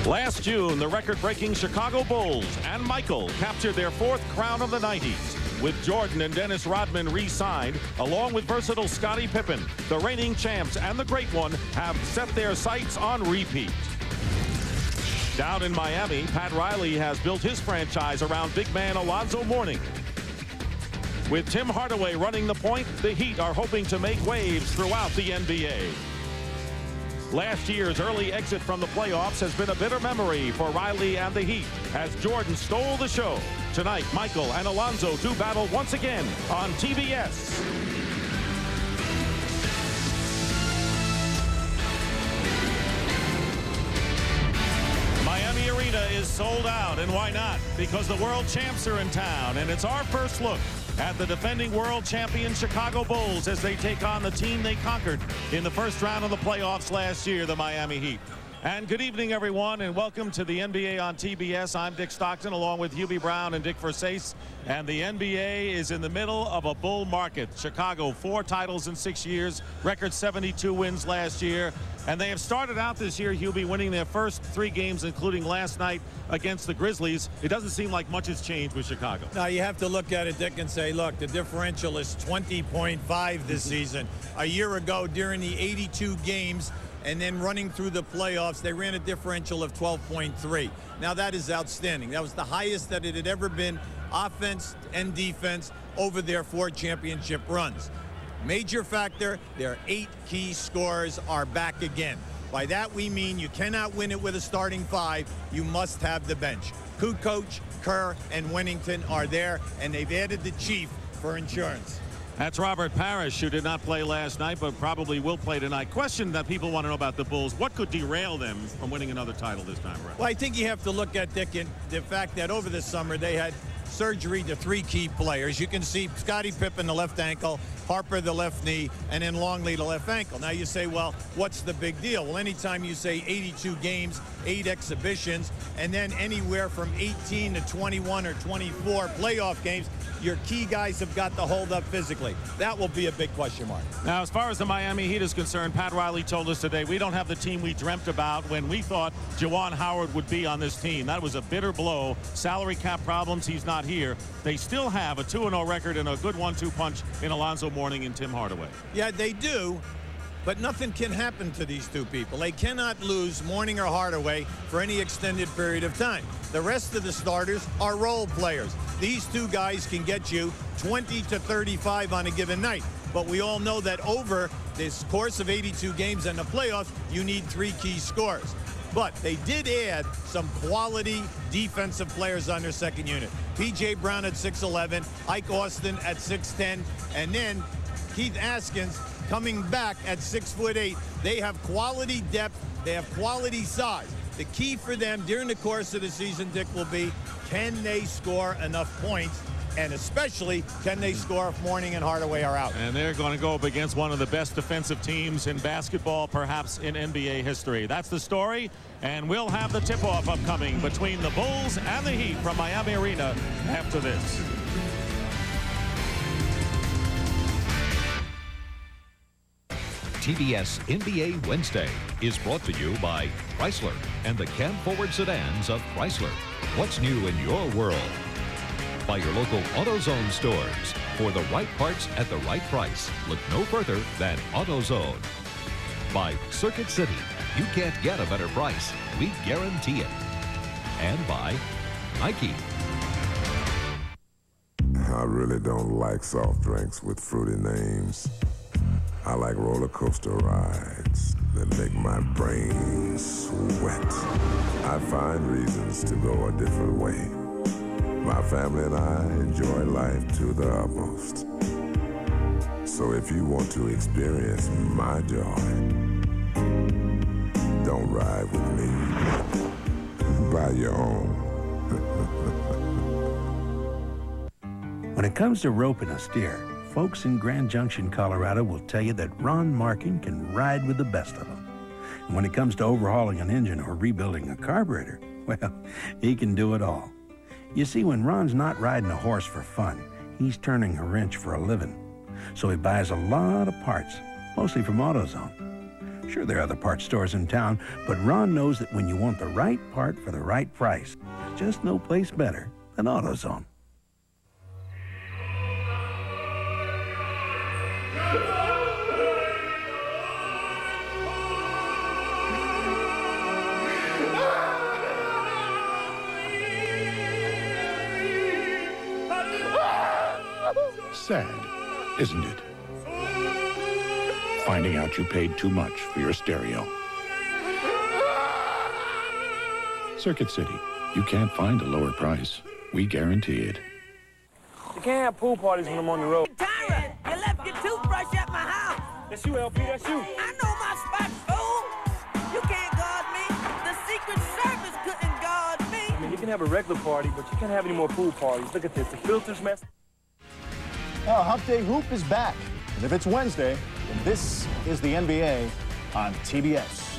Last June, the record-breaking Chicago Bulls and Michael captured their fourth crown of the 90s. With Jordan and Dennis Rodman re-signed, along with versatile Scottie Pippen, the reigning champs and the great one have set their sights on repeat. Down in Miami, Pat Riley has built his franchise around big man Alonzo Mourning. With Tim Hardaway running the point, the Heat are hoping to make waves throughout the NBA. Last year's early exit from the playoffs has been a bitter memory for Riley and the Heat as Jordan stole the show. Tonight, Michael and Alonzo do battle once again on TBS. Miami Arena is sold out, and why not? Because the world champs are in town, and it's our first look at the defending world champion Chicago Bulls as they take on the team they conquered in the first round of the playoffs last year, the Miami Heat. And good evening, everyone, and welcome to the NBA on TBS. I'm Dick Stockton, along with Hubie Brown and Dick Versace. And the NBA is in the middle of a bull market. Chicago, 4 titles in 6 years, record 72 wins last year. And they have started out this year, Hubie, winning their first 3 games, including last night against the Grizzlies. It doesn't seem like much has changed with Chicago. Now, you have to look at it, Dick, and say, look, the differential is 20.5 this season. A year ago, during the 82 games, and then running through the playoffs, they ran a differential of 12.3. Now, that is outstanding. That was the highest that it had ever been, offense and defense, over their 4 championship runs. Major factor, their 8 key scorers are back again. By that, we mean you cannot win it with a starting 5. You must have the bench. Kukoc, Kerr, and Wennington are there, and they've added the chief for insurance. That's Robert Parrish, who did not play last night, but probably will play tonight. Question that people want to know about the Bulls: what could derail them from winning another title this time around? Well, I think you have to look at, Dick, the fact that over the summer they had surgery to 3 key players. You can see Scottie Pippen, the left ankle, Harper, the left knee, and then Longley, the left ankle. Now you say, well, what's the big deal? Well, anytime you say 82 games, 8 exhibitions, and then anywhere from 18 to 21 or 24 playoff games, your key guys have got to hold up physically. That will be a big question mark. Now, as far as the Miami Heat is concerned, Pat Riley told us today, we don't have the team we dreamt about when we thought Juwan Howard would be on this team. That was a bitter blow. Salary cap problems, he's not here. They still have a 2-0 record and a good 1-2 punch in Alonzo Mourning and Tim Hardaway. Yeah, they do. But nothing can happen to these 2 people. They cannot lose Mourning or Hardaway for any extended period of time. The rest of the starters are role players. These 2 guys can get you 20 to 35 on a given night. But we all know that over this course of 82 games and the playoffs, you need 3 key scorers. But they did add some quality defensive players on their second unit. P.J. Brown at 6'11", Ike Austin at 6'10", and then Keith Askins coming back at 6'8". They have quality depth. They have quality size. The key for them during the course of the season, Dick, will be, can they score enough points? And especially, can they score if Mourning and Hardaway are out? And they're going to go up against one of the best defensive teams in basketball, perhaps in NBA history. That's the story, and we'll have the tip-off upcoming between the Bulls and the Heat from Miami Arena after this. TBS NBA Wednesday is brought to you by Chrysler and the cab forward sedans of Chrysler. What's new in your world? By your local AutoZone stores. For the right parts at the right price, look no further than AutoZone. By Circuit City. You can't get a better price. We guarantee it. And by Nike. I really don't like soft drinks with fruity names. I like roller coaster rides that make my brain sweat. I find reasons to go a different way. My family and I enjoy life to the utmost. So if you want to experience my joy, don't ride with me. Buy your own. When it comes to roping a steer, folks in Grand Junction, Colorado will tell you that Ron Markin can ride with the best of them. And when it comes to overhauling an engine or rebuilding a carburetor, well, he can do it all. You see, when Ron's not riding a horse for fun, he's turning a wrench for a living. So he buys a lot of parts, mostly from AutoZone. Sure, there are other parts stores in town, but Ron knows that when you want the right part for the right price, there's just no place better than AutoZone. Sad, isn't it? Finding out you paid too much for your stereo. Circuit City, you can't find a lower price. We guarantee it. You can't have pool parties when I'm on the road. Tyra, you left your toothbrush at my house. That's you, LP, that's you. I know my spot, fool. You can't guard me. The Secret Service couldn't guard me. I mean, you can have a regular party, but you can't have any more pool parties. Look at this, the filter's messed. Hump Day Hoop is back. And if it's Wednesday, then this is the NBA on TBS.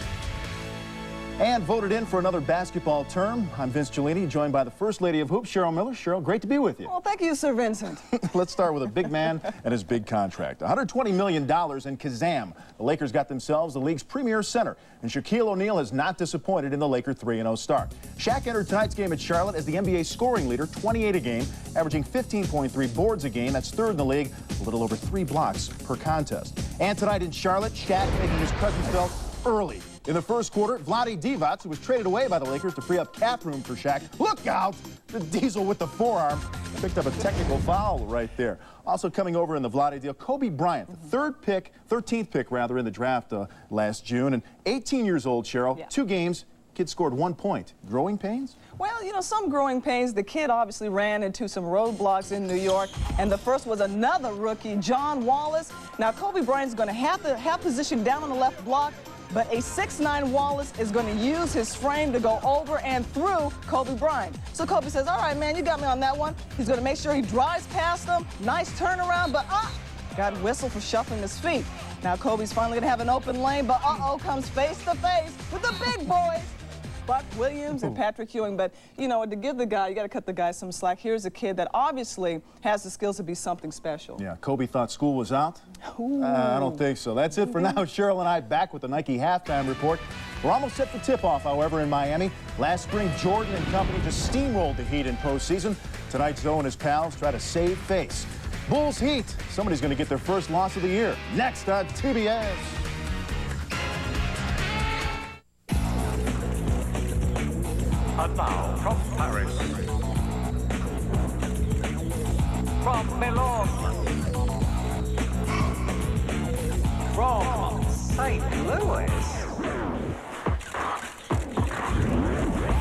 And voted in for another basketball term. I'm Vince Giolini, joined by the First Lady of Hoops, Cheryl Miller. Cheryl, great to be with you. Well, thank you, Sir Vincent. Let's start with a big man and his big contract. $120 million in Kazam. The Lakers got themselves the league's premier center. And Shaquille O'Neal has not disappointed in the Laker 3-0 start. Shaq entered tonight's game at Charlotte as the NBA scoring leader, 28 a game, averaging 15.3 boards a game. That's third in the league, a little over 3 blocks per contest. And tonight in Charlotte, Shaq making his presence felt early. In the first quarter, Vlade Divac, who was traded away by the Lakers to free up cap room for Shaq. Look out! The Diesel with the forearm picked up a technical foul right there. Also coming over in the Vlade deal, Kobe Bryant, the 13th pick in the draft last June, and 18 years old, Cheryl. Yeah. 2 games, kid scored 1 point. Growing pains? Well, you know, some growing pains. The kid obviously ran into some roadblocks in New York, and the first was another rookie, John Wallace. Now, Kobe Bryant's going to have position down on the left block, but a 6'9" Wallace is going to use his frame to go over and through Kobe Bryant. So Kobe says, all right, man, you got me on that one. He's going to make sure he drives past him. Nice turnaround, but got whistled for shuffling his feet. Now Kobe's finally going to have an open lane, but comes face to face with the big boys, Buck Williams and Patrick Ewing. But, you know, to give the guy, you got to cut the guy some slack. Here's a kid that obviously has the skills to be something special. Yeah, Kobe thought school was out. I don't think so. That's it for now. Cheryl and I back with the Nike halftime report. We're almost set for tip-off, however, in Miami. Last spring, Jordan and company just steamrolled the Heat in postseason. Tonight, Zoe and his pals try to save face. Bulls Heat. Somebody's going to get their first loss of the year. Next on TBS. And now, from Paris, from Milan, from St. Louis.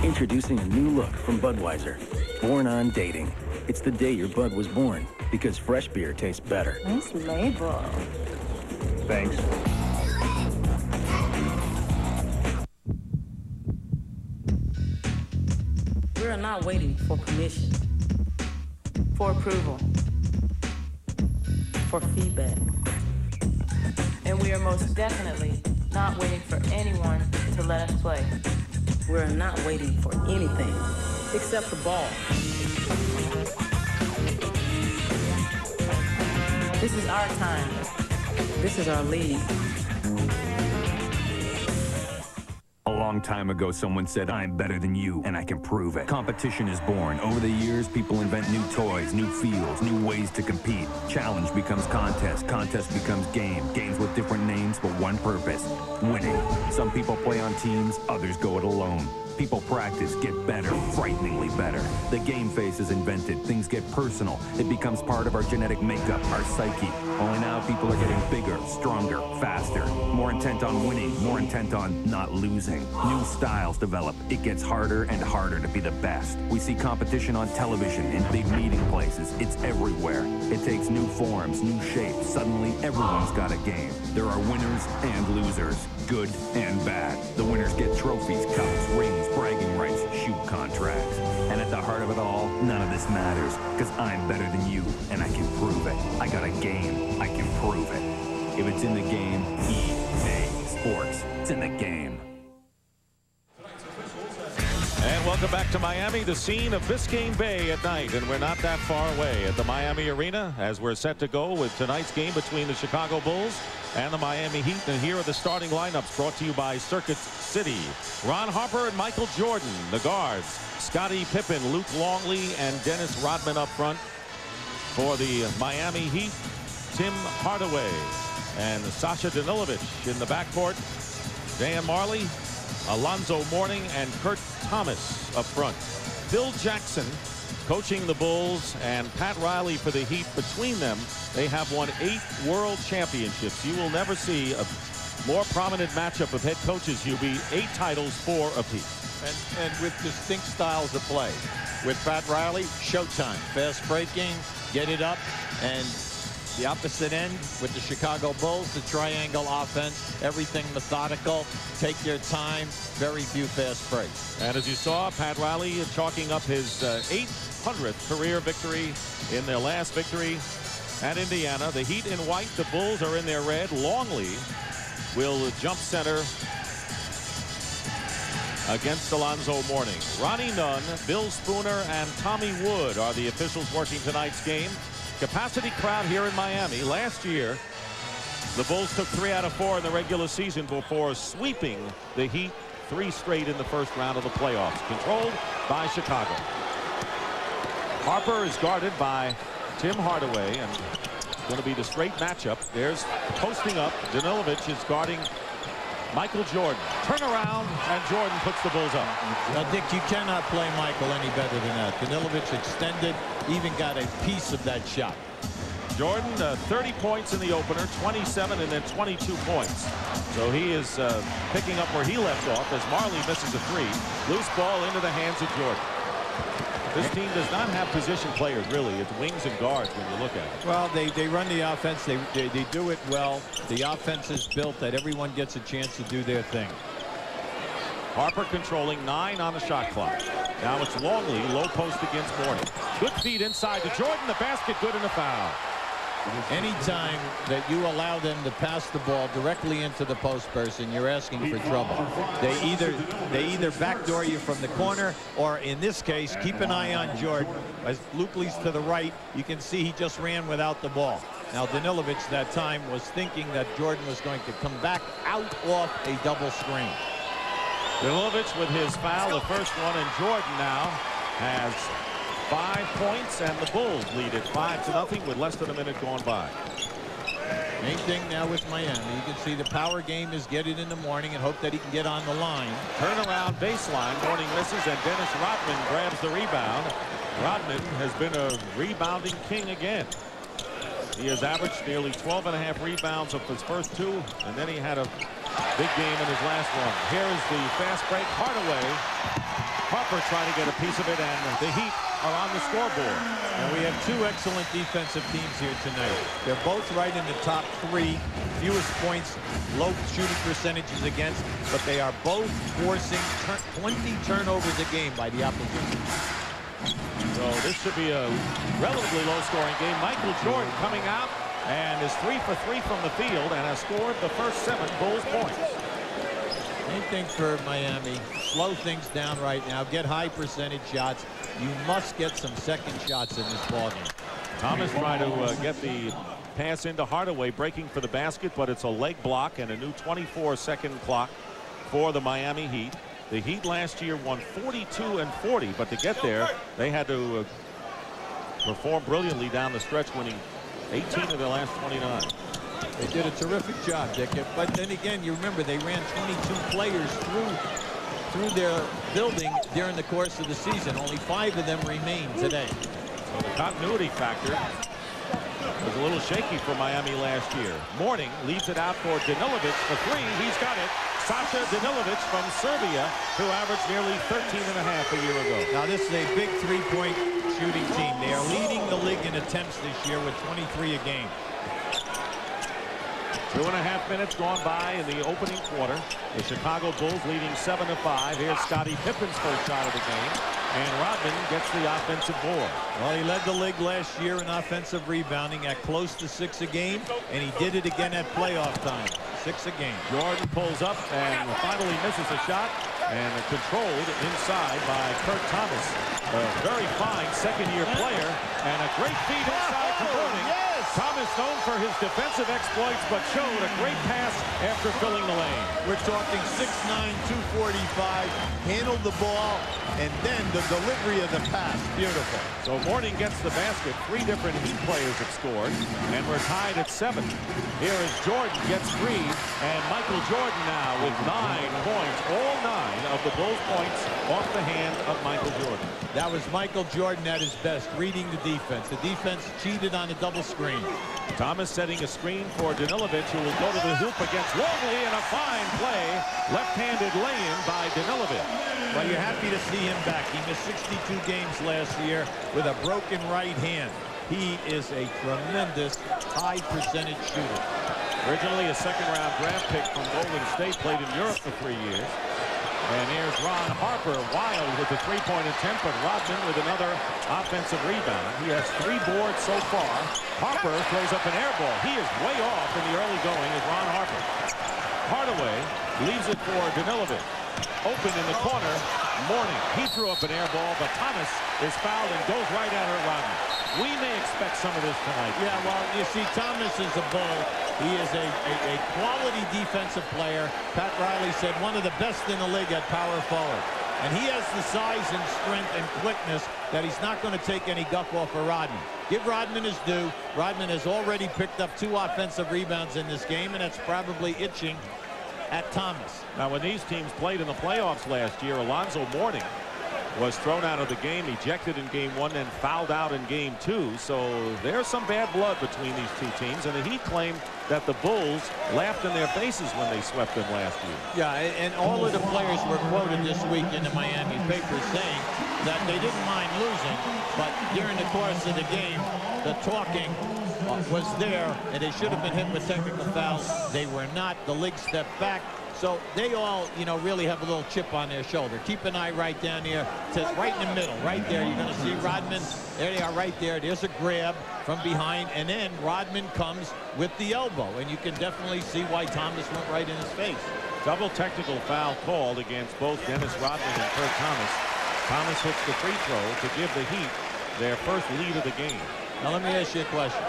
Introducing a new look from Budweiser, Born on Dating. It's the day your Bud was born, because fresh beer tastes better. Nice label. Thanks. We're not waiting for permission, for approval, for feedback. And we are most definitely not waiting for anyone to let us play. We're not waiting for anything except the ball. This is our time. This is our league. A long time ago, someone said, I'm better than you, and I can prove it. Competition is born. Over the years, people invent new toys, new fields, new ways to compete. Challenge becomes contest. Contest becomes game. Games with different names, but one purpose, winning. Some people play on teams, others go it alone. People practice, get better, frighteningly better. The game phase is invented. Things get personal. It becomes part of our genetic makeup, our psyche. Only now people are getting bigger, stronger, faster, more intent on winning, more intent on not losing. New styles develop. It gets harder and harder to be the best. We see competition on television, in big meeting places. It's everywhere. It takes new forms, new shapes. Suddenly, everyone's got a game. There are winners and losers, good and bad. The winners get trophies, cups, rings, bragging rights, shoe contracts. And at the heart of it all, none of this matters, because I'm better than you, and I can prove it. I got a game. I can prove it. If it's in the game, EA Sports. It's in the game. And welcome back to Miami, the scene of Biscayne Bay at night. And we're not that far away at the Miami Arena as we're set to go with tonight's game between the Chicago Bulls and the Miami Heat. And here are the starting lineups brought to you by Circuit City. Ron Harper and Michael Jordan, the guards. Scottie Pippen, Luke Longley, and Dennis Rodman up front. For the Miami Heat, Tim Hardaway and Sasha Danilovic in the backcourt. Dan Marley, Alonzo Mourning, and Kurt Thomas up front. Phil Jackson coaching the Bulls, and Pat Riley for the Heat. Between them, they have won 8 world championships. You will never see a more prominent matchup of head coaches, UB. 8 titles, 4 apiece. And with distinct styles of play. With Pat Riley, showtime, fast breaking, get it up, and the opposite end with the Chicago Bulls, the triangle offense, everything methodical, take your time, very few fast breaks. And as you saw, Pat Riley chalking up his 800th career victory in their last victory at Indiana. The Heat in white, the Bulls are in their red. Longley will jump center against Alonzo Mourning. Ronnie Nunn, Bill Spooner, and Tommy Wood are the officials working tonight's game. Capacity crowd here in Miami. Last year, the Bulls took 3 out of 4 in the regular season before sweeping the Heat 3 straight in the first round of the playoffs. Controlled by Chicago. Harper is guarded by Tim Hardaway, and going to be the straight matchup. There's posting up. Danilovic is guarding Michael Jordan. Turn around, and Jordan puts the Bulls up. Now, Dick, you cannot play Michael any better than that. Danilovic extended, even got a piece of that shot. Jordan, 30 points in the opener, 27, and then 22 points. So he is picking up where he left off as Marley misses a 3. Loose ball into the hands of Jordan. This team does not have position players, really. It's wings and guards when you look at it. Well, they run the offense. They do it well. The offense is built that everyone gets a chance to do their thing. Harper controlling 9 on the shot clock. Now it's Longley, low post against Mourning. Good feed inside to Jordan. The basket, good, and a foul. Anytime that you allow them to pass the ball directly into the post person, you're asking for trouble. They either backdoor you from the corner, or in this case, keep an eye on Jordan. As Luke leads to the right, you can see he just ran without the ball. Now Danilovic that time was thinking that Jordan was going to come back out off a double screen. Danilovic with his foul, the first one, and Jordan now has 5 points, and the Bulls lead it 5-0 with less than a minute gone by. Main thing now with Miami, you can see the power game is get it in the morning and hope that he can get on the line. Turnaround baseline, Mourning misses, and Dennis Rodman grabs the rebound. Rodman has been a rebounding king again. He has averaged nearly 12.5 rebounds of his first 2, and then he had a big game in his last one. Here is the fast break. Hardaway. Harper trying to get a piece of it, and the Heat are on the scoreboard. And we have 2 excellent defensive teams here tonight. They're both right in the top 3, fewest points, low shooting percentages against, but they are both forcing 20 turnovers a game by the opposition. So this should be a relatively low-scoring game. Michael Jordan coming out and is 3 for 3 from the field and has scored the first 7 Bulls points. Same thing for Miami. Slow things down right now. Get high percentage shots. You must get some second shots in this ballgame. Thomas trying to get the pass into Hardaway, breaking for the basket, but it's a leg block and a new 24-second clock for the Miami Heat. The Heat last year won 42-40, but to get there, they had to perform brilliantly down the stretch, winning 18 of their last 29. They did a terrific job, Dick. But then again, you remember they ran 22 players through their building during the course of the season. Only 5 of them remain today. So the continuity factor was a little shaky for Miami last year. Mourning leaves it out for Danilovic for 3. He's got it. Sasha Danilovic from Serbia, who averaged nearly 13.5 a year ago. Now this is a big 3-point shooting team. They are leading the league in attempts this year with 23 a game. 2.5 minutes gone by in the opening quarter. The Chicago Bulls leading 7-5. Here's Scottie Pippen's first shot of the game, and Rodman gets the offensive board. Well, he led the league last year in offensive rebounding at close to 6 a game, and he did it again at playoff time. 6 a game. Jordan pulls up and finally misses a shot, and controlled inside by Kurt Thomas. A very fine second-year player, and a great feed inside for Mourning. Yes! Thomas known for his defensive exploits, but showed a great pass after filling the lane. We're talking 6'9", 245, handled the ball, and then the delivery of the pass. Beautiful. So Mourning gets the basket. 3 different Heat players have scored, and we're tied at 7. Here is Jordan gets 3, and Michael Jordan now with 9 points. All 9 of the Bulls points off the hand of Michael Jordan. That was Michael Jordan at his best, reading the defense. The defense cheated on a double screen. Thomas setting a screen for Danilovic, who will go to the hoop against Longley, and a fine play. Left-handed lay-in by Danilovic. Well, you're happy to see him back. He missed 62 games last year with a broken right hand. He is a tremendous high-percentage shooter. Originally a second-round draft pick from Golden State, played in Europe for 3 years. And here's Ron Harper, wild with the three-point attempt, but Rodman with another offensive rebound. He has 3 boards so far. Harper throws up an air ball. He is way off in the early going as Ron Harper. Hardaway leaves it for Danilovic. Open in the corner, Mourning. He threw up an air ball, but Thomas is fouled and goes right at her, Rodman. We may expect some of this tonight. Yeah, well, you see, Thomas is a bull. He is a quality defensive player. Pat Riley said one of the best in the league at power forward. And he has the size and strength and quickness that he's not going to take any guff off of Rodman. Give Rodman his due. Rodman has already picked up 2 offensive rebounds in this game, and that's probably itching at Thomas. Now, when these teams played in the playoffs last year, Alonzo Mourning was thrown out of the game, ejected in game 1, and fouled out in game 2. So there's some bad blood between these 2 teams, and the Heat claimed that the Bulls laughed in their faces when they swept them last year. Yeah, and all of the players were quoted this week in the Miami papers saying that they didn't mind losing, but during the course of the game, the talking was there, and they should have been hit with technical fouls. They were not. The league stepped back. So they all, really have a little chip on their shoulder. Keep an eye right down here, right in the middle, right there. You're going to see Rodman. There they are right there. There's a grab from behind, and then Rodman comes with the elbow, and you can definitely see why Thomas went right in his face. Double technical foul called against both Dennis Rodman and Kurt Thomas. Thomas hits the free throw to give the Heat their first lead of the game. Now let me ask you a question.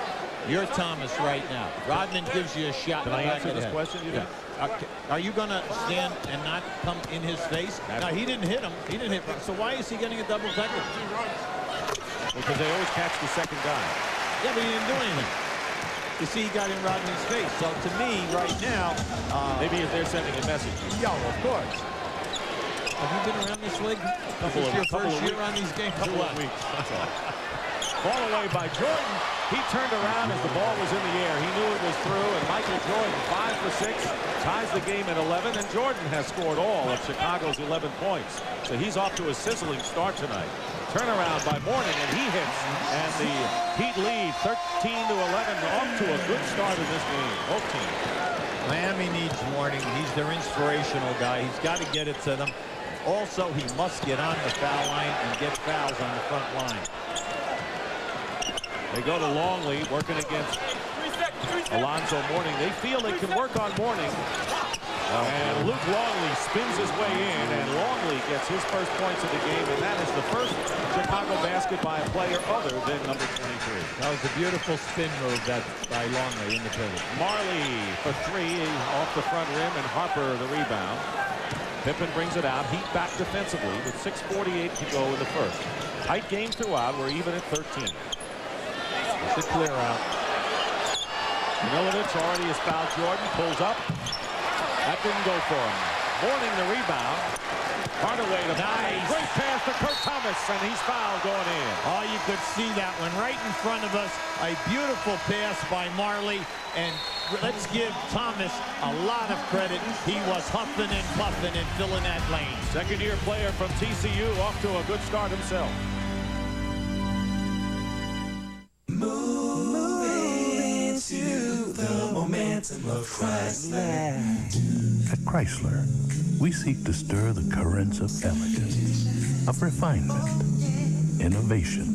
You're Thomas right now. Rodman gives you a shot. Can I answer this question? Yeah. Are you going to stand and not come in his face? Now, he didn't hit him. He didn't hit him. So why is he getting a double technical? Because they always catch the second guy. Yeah, but he didn't do anything. You see, he got in Rodman's face. So to me, right now, maybe they're sending a message. Yeah, of course. Have you been around this league? This is your first year on these games? Couple of weeks. That's all. Ball away by Jordan. He turned around as the ball was in the air. He knew it was through, and Michael Jordan, 5 for 6, ties the game at 11, and Jordan has scored all of Chicago's 11 points. So he's off to a sizzling start tonight. Turnaround by Mourning, and he hits, and the Heat lead 13-11, off to a good start in this game, both teams. Miami needs Mourning. He's their inspirational guy. He's got to get it to them. Also, he must get on the foul line and get fouls on the front line. They go to Longley, working against Alonzo Mourning. They feel they can work on Mourning. And Luke Longley spins his way in, and Longley gets his first points of the game, and that is the first Chicago basket by a player other than number 23. That was a beautiful spin move by Longley in the pivot. Marley for 3 off the front rim, and Harper the rebound. Pippen brings it out. Heat back defensively with 6:48 to go in the first. Tight game throughout. We're even at 13. It's a clear out. Danilovic already has fouled Jordan. Pulls up. That didn't go for him. Mourning the rebound. Hardaway to nice. Great pass to Kurt Thomas, and he's fouled going in. Oh, you could see that one right in front of us. A beautiful pass by Marley, and let's give Thomas a lot of credit. He was huffing and puffing and filling that lane. Second-year player from TCU, off to a good start himself. Moving to the momentum of Chrysler. At Chrysler, we seek to stir the currents of elegance, of refinement, innovation,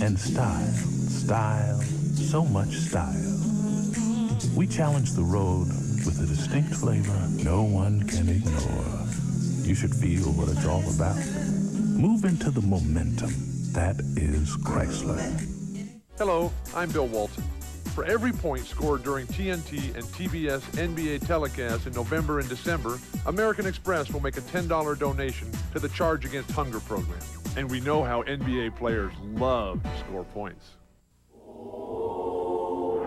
and style. Style, so much style. We challenge the road with a distinct flavor no one can ignore. You should feel what it's all about. Move into the momentum that is Chrysler. Hello, I'm Bill Walton. For every point scored during TNT and TBS NBA telecasts in November and December, American Express will make a $10 donation to the Charge Against Hunger program. And we know how NBA players love to score points. All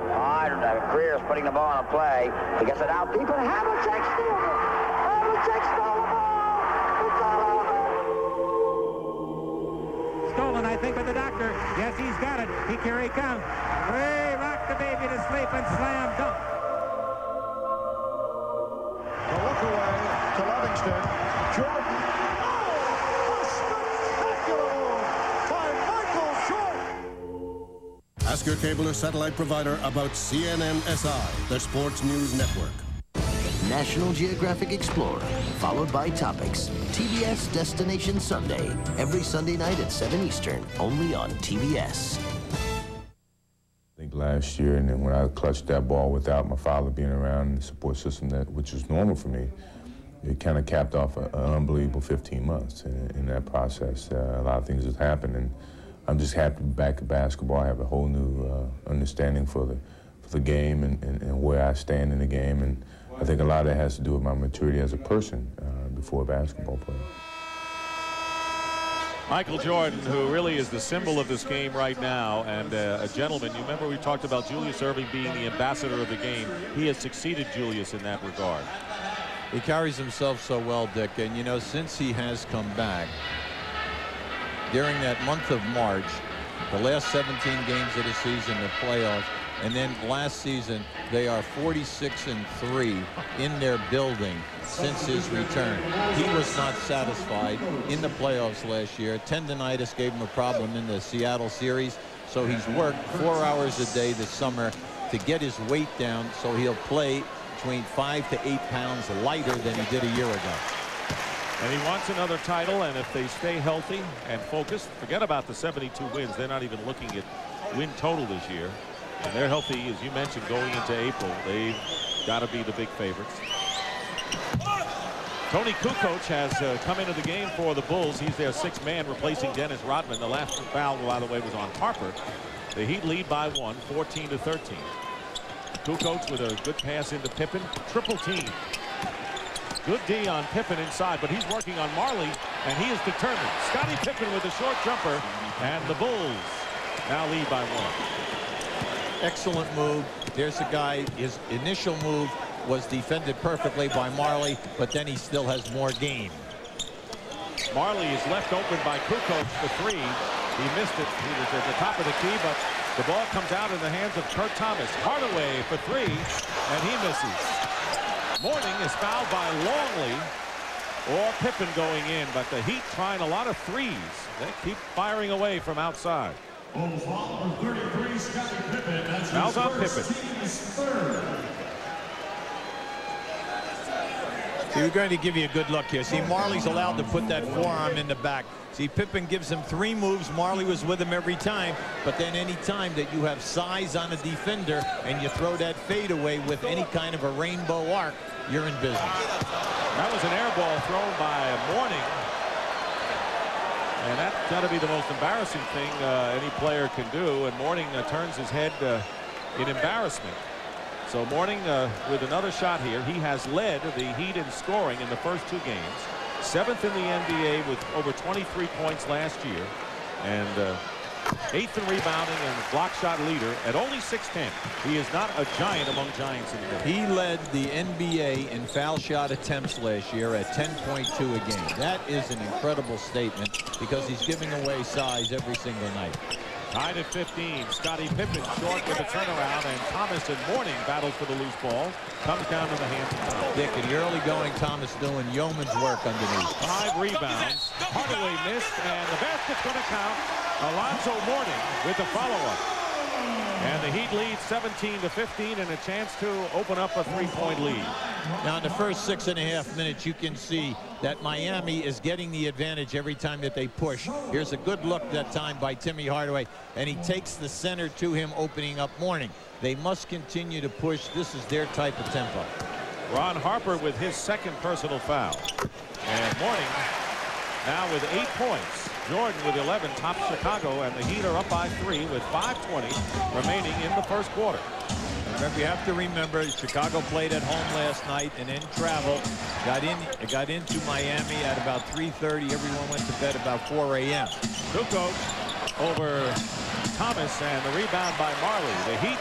right, Greer's putting the ball on a play. He gets it out deep, and Havlicek steals it. Havlicek stole the ball. It's all over. Stolen, I think, by the doctor. Yes, he's got it. Here he comes. Hey, rock the baby to sleep and slam dunk. The look away to Livingston. Jordan. Oh, a spectacular by Michael Jordan. Ask your cable or satellite provider about CNN-SI, the sports news network. National Geographic Explorer, followed by Topics. TBS Destination Sunday, every Sunday night at 7 Eastern, only on TBS. I think last year, and then when I clutched that ball without my father being around and the support system, which was normal for me, it kind of capped off an unbelievable 15 months. In that process, a lot of things have happened, and I'm just happy to be back at basketball. I have a whole new understanding for the game and where I stand in the game, and I think a lot of that has to do with my maturity as a person before a basketball player. Michael Jordan, who really is the symbol of this game right now, and a gentleman. You remember we talked about Julius Erving being the ambassador of the game. He has succeeded Julius in that regard. He carries himself so well, Dick, and you know, since he has come back, during that month of March, the last 17 games of the season, the playoffs, and then last season, they are 46-3 in their building since his return. He was not satisfied in the playoffs last year. Tendinitis gave him a problem in the Seattle series, so he's worked 4 hours a day this summer to get his weight down so he'll play between 5 to 8 pounds lighter than he did a year ago. And he wants another title, and if they stay healthy and focused, forget about the 72 wins. They're not even looking at win total this year. And they're healthy, as you mentioned, going into April. They've got to be the big favorites. Tony Kukoc has come into the game for the Bulls. He's their sixth man, replacing Dennis Rodman. The last foul, by the way, was on Harper. The Heat lead by 1, 14-13. Kukoc with a good pass into Pippen. Triple team. Good D on Pippen inside, but he's working on Marley, and he is determined. Scottie Pippen with a short jumper, and the Bulls now lead by 1. Excellent move. There's a guy, his initial move was defended perfectly by Marley, but then he still has more game. Marley is left open by Kukoc for three. He missed it. He was at the top of the key, but the ball comes out in the hands of Kurt Thomas. Hardaway for three, and he misses. Mourning is fouled by Longley, or Pippen going in, but the Heat trying a lot of threes. They keep firing away from outside. Fouls on Pippen. See, we're going to give you a good look here. See, Marley's allowed to put that forearm in the back. See, Pippen gives him 3 moves. Marley was with him every time. But then any time that you have size on a defender and you throw that fadeaway with any kind of a rainbow arc, you're in business. That was an air ball thrown by Mourning. And that's got to be the most embarrassing thing any player can do. And Mourning turns his head in embarrassment. So Mourning with another shot here. He has led the Heat in scoring in the first 2 games. 7th in the NBA with over 23 points last year. And 8th in rebounding and block shot leader at only 6'10". He is not a giant among giants in the game. He led the NBA in foul shot attempts last year at 10.2 a game. That is an incredible statement because he's giving away size every single night. Tied at 15. Scottie Pippen short with a turnaround, and Thomas and Mourning battles for the loose ball. Comes down to the hands of Thomas. Dick, in the early going, Thomas doing yeoman's work underneath. 5 rebounds. Hardaway missed, and the basket's going to count. Alonzo Mourning with the follow-up. And the Heat lead 17-15 and a chance to open up a 3-point lead. Now in the first 6.5 minutes you can see that Miami is getting the advantage every time that they push. Here's a good look that time by Timmy Hardaway, and he takes the center to him, opening up Mourning. They must continue to push. This is their type of tempo. Ron Harper with his 2nd personal foul. And Mourning now with 8 points. Jordan with 11 tops Chicago, and the Heat are up by 3 with 5:20 remaining in the first quarter. Remember, you have to remember, Chicago played at home last night and then traveled. Got into Miami at about 3:30. Everyone went to bed about 4 a.m. Kukoc over Thomas, and the rebound by Marley. The Heat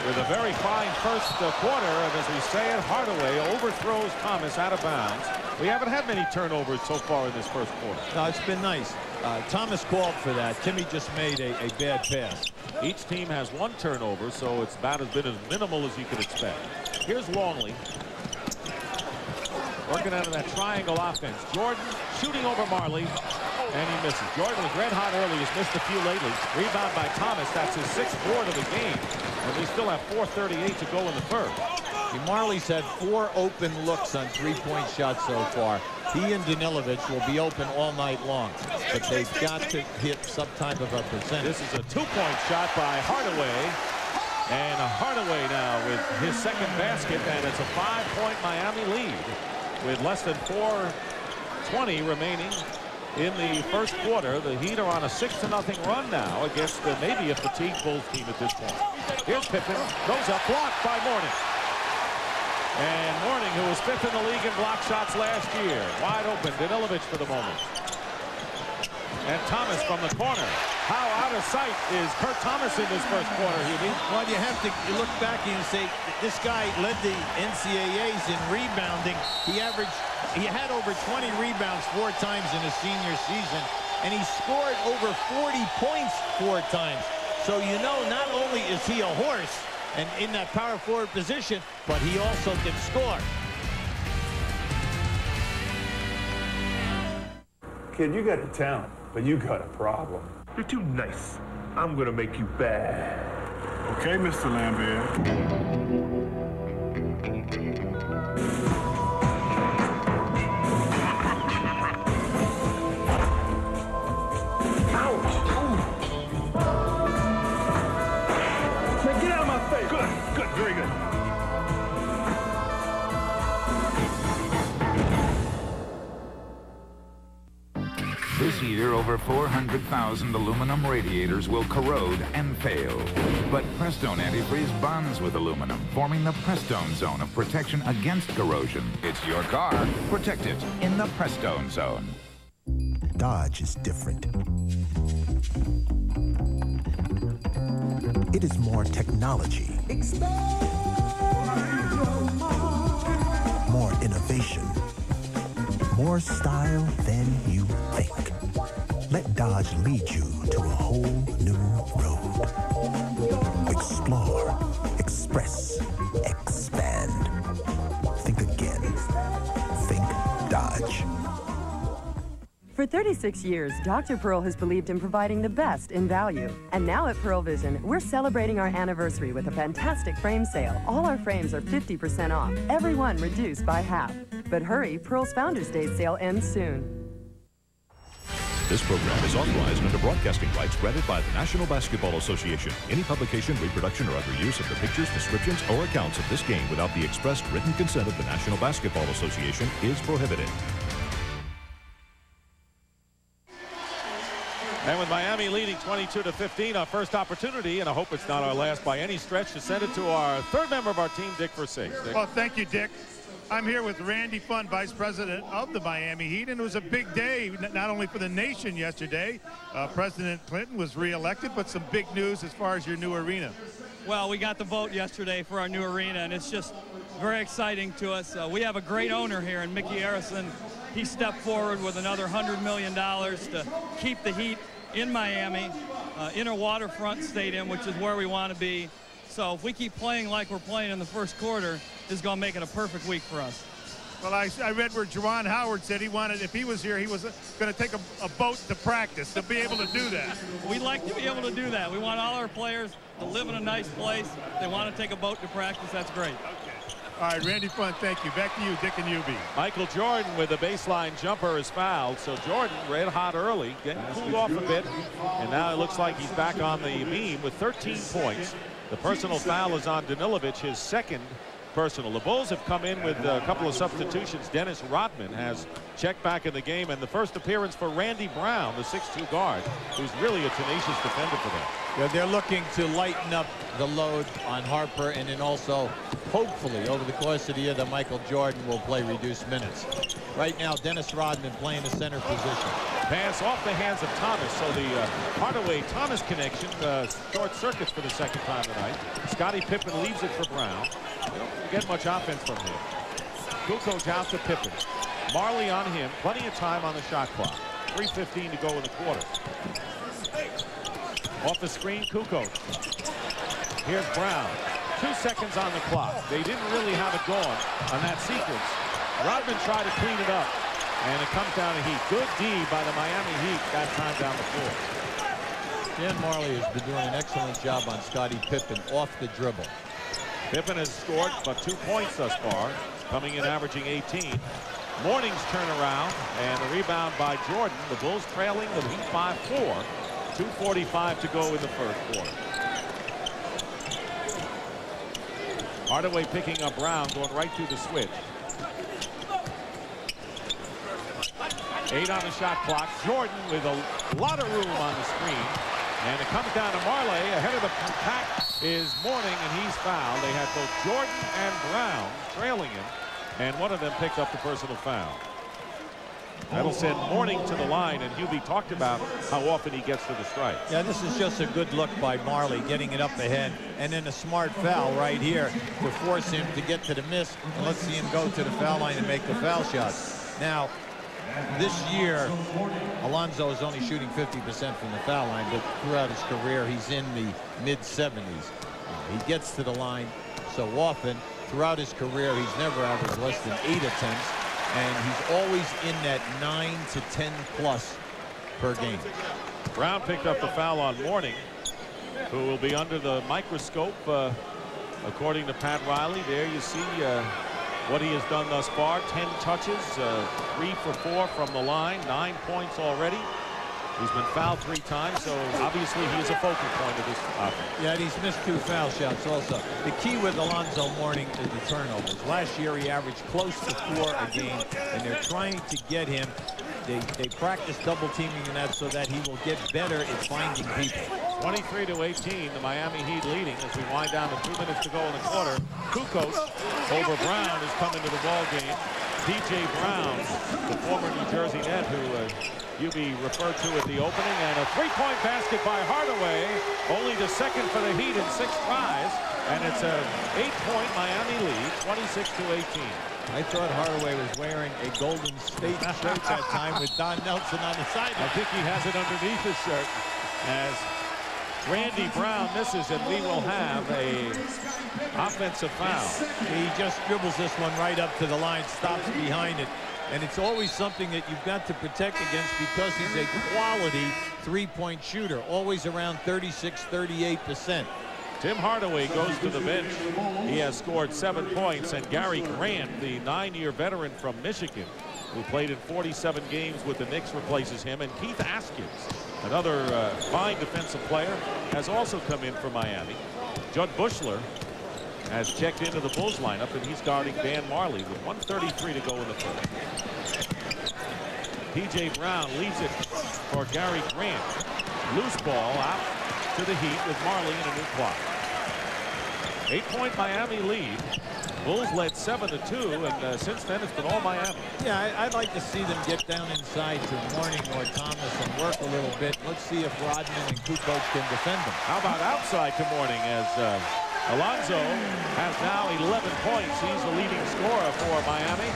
with a very fine first quarter, and as we say it, Hardaway overthrows Thomas out of bounds. We haven't had many turnovers so far in this first quarter. No, it's been nice. Thomas called for that. Timmy just made a bad pass. Each team has 1 turnover, so it's about as minimal as you can expect. Here's Longley working out of that triangle offense. Jordan shooting over Marley, and he misses. Jordan was red hot early. He's missed a few lately. Rebound by Thomas. That's his 6th board of the game, and we still have 4:38 to go in the first. Marley's had 4 open looks on 3-point shots so far. He and Danilovic will be open all night long, but they've got to hit some type of a percentage. This is a 2-point shot by Hardaway, and Hardaway now with his 2nd basket, and it's a 5-point Miami lead with less than 4:20 remaining in the first quarter. The Heat are on a 6-0 run now against maybe a fatigued Bulls team at this point. Here's Pippen, goes up, blocked by Mourning. And Mourning, who was 5th in the league in block shots last year. Wide open, Danilovic for the moment. And Thomas from the corner. How out of sight is Kurt Thomas in this first quarter, Hubie? Well, you have to look back and say, this guy led the NCAAs in rebounding. He had over 20 rebounds 4 times in his senior season, and he scored over 40 points 4 times. So you know, not only is he a horse, and in that power forward position, but he also can score. Kid, you got the talent, but you got a problem. You're too nice. I'm gonna make you bad. Okay, Mr. Lambert. Very good. This year, over 400,000 aluminum radiators will corrode and fail. But Prestone Antifreeze bonds with aluminum, forming the Prestone Zone of protection against corrosion. It's your car. Protect it in the Prestone Zone. Dodge is different. It is more technology. More innovation. More style than you think. Let Dodge lead you to a whole new road. Explore, express, expand. Think again. Think Dodge. For 36 years, Dr. Pearl has believed in providing the best in value. And now at Pearl Vision, we're celebrating our anniversary with a fantastic frame sale. All our frames are 50% off, every one reduced by half. But hurry, Pearl's Founders Day sale ends soon. This program is authorized under broadcasting rights granted by the National Basketball Association. Any publication, reproduction, or other use of the pictures, descriptions, or accounts of this game without the expressed written consent of the National Basketball Association is prohibited. And with Miami leading 22-15, our first opportunity, and I hope it's not our last by any stretch, to send it to our 3rd member of our team, Dick Versace. Dick. Well, thank you, Dick. I'm here with Randy Funn, Vice President of the Miami Heat, and it was a big day, not only for the nation yesterday. President Clinton was reelected, but some big news as far as your new arena. Well, we got the vote yesterday for our new arena, and it's just very exciting to us. We have a great owner here in Mickey Arison. He stepped forward with another $100 million to keep the Heat in Miami, in a waterfront stadium, which is where we want to be. So if we keep playing like we're playing in the first quarter, this is going to make it a perfect week for us. Well, I read where Juwan Howard said he wanted, if he was here, he was going to take a boat to practice to be able to do that. We'd like to be able to do that. We want all our players to live in a nice place. If they want to take a boat to practice, that's great. Okay. All right, Randy Funn, thank you. Back to you, Dick and Hubie. Michael Jordan with a baseline jumper is fouled. So Jordan red hot early, getting cooled off a bit. And now it looks like he's back on the beam with 13 points. The personal foul is on Danilovic, his 2nd personal. The Bulls have come in with a couple of substitutions. Dennis Rodman has checked back in the game, and the first appearance for Randy Brown, the 6'2 guard, who's really a tenacious defender for them. Yeah, they're looking to lighten up the load on Harper, and then also, hopefully, over the course of the year, that Michael Jordan will play reduced minutes. Right now, Dennis Rodman playing the center position. Pass off the hands of Thomas, so the Hardaway-Thomas connection short circuits for the second time tonight. Scottie Pippen leaves it for Brown. They don't get much offense from him. Kukoc out to Pippen. Marley on him. Plenty of time on the shot clock. 3:15 to go in the quarter. Off the screen, Kukoc. Here's Brown. 2 seconds on the clock. They didn't really have it going on that sequence. Rodman tried to clean it up, and it comes down to Heat. Good D by the Miami Heat that time down the floor. Dan Marley has been doing an excellent job on Scottie Pippen off the dribble. Pippen has scored but 2 points thus far, coming in averaging 18. Morning's turnaround and the rebound by Jordan. The Bulls trailing the Heat by 4. 2:45 to go in the first quarter. Hardaway picking up Brown, going right through the switch. 8 on the shot clock. Jordan with a lot of room on the screen. And it comes down to Marley. Ahead of the pack is Mourning, and he's fouled. They had both Jordan and Brown trailing him, and one of them picked up the personal foul. That'll send Mourning to the line, and Hubie talked about how often he gets to the strike. Yeah, this is just a good look by Marley, getting it up ahead, and then a smart foul right here to force him to get to the miss, and let's see him go to the foul line and make the foul shot. Now, this year, Alonzo is only shooting 50% from the foul line, but throughout his career, he's in the mid-70s. He gets to the line so often. Throughout his career, he's never averaged less than 8 attempts, and he's always in that 9 to 10 plus per game. Brown picked up the foul on Mourning, who will be under the microscope, according to Pat Riley. There you see what he has done thus far. 10 touches, 3 for 4 from the line, 9 points already. He's been fouled 3 times, so obviously he is a focal point of this offense. Yeah, and he's missed 2 foul shots also. The key with Alonzo Mourning is the turnovers. Last year he averaged close to 4 a game, and they're trying to get him. They practice double teaming in that so that he will get better at finding people. 23 to 18, the Miami Heat leading as we wind down to 2 minutes to go in the quarter. Kukoc over Brown is coming to the ball game. P.J. Brown, the former New Jersey Net, who Hubie referred to at the opening, and a 3-point basket by Hardaway, only the second for the Heat in 6 tries, and it's a 8-point Miami lead, 26 to 18. I thought Hardaway was wearing a Golden State shirt that time with Don Nelson on the side. I think he has it underneath his shirt as Randy Brown misses, and we will have a offensive foul. He just dribbles this one right up to the line, stops behind it. And it's always something that you've got to protect against because he's a quality 3-point shooter, always around 36-38%. Tim Hardaway goes to the bench. He has scored 7 points, and Gary Grant, the 9-year veteran from Michigan, who played in 47 games with the Knicks, replaces him. And Keith Askins, another fine defensive player, has also come in for Miami. Judd Bushler has checked into the Bulls lineup, and he's guarding Dan Marley with 1:33 to go in the first. P.J. Brown leaves it for Gary Grant. Loose ball out to the Heat with Marley in a new clock. 8-point Miami lead. Bulls led 7-2, and since then it's been all Miami. Yeah, I'd like to see them get down inside to Mourning or Thomas and work a little bit. Let's see if Rodman and Kukoc can defend them. How about outside to Mourning as Alonzo has now 11 points. He's the leading scorer for Miami.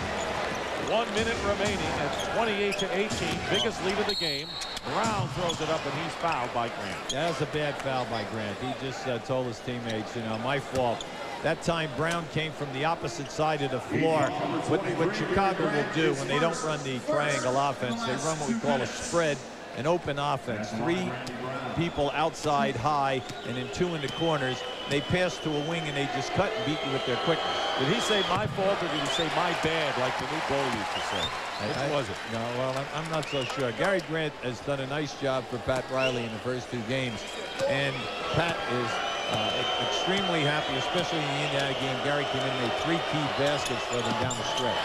1 minute remaining at 28 to 18. Biggest lead of the game. Brown throws it up, and he's fouled by Grant. That was a bad foul by Grant. He just told his teammates, you know, my fault. That time Brown came from the opposite side of the floor. What Chicago will do when they don't run the triangle offense, they run what we call a spread, an open offense. 3 people outside high and then 2 in the corners. They pass to a wing and they just cut and beat you with their quickness. Did he say my fault or did he say my bad like the new goal used to say? Which was it? No, well, I'm not so sure. Gary Grant has done a nice job for Pat Riley in the first 2 games. And Pat is extremely happy, especially in the Indiana game. Gary came in and made 3 key baskets for them down the stretch.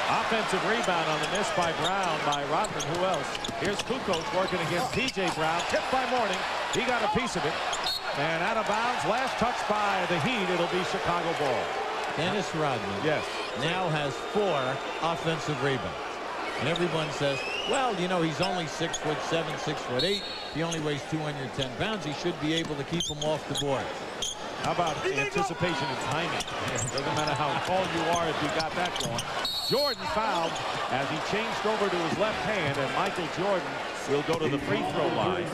Offensive rebound on the miss by Brown by Rodman. Who else? Here's Kukoc working against P.J. Brown. Tipped by Mourning. He got a piece of it. And out of bounds. Last touch by the Heat. It'll be Chicago ball. Dennis Rodman now has 4 offensive rebounds. And everyone says, well, you know, he's only 6'7", 6'8". He only weighs 210 pounds. He should be able to keep him off the board. How about anticipation and timing? Doesn't matter how tall you are if you got that going. Jordan fouled as he changed over to his left hand, and Michael Jordan will go to the free throw line.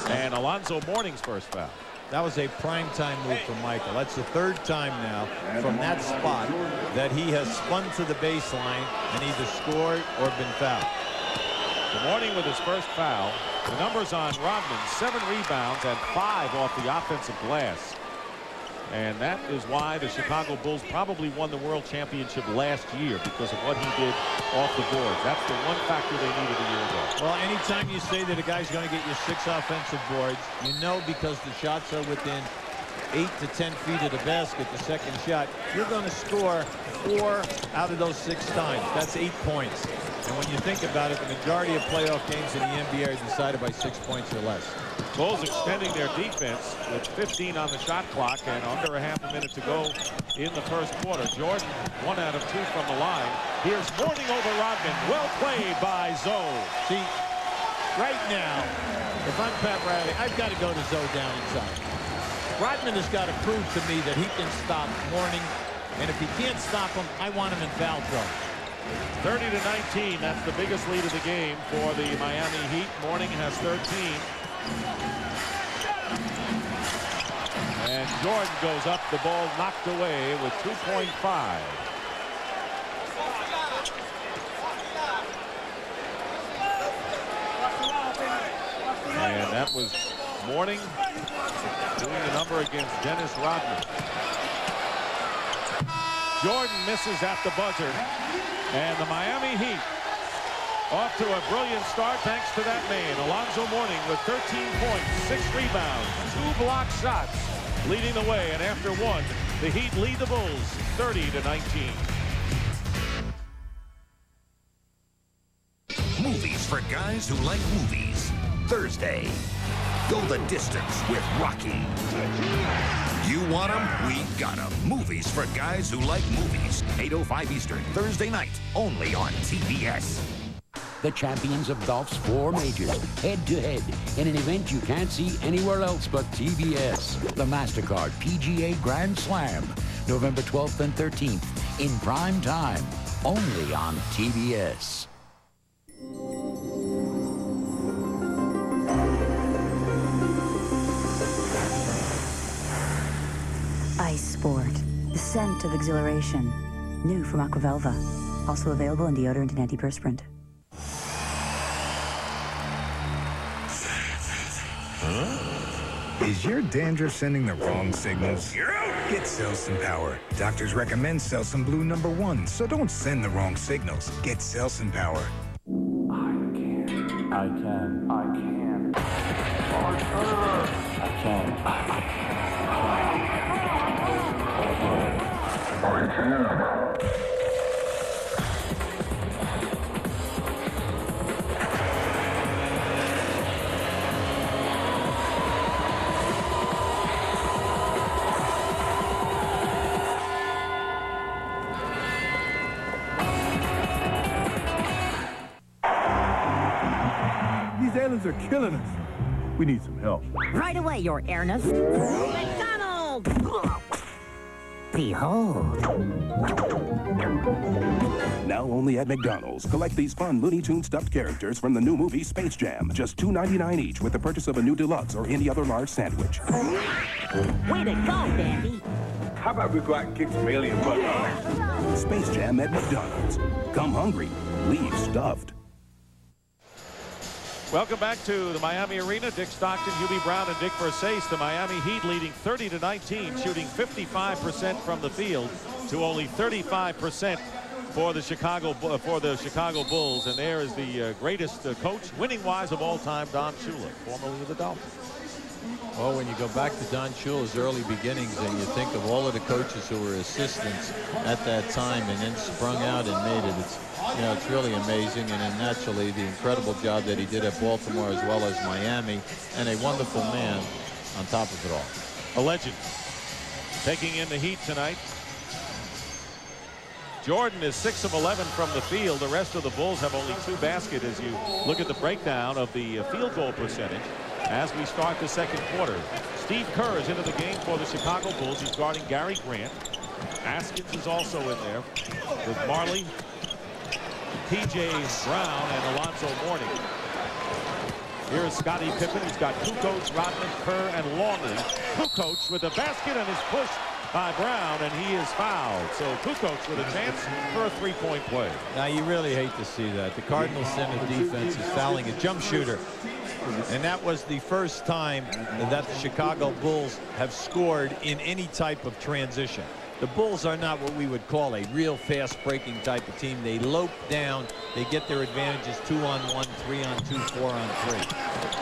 And Alonzo Mourning's first foul. That was a primetime move from Michael. That's the 3rd time now from that spot that he has spun to the baseline and either scored or been fouled. Mourning with his first foul. The numbers on Rodman, 7 rebounds and 5 off the offensive glass. And that is why the Chicago Bulls probably won the World Championship last year, because of what he did off the boards. That's the one factor they needed a year ago. Well, anytime you say that a guy's going to get you 6 offensive boards, you know, because the shots are within 8 to 10 feet of the basket, the second shot, you're going to score 4 out of those 6 times. That's 8 points. And when you think about it, the majority of playoff games in the NBA are decided by 6 points or less. Bulls extending their defense with 15 on the shot clock and under a half a minute to go in the first quarter. Jordan, 1 out of 2 from the line. Here's Mourning over Rodman. Well played by Zoe. See, right now, if I'm Pat Riley, I've got to go to Zoe down inside. Rodman has got to prove to me that he can stop Mourning, and if he can't stop him, I want him in foul trouble. 30-19, that's the biggest lead of the game for the Miami Heat. Mourning has 13. And Jordan goes up, the ball knocked away with 2.5. And that was Mourning doing the number against Dennis Rodman. Jordan misses at the buzzer. And the Miami Heat off to a brilliant start thanks to that man, Alonzo Mourning, with 13 points, 6 rebounds, 2 block shots, leading the way. And after 1, the Heat lead the Bulls 30-19. Movies for guys who like movies. Thursday, go the distance with Rocky. You want them? We got them. Movies for guys who like movies. 8:05 Eastern, Thursday night, only on TBS. The champions of golf's 4 majors, head-to-head, in an event you can't see anywhere else but TBS. The MasterCard PGA Grand Slam, November 12th and 13th, in prime time, only on TBS. Ice Sport, the scent of exhilaration. New from Aquavelva. Also available in deodorant and antiperspirant. Is your dandruff sending the wrong signals? Get Selsun Power. Doctors recommend Selsun Blue #1, so don't send the wrong signals. Get Selsun Power. I can. These aliens are killing us. We need some help. Right away, Your Airness. McDonald's! Behold. Now only at McDonald's. Collect these fun Looney Tunes stuffed characters from the new movie Space Jam. Just $2.99 each with the purchase of a new deluxe or any other large sandwich. Way to go, Dandy. How about we go out and kick some alien butt? Space Jam at McDonald's. Come hungry. Leave stuffed. Welcome back to the Miami Arena. Dick Stockton, Hubie Brown, and Dick Versace. The Miami Heat leading 30-19, shooting 55% from the field to only 35% for the Chicago Bulls. And there is the greatest coach, winning-wise of all time, Don Shula, formerly of the Dolphins. Well, when you go back to Don Shula's early beginnings and you think of all of the coaches who were assistants at that time and then sprung out and made it, it's really amazing. And then naturally the incredible job that he did at Baltimore as well as Miami, and a wonderful man on top of it all. A legend. Taking in the Heat tonight. Jordan is 6 of 11 from the field. The rest of the Bulls have only 2 baskets as you look at the breakdown of the field goal percentage as we start the second quarter. Steve Kerr is into the game for the Chicago Bulls. He's guarding Gary Grant. Askins is also in there with Marley, P.J. Brown, and Alonzo Mourning. Here is Scottie Pippen. He's got Kukoc, Rodman, Kerr, and Longley. Kukoc with the basket and is pushed by Brown, and he is fouled. So Kukoc with a chance for a three-point play. Now you really hate to see that. The Cardinals center defense is fouling a jump shooter. And that was the first time that the Chicago Bulls have scored in any type of transition. The Bulls are not what we would call a real fast-breaking type of team. They lope down. They get their advantages 2-on-1, 3-on-2, 4-on-3.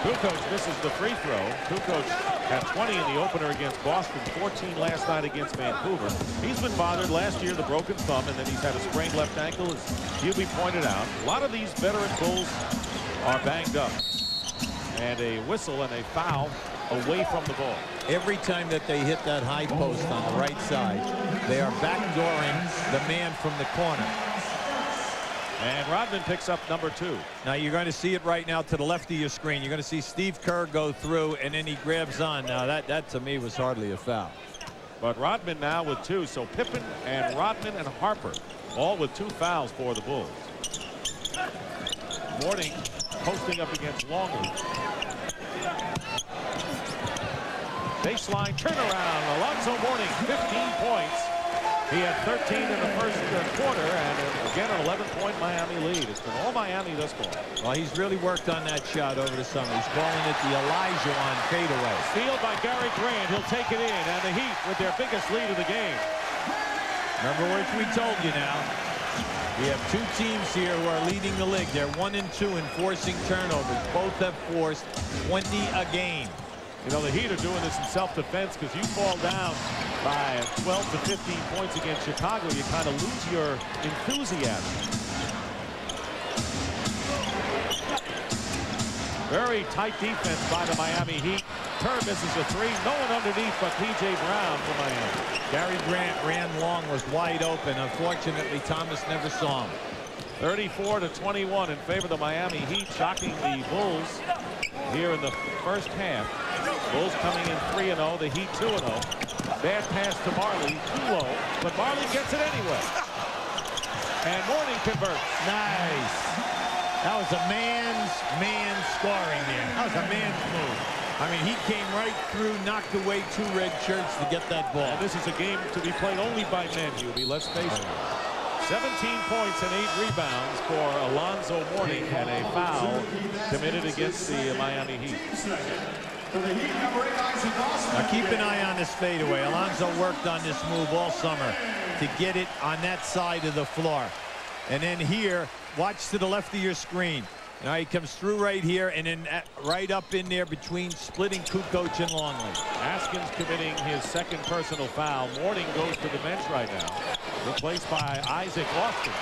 Kukoc misses the free throw. Kukoc had 20 in the opener against Boston, 14 last night against Vancouver. He's been bothered last year, the broken thumb, and then he's had a sprained left ankle, as Hubie pointed out. A lot of these veteran Bulls are banged up. And a whistle and a foul away from the ball. Every time that they hit that high post on the right side, they are backdooring the man from the corner. And Rodman picks up number 2. Now you're going to see it right now to the left of your screen. You're going to see Steve Kerr go through, and then he grabs on. Now that to me was hardly a foul. But Rodman now with 2. So Pippen and Rodman and Harper all with 2 fouls for the Bulls. Mourning posting up against Longley. Baseline turnaround. Alonzo Mourning, 15 points. He had 13 in the first quarter, and again an 11-point Miami lead. It's been all Miami thus far. Well, he's really worked on that shot over the summer. He's calling it the Elijah fadeaway. Steal by Gary Grant. He'll take it in, and the Heat with their biggest lead of the game. Remember what we told you now. We have 2 teams here who are leading the league. They're 1 and 2 in forcing turnovers. Both have forced 20 a game. You know, the Heat are doing this in self-defense because you fall down by 12 to 15 points against Chicago, you kind of lose your enthusiasm. Very tight defense by the Miami Heat. Kerr misses a 3. No one underneath but P.J. Brown for Miami. Gary Grant ran long, was wide open. Unfortunately, Thomas never saw him. 34-21 in favor of the Miami Heat, shocking the Bulls here in the first half. Bulls coming in 3-0, the Heat 2-0. Bad pass to Marley, too low, but Marley gets it anyway. And Mourning converts. Nice. That was a man scoring there. That was a man's move. I mean, he came right through, knocked away 2 red shirts to get that ball. And this is a game to be played only by men, Hubie. Let's face it. 17 points and 8 rebounds for Alonzo Mourning, and a foul committed against the Miami Heat. Now keep an eye on this fadeaway. Alonzo worked on this move all summer to get it on that side of the floor. And then here, watch to the left of your screen. Now he comes through right here and then right up in there between splitting Kukoc and Longley. Askins committing his second personal foul. Mourning goes to the bench right now, replaced by Isaac Austin.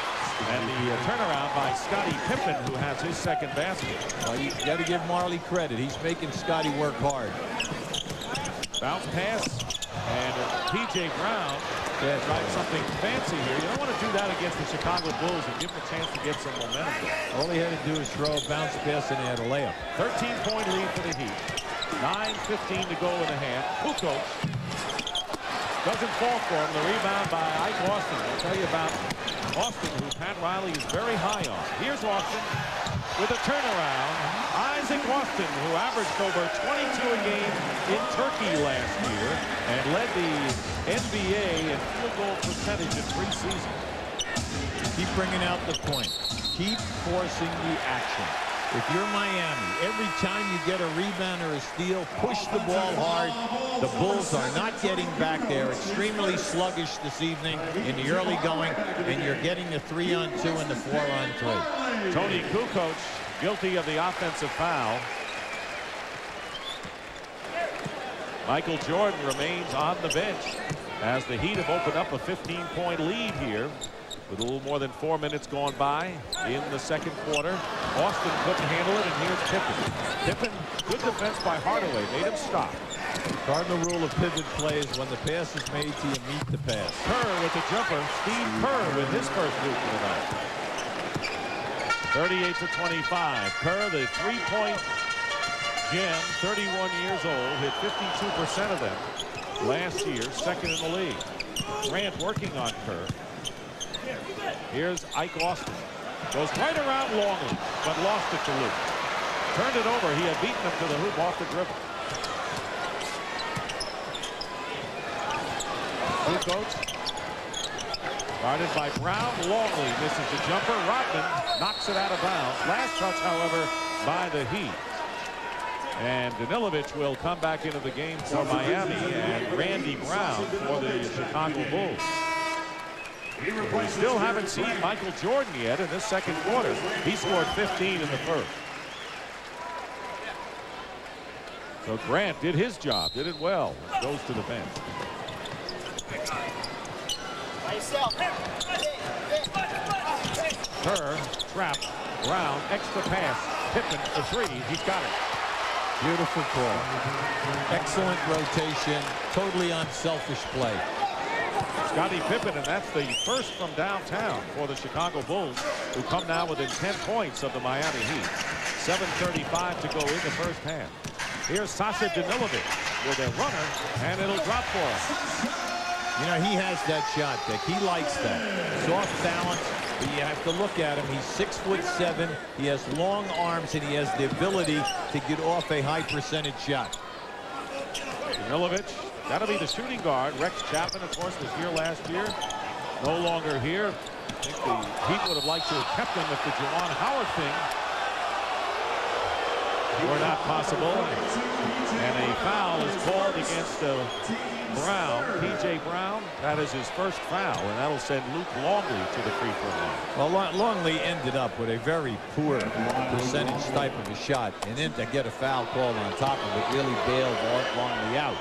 And the turnaround by Scottie Pippen, who has his second basket. Well, you got to give Marley credit. He's making Scottie work hard. Bounce pass, and P.J. Brown tried something fancy here. You don't want to do that against the Chicago Bulls and give them a chance to get some momentum. All he had to do is throw a bounce pass and add a layup. 13-point lead for the Heat. 9:15 to go in the half. Kukoc doesn't fall for him. The rebound by Ike Austin. I'll tell you about Austin, who Pat Riley is very high on. Here's Austin with a turnaround. Isaac Austin, who averaged over 22 a game in Turkey last year and led the NBA in field goal percentage in preseason. Keep bringing out the point. Keep forcing the action. If you're Miami, every time you get a rebound or a steal, push the ball hard. The Bulls are not getting back there. Extremely sluggish this evening in the early going, and you're getting the 3-on-2 and the 4-on-3. Tony Kukoc guilty of the offensive foul. Michael Jordan remains on the bench as the Heat have opened up a 15-point lead here with a little more than 4 minutes gone by in the second quarter. Austin couldn't handle it, and here's Pippen. Pippen, good defense by Hardaway, made him stop. Cardinal rule of pivot plays: when the pass is made to you, meet the pass. Kerr with the jumper. Steve Kerr with his first hoop of the night. 38-25. Kerr, the three-point gem, 31 years old, hit 52% of them last year, second in the league. Grant working on Kerr. Here's Ike Austin. Goes right around Longley, but lost it to Luke. Turned it over. He had beaten him to the hoop off the dribble. Luke Oates. Guarded by Brown. Longley misses the jumper. Rodman knocks it out of bounds. Last touch, however, by the Heat. And Danilovic will come back into the game for Miami, and Randy Brown for the Chicago Bulls. We still haven't seen Michael Jordan yet in this second quarter. He scored 15 in the first. So Grant did his job, did it well. Goes to the bench. Kerr, trapped. Brown, extra pass. Pippen for three. He's got it. Beautiful call. Excellent rotation. Totally unselfish play. Scottie Pippen, and that's the first from downtown for the Chicago Bulls, who come now within 10 points of the Miami Heat. 7:35 to go in the first half. Here's Sasha Danilovic with a runner, and it'll drop for him. You know, he has that shot, Dick. He likes that. Soft balance, but you have to look at him. He's 6'7". He has long arms, and he has the ability to get off a high percentage shot. Danilovic, that'll be the shooting guard. Rex Chapman, of course, was here last year. No longer here. I think the Heat would have liked to have kept him if the Juwan Howard thing were not possible. And a foul is called against Brown, P.J. Brown. That is his first foul, and that'll send Luke Longley to the free throw line. Well, Longley ended up with a very poor percentage type of a shot, and then to get a foul called on top of it really bailed Longley out.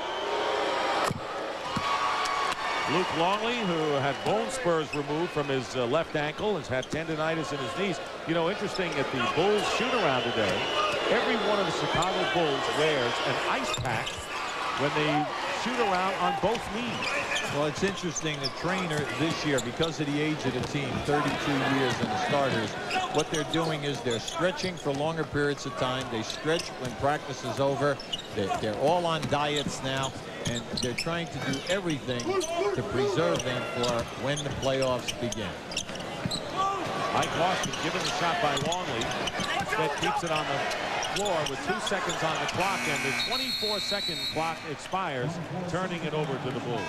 Luke Longley, who had bone spurs removed from his left ankle, has had tendonitis in his knees. You know, interesting, at the Bulls shoot-around today, every one of the Chicago Bulls wears an ice pack when they shoot around on both knees. Well, it's interesting, the trainer this year, because of the age of the team, 32 years in the starters, what they're doing is they're stretching for longer periods of time. They stretch when practice is over. They're all on diets now, and they're trying to do everything to preserve them for when the playoffs begin. Mike Austin given the shot by Longley. Instead keeps it on the floor with 2 seconds on the clock, and the 24-second clock expires, turning it over to the Bulls.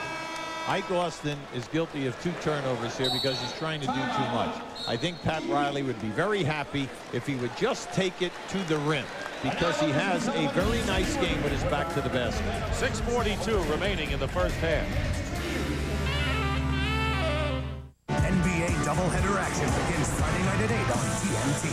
Ike Austin is guilty of 2 turnovers here because he's trying to do too much. I think Pat Riley would be very happy if he would just take it to the rim, because he has a very nice game with his back to the basket. 6:42 remaining in the first half. NBA doubleheader action begins Friday night at 8 on TNT.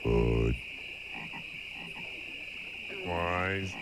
Bud. Wise.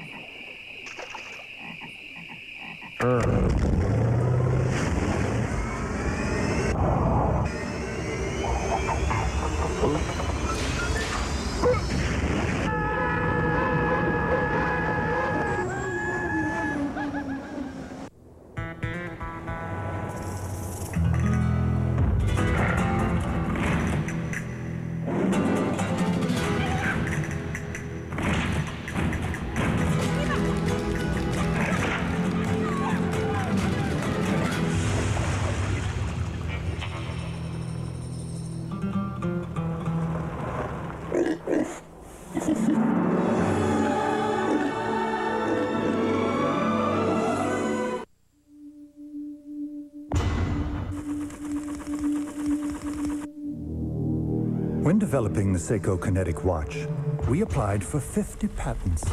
When developing the Seiko Kinetic watch, we applied for 50 patents.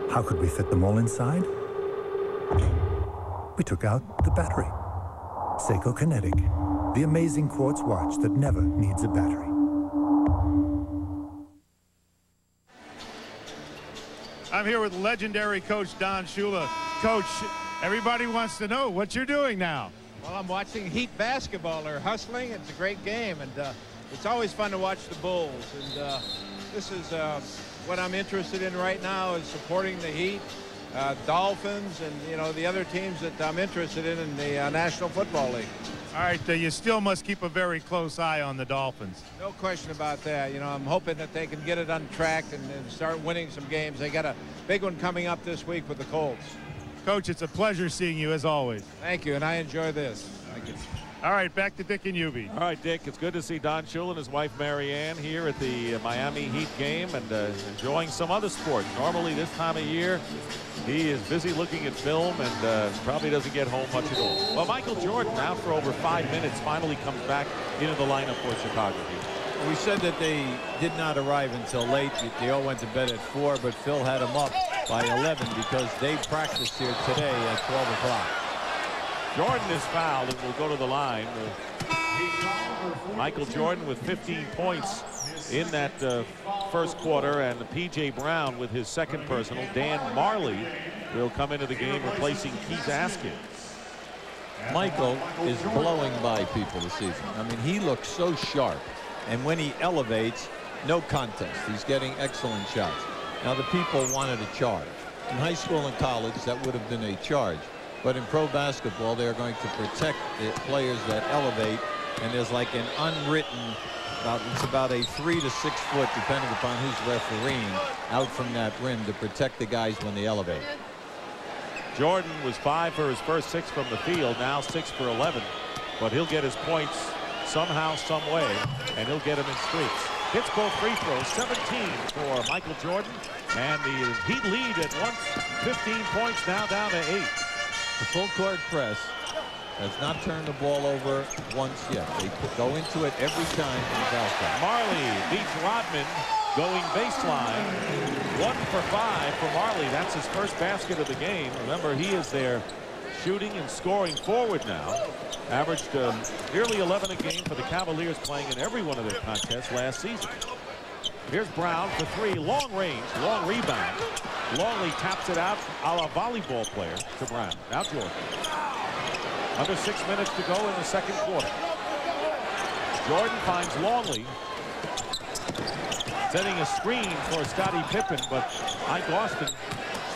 How could we fit them all inside? We took out the battery. Seiko Kinetic, the amazing quartz watch that never needs a battery. I'm here with legendary coach Don Shula. Coach, everybody wants to know what you're doing now. Well, I'm watching Heat basketball. They're hustling. It's a great game, and it's always fun to watch the Bulls. And this is what I'm interested in right now is supporting the Heat, Dolphins, and the other teams that I'm interested in the National Football League. All right, you still must keep a very close eye on the Dolphins. No question about that. I'm hoping that they can get it untracked and start winning some games. They got a big one coming up this week with the Colts. Coach, it's a pleasure seeing you as always. Thank you, and I enjoy this. Thank you. All right, back to Dick and Ubi. All right, Dick, it's good to see Don Shula and his wife Mary Ann here at the Miami Heat game and enjoying some other sport. Normally this time of year, he is busy looking at film and probably doesn't get home much at all. Well, Michael Jordan, out for over 5 minutes, finally comes back into the lineup for Chicago here. We said that they did not arrive until late. They all went to bed at 4, but Phil had them up by 11 because they practiced here today at 12 o'clock. Jordan is fouled and will go to the line. Michael Jordan with 15 points in that first quarter, and P.J. Brown with his second personal. Dan Marley will come into the game replacing Keith Askin. Michael is blowing by people this season. I mean, he looks so sharp, and when he elevates, no contest. He's getting excellent shots. Now, the people wanted a charge. In high school and college, that would have been a charge. But in pro basketball, they're going to protect the players that elevate, and there's like an unwritten, it's about a 3 to 6 foot, depending upon who's refereeing, out from that rim to protect the guys when they elevate. Jordan was 5 for his first 6 from the field, now 6 for 11. But he'll get his points somehow, some way, and he'll get them in streaks. Hits both free throws, 17 for Michael Jordan, and the Heat lead at once, 15 points, now down to 8. The full court press has not turned the ball over once yet. They go into it every time in the foul shot. Marley beats Rodman going baseline. 1 for 5 for Marley. That's his first basket of the game. Remember, he is their shooting and scoring forward now. Averaged nearly 11 a game for the Cavaliers, playing in every one of their contests last season. Here's Brown for 3, long range, long rebound. Longley taps it out a la volleyball player to Brown. Now Jordan. Under 6 minutes to go in the second quarter. Jordan finds Longley setting a screen for Scottie Pippen, but Ike Austin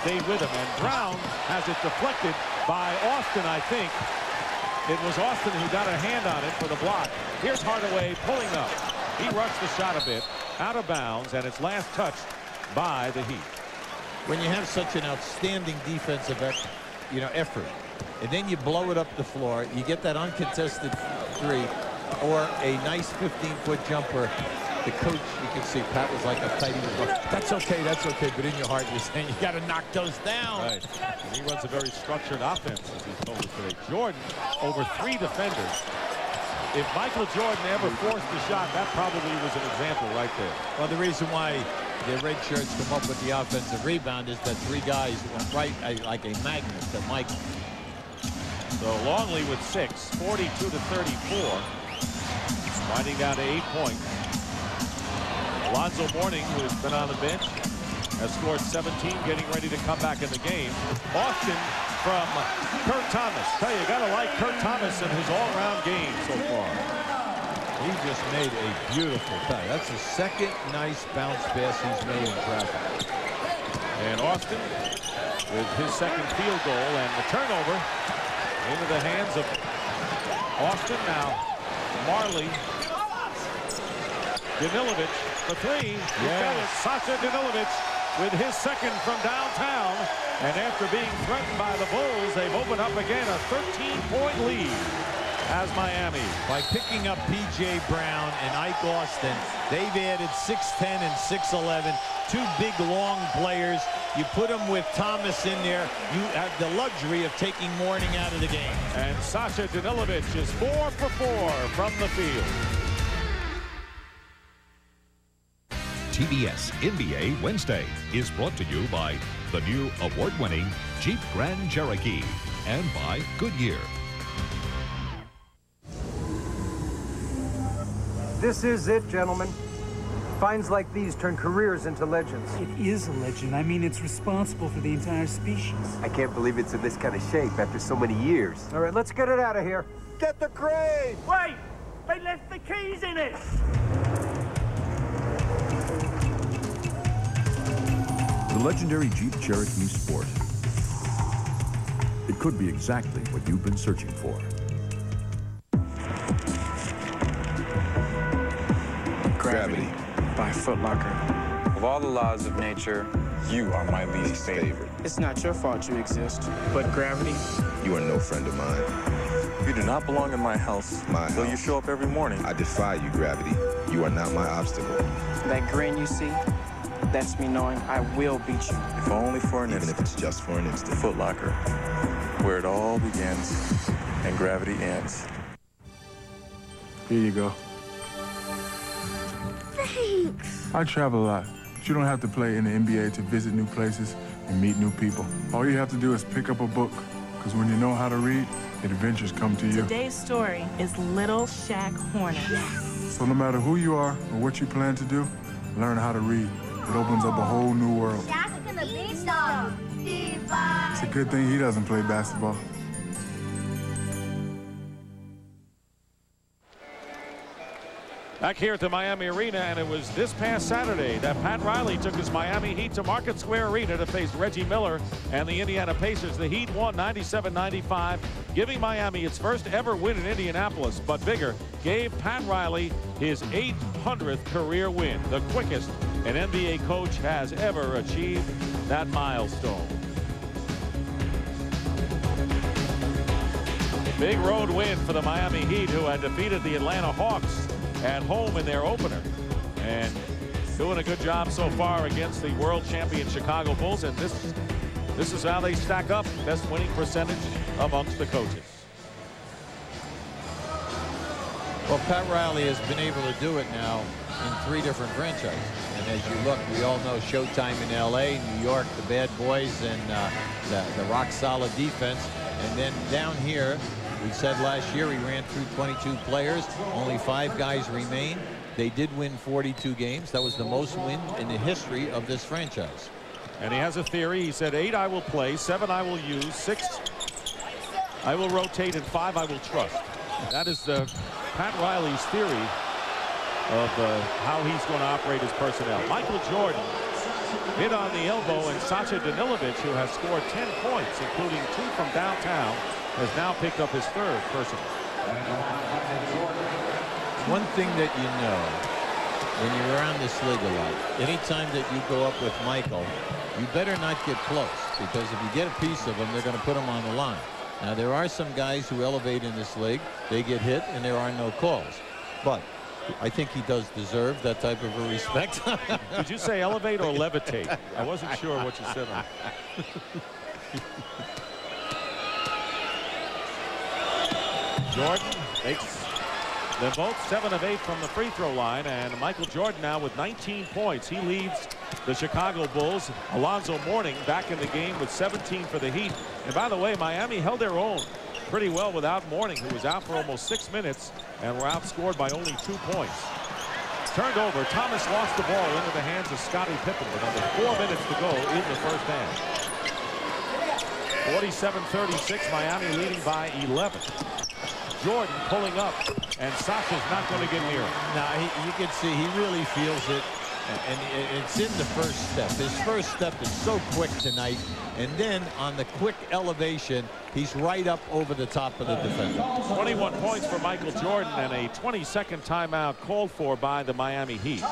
stayed with him. And Brown has it deflected by Austin, I think. It was Austin who got a hand on it for the block. Here's Hardaway pulling up. He rushed the shot a bit, out of bounds, and it's last touched by the Heat. When you have such an outstanding defensive effort, and then you blow it up the floor, you get that uncontested 3 or a nice 15-foot jumper. The coach, you can see Pat was like uptight. He was like, that's okay, but in your heart you're saying you got to knock those down. Right. And he runs a very structured offense, as he's told us today. Jordan over 3 defenders. If Michael Jordan ever forced the shot, that probably was an example right there. Well, the reason why the red shirts come up with the offensive rebound is that 3 guys went right like a magnet to Michael. So Longley with 6, 42 to 34, winding down to 8 points. Alonzo Mourning, who has been on the bench, has scored 17, getting ready to come back in the game. Austin from Kurt Thomas. Tell you, you gotta like Kurt Thomas in his all-around game so far. He just made a beautiful play. That's the second nice bounce pass he's made in traffic. And Austin with his second field goal, and the turnover into the hands of Austin. Now Marley. Danilovic for 3. Yes. Sasha Danilovic with his second from downtown. And after being threatened by the Bulls, they've opened up again a 13-point lead as Miami. By picking up P.J. Brown and Ike Austin, they've added 6'10 and 6'11, 2 big, long players. You put them with Thomas in there, you have the luxury of taking Mourning out of the game. And Sasha Danilovic is 4 for 4 from the field. TBS NBA Wednesday is brought to you by the new award-winning Jeep Grand Cherokee and by Goodyear. This is it, gentlemen. Finds like these turn careers into legends. It is a legend. I mean, it's responsible for the entire species. I can't believe it's in this kind of shape after so many years. All right, let's get it out of here. Get the crane! Wait! They left the keys in it! The legendary Jeep Cherokee Sport. It could be exactly what you've been searching for. Gravity by Foot Locker. Of all the laws of nature, you are my least favorite. It's not your fault you exist, but gravity. You are no friend of mine. You do not belong in my house. Though you show up every morning. I defy you, Gravity. You are not my obstacle. That grin you see, that's me knowing I will beat you. If only for an instant. Even if it's just for an instant. Foot Locker, where it all begins and gravity ends. Here you go. Thanks. I travel a lot, but you don't have to play in the NBA to visit new places and meet new people. All you have to do is pick up a book, because when you know how to read, adventures come to you. Today's story is Little Shaq Horner. Yes. So no matter who you are or what you plan to do, learn how to read. It opens up a whole new world. Shaq and the Beanstalk. It's a good thing he doesn't play basketball. Back here at the Miami Arena, and it was this past Saturday that Pat Riley took his Miami Heat to Market Square Arena to face Reggie Miller and the Indiana Pacers. The Heat won 97-95, giving Miami its first ever win in Indianapolis, but bigger, gave Pat Riley his 800th career win, the quickest an NBA coach has ever achieved that milestone. Big road win for the Miami Heat, who had defeated the Atlanta Hawks at home in their opener, and doing a good job so far against the world champion Chicago Bulls. And this is how they stack up, best winning percentage amongst the coaches. Well, Pat Riley has been able to do it now in 3 different franchises. And as you look, we all know Showtime in LA, New York, the Bad Boys, and the rock solid defense. And then down here, we said last year he ran through 22 players. Only 5 guys remain. They did win 42 games. That was the most win in the history of this franchise. And he has a theory. He said 8 I will play, 7 I will use, 6 I will rotate, and 5 I will trust. That is Pat Riley's theory of how he's going to operate his personnel. Michael Jordan hit on the elbow, and Sacha Danilovic, who has scored 10 points, including 2 from downtown, has now picked up his 3rd personal. One thing that you know when you're around this league a lot, anytime that you go up with Michael, you better not get close, because if you get a piece of him, they're going to put him on the line. Now, there are some guys who elevate in this league. They get hit, and there are no calls. But I think he does deserve that type of a respect. Did you say elevate or levitate? I wasn't sure what you said on Jordan makes them both 7 of 8 from the free throw line, and Michael Jordan now with 19 points. He leads the Chicago Bulls. Alonzo Mourning back in the game with 17 for the Heat. And by the way, Miami held their own pretty well without Mourning, who was out for almost 6 minutes and were outscored by only 2 points. Turned over. Thomas lost the ball into the hands of Scottie Pippen with under 4 minutes to go in the first half. 47-36, Miami leading by 11. Jordan pulling up, and Sacha's not going to get near him. Now, you can see he really feels it, and it's in the first step. His first step is so quick tonight, and then on the quick elevation, he's right up over the top of the defender. 21 points for Michael Jordan, and a 22nd timeout called for by the Miami Heat.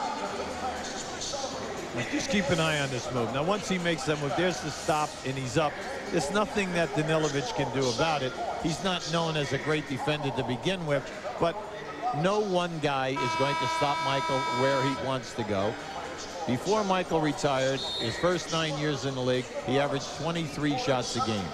Just keep an eye on this move. Now, once he makes that move, there's the stop, and he's up. There's nothing that Danilovic can do about it. He's not known as a great defender to begin with, but no one guy is going to stop Michael where he wants to go. Before Michael retired, his first 9 years in the league, he averaged 23 shots a game.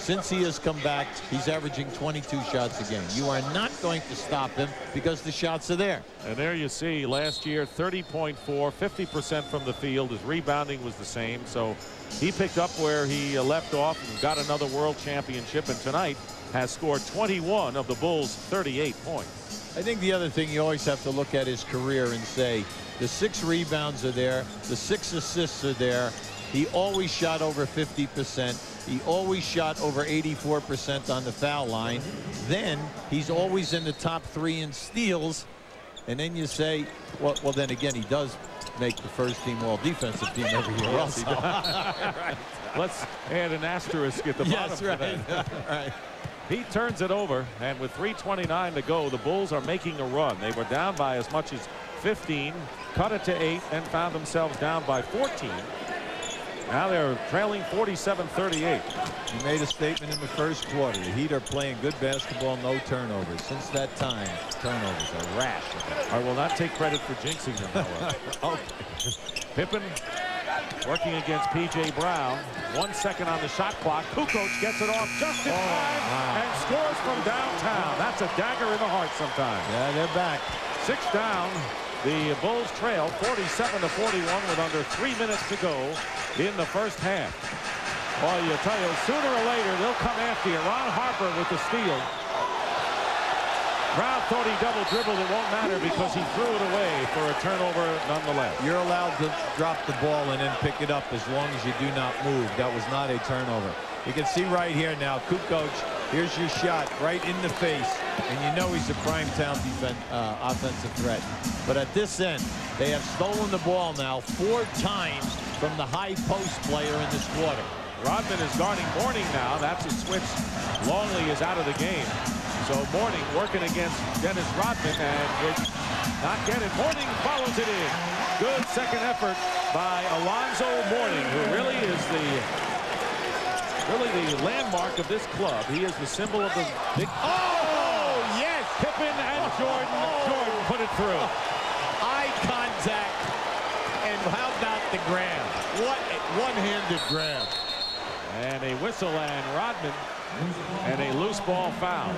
Since he has come back, he's averaging 22 shots a game. You are not going to stop him because the shots are there. And there you see last year 30.4, 50% from the field. His rebounding was the same. So he picked up where he left off and got another world championship, and tonight has scored 21 of the Bulls' 38 points. I think the other thing you always have to look at his career and say the 6 rebounds are there, the 6 assists are there. He always shot over 50%. He always shot over 84% on the foul line. Then he's always in the top 3 in steals. And then you say, well, then again, he does make the first team all defensive team every year. Yes, he does. Right. Let's add an asterisk at the bottom. Yes, right. Right. He turns it over, and with 3:29 to go, the Bulls are making a run. They were down by as much as 15, cut it to 8, and found themselves down by 14. Now they're trailing 47-38. He made a statement in the first quarter. The Heat are playing good basketball, no turnovers. Since that time, turnovers are rash. I will not take credit for jinxing them, however. Okay. Pippen working against P.J. Brown. 1 second on the shot clock. Kukoc gets it off just in time and scores from downtown. That's a dagger in the heart sometimes. Yeah, they're back. 6 down. The Bulls trail 47-41 with under 3 minutes to go in the first half. Well, you tell you, sooner or later, they'll come after you. Ron Harper with the steal. Brown thought he double dribbled. It won't matter because he threw it away for a turnover nonetheless. You're allowed to drop the ball and then pick it up as long as you do not move. That was not a turnover. You can see right here now, Kukoc, here's your shot right in the face. And you know he's a prime-time offensive threat. But at this end, they have stolen the ball now 4 times from the high post player in this quarter. Rodman is guarding Mourning now. That's a switch. Longley is out of the game. So Mourning working against Dennis Rodman, and it's not get it. Mourning follows it in. Good second effort by Alonzo Mourning, who really is the landmark of this club. He is the symbol of the big. Oh, yes! Pippen and Jordan. Jordan put it through. Eye contact. And how about the grab? What a one-handed grab. And a whistle and Rodman, and a loose ball foul.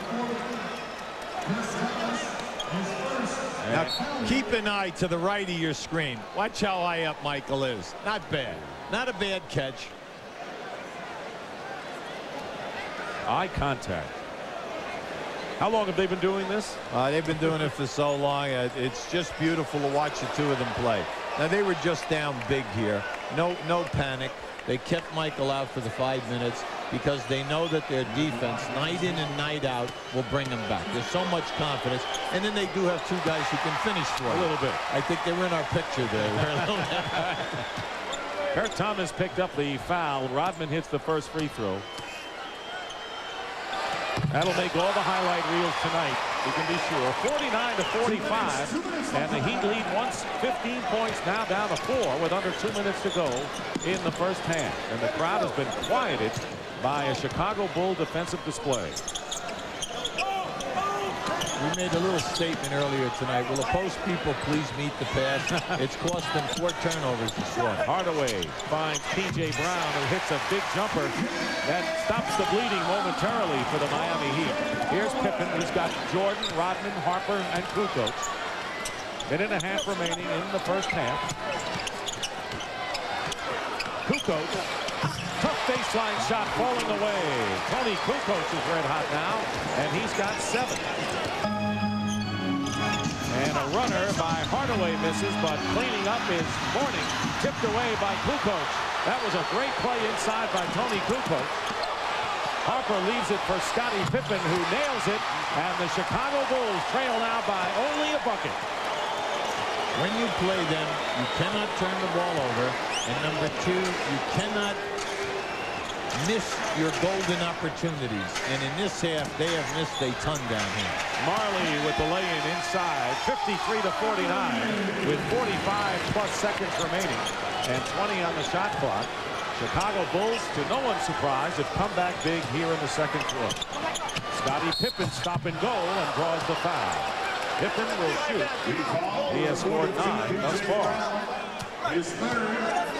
Now, keep an eye to the right of your screen. Watch how high up Michael is. Not bad. Not a bad catch. Eye contact. How long have they been doing this? They've been doing it for so long. It's just beautiful to watch the 2 of them play. Now, they were just down big here. No panic. They kept Michael out for the 5 minutes because they know that their defense, night in and night out, will bring them back. There's so much confidence. And then they do have 2 guys who can finish for a little bit. I think they were in our picture there. Kurt Thomas picked up the foul. Rodman hits the first free throw. That'll make all the highlight reels tonight, you can be sure. 49-45, and the Heat lead once 15 points, now down to 4 with under 2 minutes to go in the first half. And the crowd has been quieted by a Chicago Bull defensive display. We made a little statement earlier tonight. Will the post people please meet the pass? It's cost them 4 turnovers this quarter. Hardaway finds P.J. Brown, who hits a big jumper that stops the bleeding momentarily for the Miami Heat. Here's Pippen, who's got Jordan, Rodman, Harper, and Kukoc. Minute and a half remaining in the first half. Kukoc, tough baseline shot falling away. Tony Kukoc is red hot now, and he's got 7. And a runner by Hardaway misses, but cleaning up is Mourning. Tipped away by Kukoc. That was a great play inside by Tony Kukoc. Harper leaves it for Scottie Pippen, who nails it, and the Chicago Bulls trail now by only a bucket. When you play them, you cannot turn the ball over, and number 2, you cannot miss your golden opportunities. And in this half, they have missed a ton down here. Marley with the lay-in inside, 53-49, with 45+ seconds remaining and 20 on the shot clock. Chicago Bulls, to no one's surprise, have come back big here in the second quarter. Scottie Pippen stop and go and draws the foul. Pippen will shoot. He has scored 9 thus far.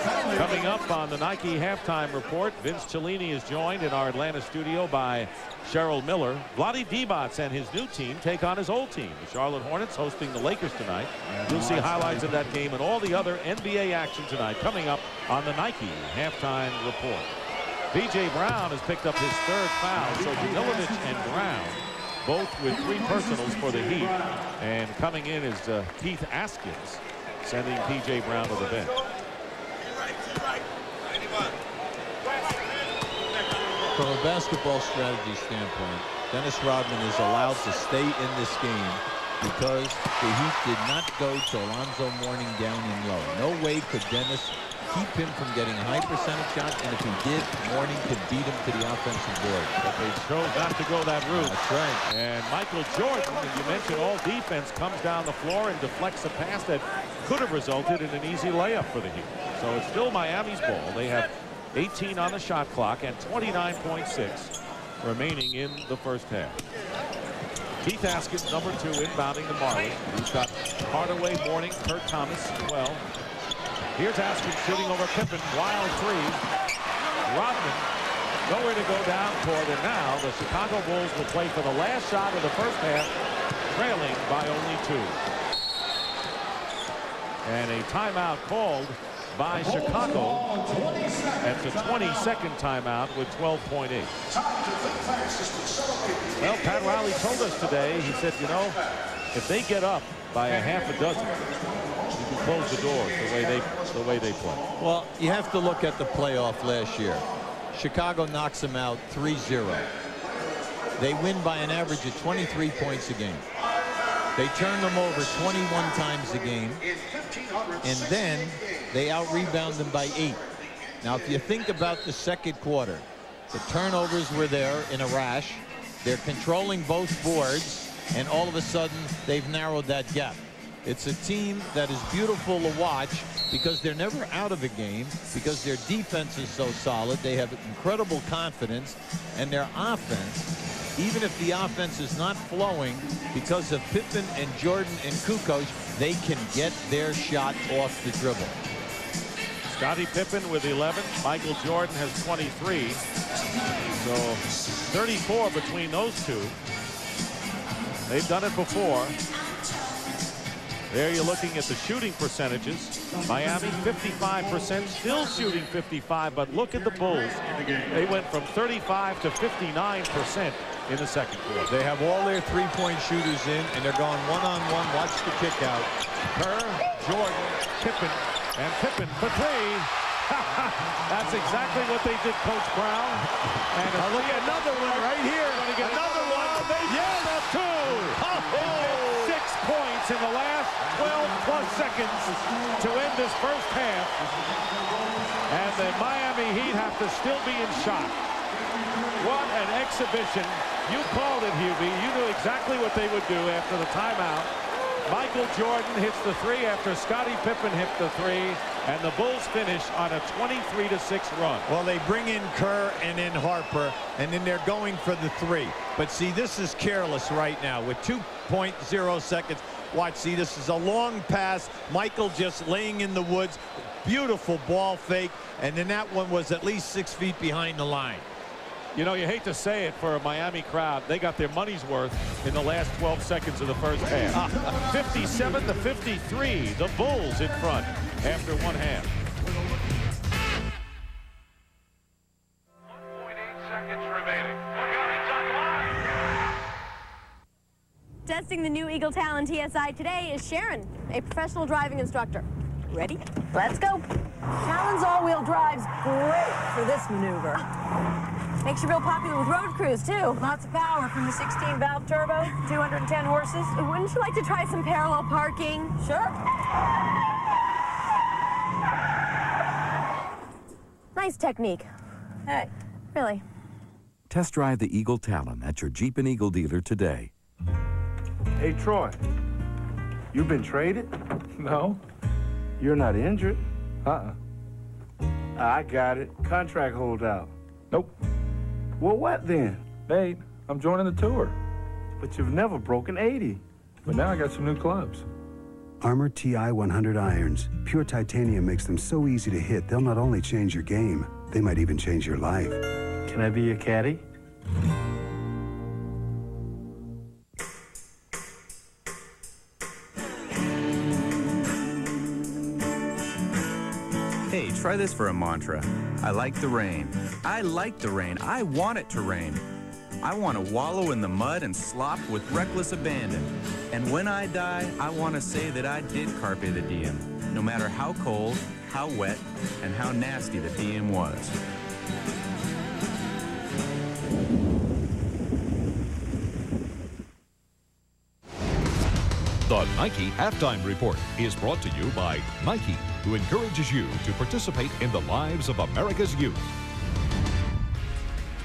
Coming up on the Nike halftime report, Vince Cellini is joined in our Atlanta studio by Cheryl Miller. Vlade Divac and his new team take on his old team, the Charlotte Hornets, hosting the Lakers tonight. You'll see highlights of that game and all the other NBA action tonight coming up on the Nike halftime report. B.J. Brown has picked up his third foul, so Danilovic and Brown both with 3 personals for the Heat. And coming in is Keith Askins, sending P.J. Brown to the bench. From a basketball strategy standpoint, Dennis Rodman is allowed to stay in this game because the Heat did not go to Alonzo Mourning down and low. No way could Dennis keep him from getting a high percentage shot, and if he did, Mourning could beat him to the offensive board. But they chose not to go that route. That's right. And Michael Jordan, as you mentioned, all defense, comes down the floor and deflects a pass that could have resulted in an easy layup for the Heat. So it's still Miami's ball. They have 18 on the shot clock and 29.6 remaining in the first half. Keith Askins, number 2, inbounding to Marley. He's got Hardaway, Mourning, Kurt Thomas as well. Here's Askins shooting over Pippen. Wild 3. Rodman nowhere to go down toward it now. The Chicago Bulls will play for the last shot of the first half, trailing by only 2. And a timeout called by Chicago. That's a 22nd timeout with 12.8. Well, Pat Riley told us today, he said, you know, if they get up by a half a dozen, you can close the doors the way they play. Well, you have to look at the playoff last year. Chicago knocks them out 3-0. They win by an average of 23 points a game. They turn them over 21 times a game, and then they out-rebound them by 8. Now, if you think about the second quarter, the turnovers were there in a rash. They're controlling both boards, and all of a sudden, they've narrowed that gap. It's a team that is beautiful to watch because they're never out of a game, because their defense is so solid. They have incredible confidence, and their offense, even if the offense is not flowing, because of Pippen and Jordan and Kukoc, they can get their shot off the dribble. Scottie Pippen with 11. Michael Jordan has 23. So 34 between those two. They've done it before. There you're looking at the shooting percentages. Miami 55%, still shooting 55, but look at the Bulls. They went from 35 to 59% in the second quarter. They have all their three-point shooters in, and they're going one-on-one. Watch the kick out. Kerr, Jordan, Pippen, and Pippen for 3. That's exactly what they did, Coach Brown. And look at another one right here. Going to get another one. They yes, up 2. Oh. 6 points in the last 12-plus seconds to end this first half. And the Miami Heat have to still be in shock. What an exhibition. You called it, Hubie. You knew exactly what they would do after the timeout. Michael Jordan hits the 3 after Scottie Pippen hit the 3, and the Bulls finish on a 23-6 run. Well, they bring in Kerr and in Harper, and then they're going for the 3. But see, this is careless right now with 2.0 seconds. Watch, see, this is a long pass. Michael just laying in the woods. Beautiful ball fake, and then that one was at least 6 feet behind the line. You know, you hate to say it for a Miami crowd. They got their money's worth in the last 12 seconds of the first half. 57-53. The Bulls in front after one half. 1.8 seconds remaining. Testing the new Eagle Talon TSI today is Sharon, a professional driving instructor. Ready? Let's go. Talon's all-wheel drive's great for this maneuver. Makes you real popular with road crews, too. Lots of power from the 16-valve turbo, 210 horses. Wouldn't you like to try some parallel parking? Sure. Nice technique. Hey, really. Test drive the Eagle Talon at your Jeep and Eagle dealer today. Hey, Troy, you been traded? No. You're not injured? I got it. Contract holdout. Nope. Well, what then? Hey, I'm joining the tour. But you've never broken 80. But now I got some new clubs. Armor TI 100 irons. Pure titanium makes them so easy to hit, they'll not only change your game, they might even change your life. Can I be your caddy? Hey, try this for a mantra. I like the rain. I like the rain. I want it to rain. I want to wallow in the mud and slop with reckless abandon. And when I die, I want to say that I did carpe the diem, no matter how cold, how wet, and how nasty the diem was. The Nike Halftime Report is brought to you by Nike, who encourages you to participate in the lives of America's youth.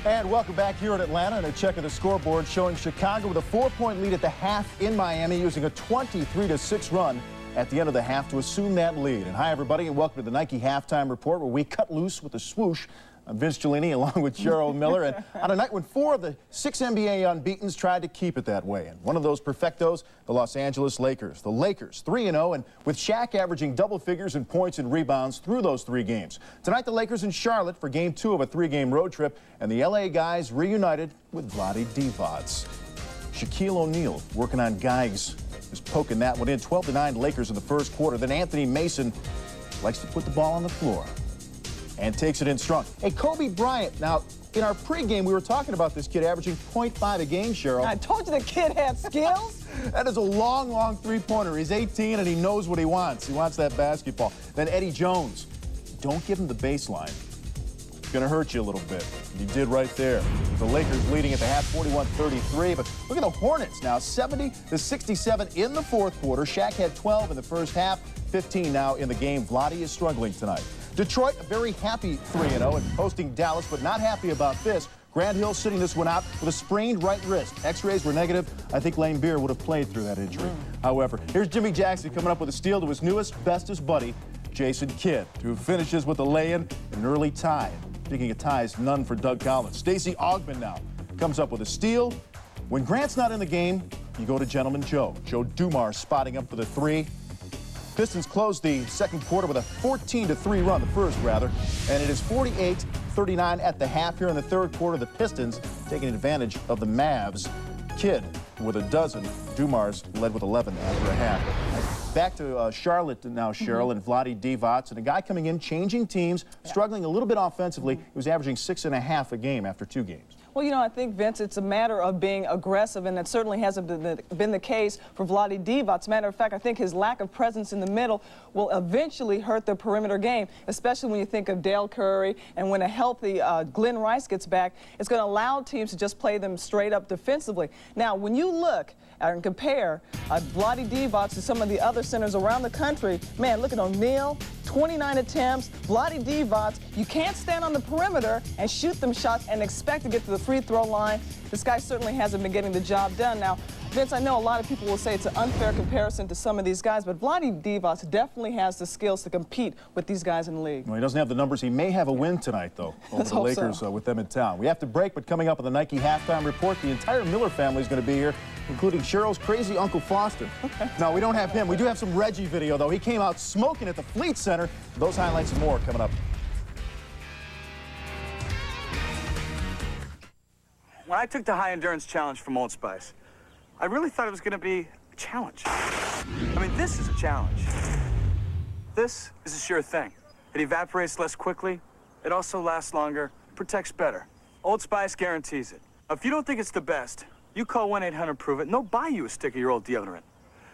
And welcome back here in Atlanta, and a check of the scoreboard showing Chicago with a 4-point lead at the half in Miami, using a 23-6 run at the end of the half to assume that lead. And hi, everybody, and welcome to the Nike Halftime Report, where we cut loose with a swoosh. I'm Vince Giannini along with Cheryl Miller, and on a night when 4 of the 6 NBA unbeatens tried to keep it that way. And one of those perfectos, the Los Angeles Lakers. The Lakers 3-0, and with Shaq averaging double figures in points and rebounds through those 3 games. Tonight, the Lakers in Charlotte for Game 2 of a 3-game road trip, and the LA guys reunited with Vlade Divac. Shaquille O'Neal working on Geigs, just poking that one in. 12-9 Lakers in the first quarter. Then Anthony Mason likes to put the ball on the floor and takes it in strong. Hey, Kobe Bryant. Now, in our pregame, we were talking about this kid averaging 0.5 a game, Cheryl. I told you the kid had skills. That is a long, long three-pointer. He's 18, and he knows what he wants. He wants that basketball. Then Eddie Jones. Don't give him the baseline. It's going to hurt you a little bit. He did right there. The Lakers leading at the half, 41-33. But look at the Hornets now, 70-67 in the fourth quarter. Shaq had 12 in the first half, 15 now in the game. Vlade is struggling tonight. Detroit, a very happy 3-0 and hosting Dallas, but not happy about this. Grant Hill sitting this one out with a sprained right wrist. X-rays were negative. I think Lane Beer would have played through that injury. However, here's Jimmy Jackson coming up with a steal to his newest, bestest buddy, Jason Kidd, who finishes with a lay-in and an early tie. Speaking of ties, none for Doug Collins. Stacey Augmon now comes up with a steal. When Grant's not in the game, you go to Gentleman Joe. Joe Dumars spotting up for the 3. Pistons closed the second quarter with a 14-3 run, the first rather, and it is 48-39 at the half here in the third quarter. The Pistons taking advantage of the Mavs. Kidd with a dozen. Dumars led with 11 after a half. Back to Charlotte now, Cheryl, and Vlade Divac, and a guy coming in, changing teams, struggling a little bit offensively. He was averaging 6.5 a game after 2 games. Well, you know, I think, Vince, it's a matter of being aggressive, and that certainly hasn't been the case for Vlade Divac. As a matter of fact, I think his lack of presence in the middle will eventually hurt the perimeter game, especially when you think of Dale Curry, and when a healthy Glenn Rice gets back, it's going to allow teams to just play them straight up defensively. Now, when you look and compare Vlade Divac to some of the other centers around the country, man, look at O'Neal, 29 attempts. Vlade Divac, you can't stand on the perimeter and shoot them shots and expect to get to the free throw line. This guy certainly hasn't been getting the job done. Now, Vince, I know a lot of people will say it's an unfair comparison to some of these guys, but Vlade Divac definitely has the skills to compete with these guys in the league. Well, he doesn't have the numbers. He may have a win tonight, though, over the Lakers with them in town. We have to break, but coming up on the Nike Halftime Report, the entire Miller family is going to be here, including Cheryl's crazy Uncle Foster. No, we don't have him. We do have some Reggie video, though. He came out smoking at the Fleet Center. Those highlights and more coming up. When I took the high endurance challenge from Old Spice, I really thought it was going to be a challenge. I mean, this is a challenge. This is a sure thing. It evaporates less quickly. It also lasts longer, protects better. Old Spice guarantees it. If you don't think it's the best, you call 1-800-PROVE-IT and they'll buy you a stick of your old deodorant.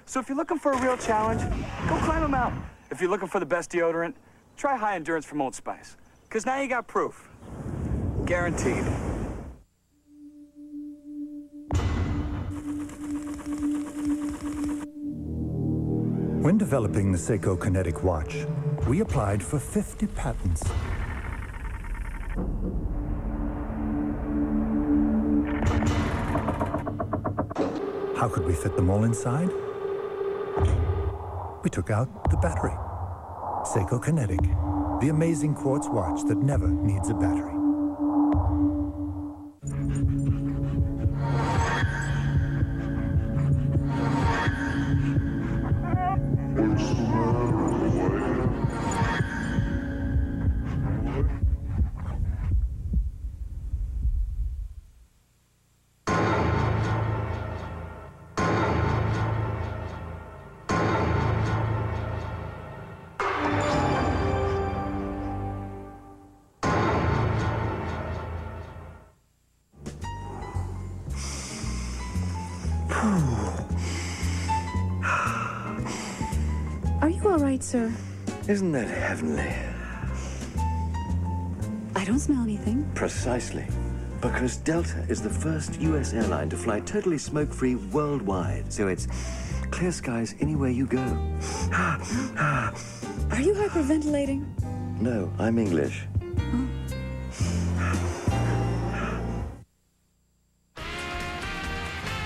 So if you're looking for a real challenge, go climb a mountain. If you're looking for the best deodorant, try high endurance from Old Spice. Because now you got proof. Guaranteed. When developing the Seiko Kinetic watch, we applied for 50 patents. How could we fit them all inside? We took out the battery. Seiko Kinetic, the amazing quartz watch that never needs a battery. all right, sir. Isn't that heavenly? I don't smell anything. Precisely. Because Delta is the first U.S. airline to fly totally smoke-free worldwide. So it's clear skies anywhere you go. Are you hyperventilating? No, I'm English.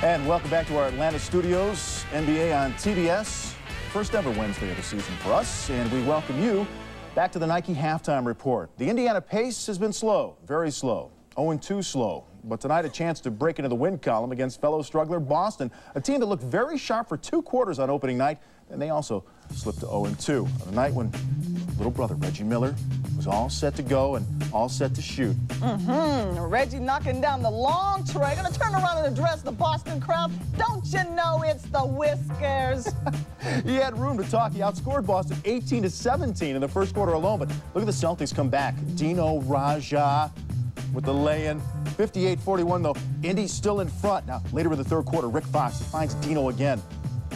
And welcome back to our Atlanta studios, NBA on TBS. First ever Wednesday of the season for us, and we welcome you back to the Nike Halftime Report. The Indiana pace has been slow, very slow, 0-2 slow. But tonight a chance to break into the win column against fellow struggler Boston, a team that looked very sharp for 2 quarters on opening night, and they also slipped to 0-2 on a night when little brother Reggie Miller was all set to go and all set to shoot. Reggie knocking down the long tray. Gonna turn around and address the Boston crowd. Don't you know it's the Whiskers? He had room to talk. He outscored Boston 18-17 in the first quarter alone. But look at the Celtics come back. Dino Raja with the lay-in. 58-41 though. Indy's still in front. Now later in the third quarter, Rick Fox finds Dino again.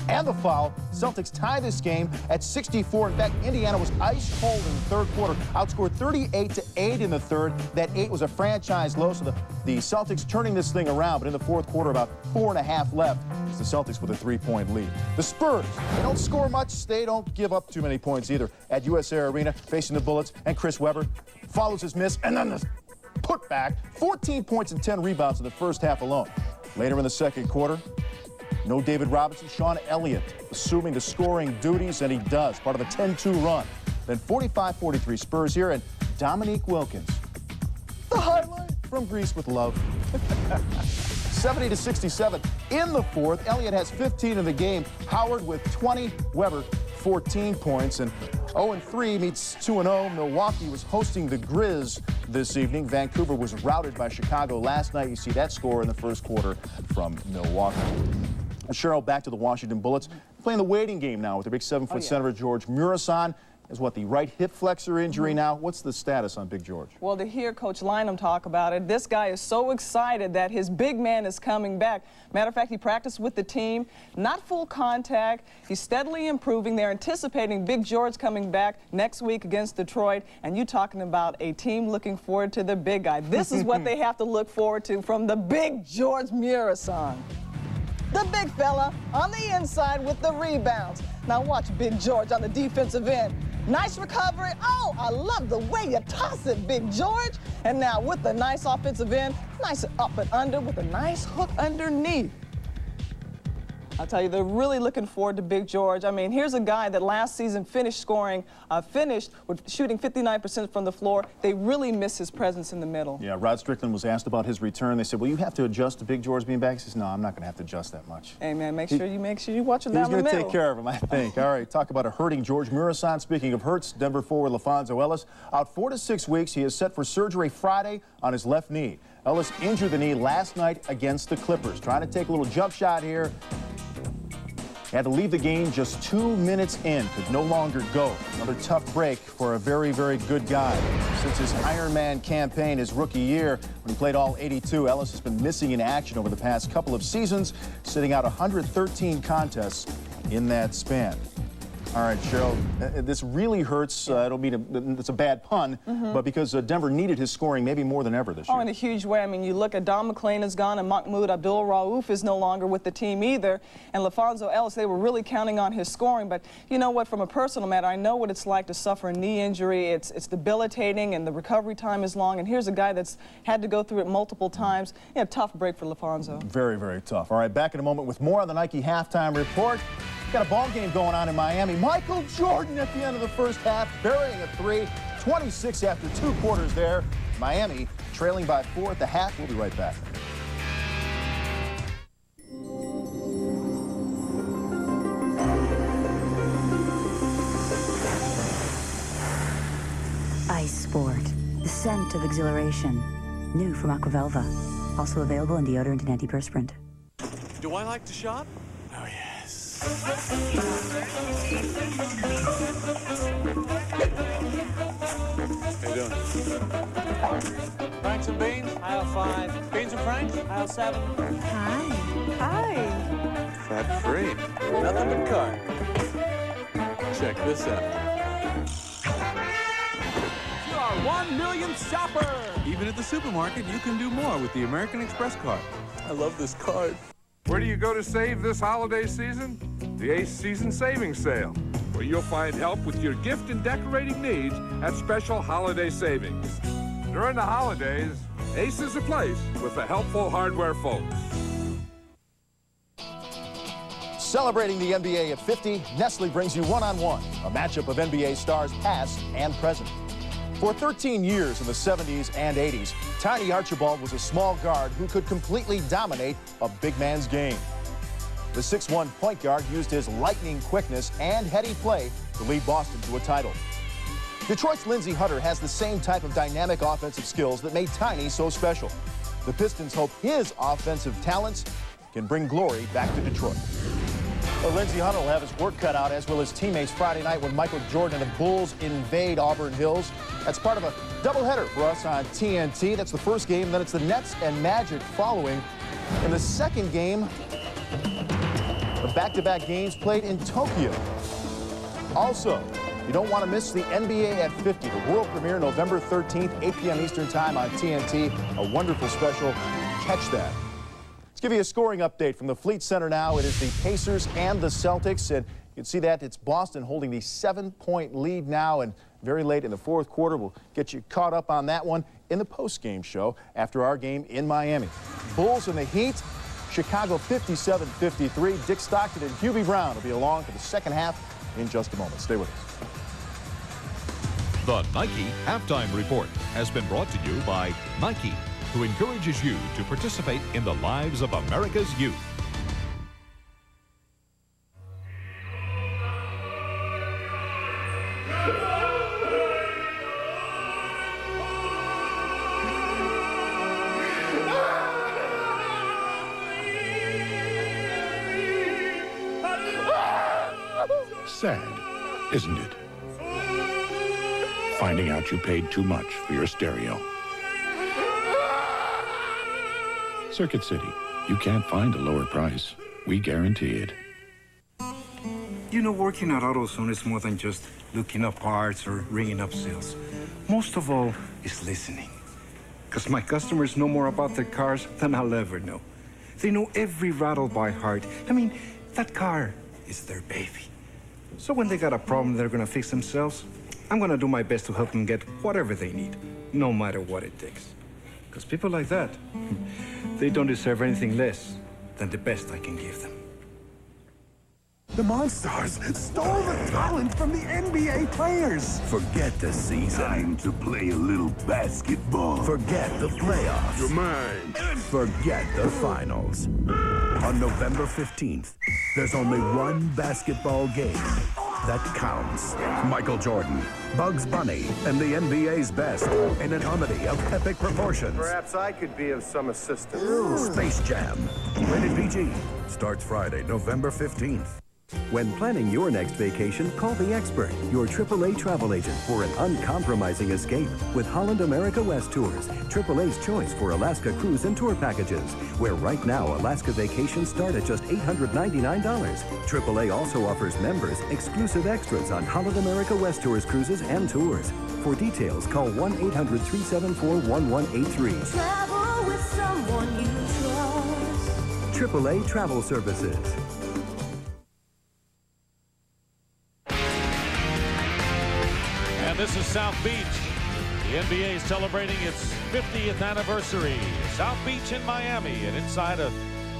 And the foul. Celtics tie this game at 64. In fact, Indiana was ice cold in the third quarter, outscored 38-8 in the third. That 8 was a franchise low, so the Celtics turning this thing around. But in the fourth quarter, about 4.5 left. It's the Celtics with a 3-point lead. The Spurs, they don't score much. They don't give up too many points either. At US Air Arena, facing the Bullets, and Chris Webber follows his miss, and then the putback. 14 points and 10 rebounds in the first half alone. Later in the second quarter, no David Robinson, Sean Elliott assuming the scoring duties, and he does, part of a 10-2 run. Then 45-43 Spurs here, and Dominique Wilkins, the highlight from Greece with love. 70-67 in the fourth. Elliott has 15 in the game. Howard with 20, Weber 14 points, and 0-3 meets 2-0. Milwaukee was hosting the Grizz this evening. Vancouver was routed by Chicago last night. You see that score in the first quarter from Milwaukee. Cheryl, back to the Washington Bullets, playing the waiting game now with the big 7-foot center George Murison. Is what, the right hip flexor injury now? What's the status on Big George? Well, to hear Coach Lynham talk about it, this guy is so excited that his big man is coming back. Matter of fact, he practiced with the team, not full contact. He's steadily improving. They're anticipating Big George coming back next week against Detroit. And you talking about a team looking forward to the big guy. This is what they have to look forward to from the Big George Murison. The big fella on the inside with the rebounds. Now watch Big George on the defensive end. Nice recovery. Oh, I love the way you toss it, Big George. And now with the nice offensive end, nice up and under with a nice hook underneath. I'll tell you, they're really looking forward to Big George. I mean, here's a guy that last season finished with shooting 59% from the floor. They really miss his presence in the middle. Yeah, Rod Strickland was asked about his return. They said, well, you have to adjust to Big George being back. He says, no, I'm not going to have to adjust that much. Hey, man, make sure you watch him down the middle. He's going to take care of him, I think. All right, talk about a hurting George Murison. Speaking of hurts, Denver forward LaFonso Ellis out 4 to 6 weeks. He is set for surgery Friday on his left knee. Ellis injured the knee last night against the Clippers. Trying to take a little jump shot here. Had to leave the game just 2 minutes in, could no longer go. Another tough break for a very, very good guy. Since his Ironman campaign his rookie year, when he played all 82, Ellis has been missing in action over the past couple of seasons, sitting out 113 contests in that span. All right, Cheryl, this really hurts. I don't mean it's a bad pun, but because Denver needed his scoring maybe more than ever this year. Oh, in a huge way. I mean, you look at Don McClain is gone, and Mahmoud Abdul-Rauf is no longer with the team either. And LaFonso Ellis, they were really counting on his scoring. But you know what? From a personal matter, I know what it's like to suffer a knee injury. It's debilitating, and the recovery time is long. And here's a guy that's had to go through it multiple times. Yeah, tough break for LaFonso. Very, very tough. All right, back in a moment with more on the Nike Halftime Report. Got a ball game going on in Miami. Michael Jordan at the end of the first half, burying a 3, 26 after 2 quarters there. Miami trailing by 4 at the half. We'll be right back. Ice Sport, the scent of exhilaration. New from Aquavelva. Also available in deodorant and antiperspirant. Do I like to shop? Oh, yes. How you doing? Franks and beans? Aisle 5. Beans and Franks? Aisle 7. Hi. Hi. Fat free. Nothing but carb. Check this out. You are 1 millionth shopper. Even at the supermarket, you can do more with the American Express card. I love this card. Where do you go to save this holiday season? The Ace Season Savings Sale, where you'll find help with your gift and decorating needs at special holiday savings. During the holidays, Ace is a place with the helpful hardware folks. Celebrating the NBA at 50, Nestle brings you One-on-One, a matchup of NBA stars past and present. For 13 years in the 70s and 80s, Tiny Archibald was a small guard who could completely dominate a big man's game. The 6'1" point guard used his lightning quickness and heady play to lead Boston to a title. Detroit's Lindsey Hunter has the same type of dynamic offensive skills that made Tiny so special. The Pistons hope his offensive talents can bring glory back to Detroit. Well, Lindsey Hunter will have his work cut out, as will his teammates Friday night when Michael Jordan and the Bulls invade Auburn Hills. That's part of a doubleheader for us on TNT. That's the first game, then it's the Nets and Magic following. In the second game, the back-to-back games played in Tokyo. Also, you don't want to miss the NBA at 50, the world premiere November 13th, 8 p.m. Eastern Time on TNT. A wonderful special. Catch that. Give you a scoring update from the Fleet Center now. It is the Pacers and the Celtics, and you can see that it's Boston holding the 7-point lead now, and very late in the fourth quarter. We'll get you caught up on that one in the post-game show after our game in Miami. Bulls and the Heat, Chicago 57-53. Dick Stockton and Hubie Brown will be along for the second half in just a moment. Stay with us. The Nike Halftime Report has been brought to you by Nike, who encourages you to participate in the lives of America's youth. Sad, isn't it? Finding out you paid too much for your stereo. Circuit City. You can't find a lower price. We guarantee it. You know, working at AutoZone is more than just looking up parts or ringing up sales. Most of all is listening. Because my customers know more about their cars than I'll ever know. They know every rattle by heart. I mean, that car is their baby. So when they got a problem they're gonna fix themselves, I'm gonna do my best to help them get whatever they need, no matter what it takes. Because people like that, they don't deserve anything less than the best I can give them. The Monstars stole the talent from the NBA players. Forget the season. Time to play a little basketball. Forget the playoffs. You're mine. Forget the finals. On November 15th, there's only one basketball game that counts. Michael Jordan, Bugs Bunny, and the NBA's best in a comedy of epic proportions. Perhaps I could be of some assistance. Space Jam. Rated PG. Starts Friday, November 15th. When planning your next vacation, call the expert, your AAA travel agent, for an uncompromising escape with Holland America West Tours, AAA's choice for Alaska cruise and tour packages, where right now Alaska vacations start at just $899. AAA also offers members exclusive extras on Holland America West Tours cruises and tours. For details, call 1-800-374-1183. Travel with someone you trust. AAA Travel Services. And this is South Beach. The NBA is celebrating its 50th anniversary. South Beach in Miami, and inside a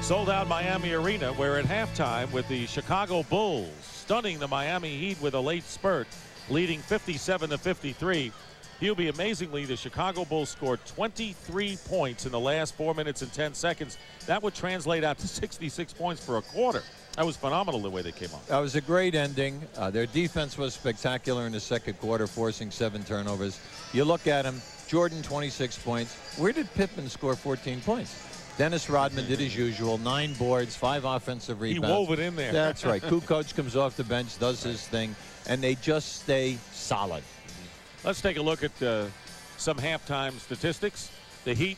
sold-out Miami arena, where at halftime with the Chicago Bulls stunning the Miami Heat with a late spurt, leading 57-53. Hubie, amazingly, the Chicago Bulls scored 23 points in the last 4 minutes and 10 seconds. That would translate out to 66 points for a quarter. That was phenomenal the way they came on. That was a great ending. Their defense was spectacular in the second quarter, forcing 7 turnovers. You look at him, Jordan 26 points. Where did Pippen score 14 points? Dennis Rodman did his usual, 9 boards, 5 offensive rebounds. He wove it in there. That's right. Kukoc comes off the bench, does his thing, and they just stay solid. Let's take a look at some halftime statistics. The Heat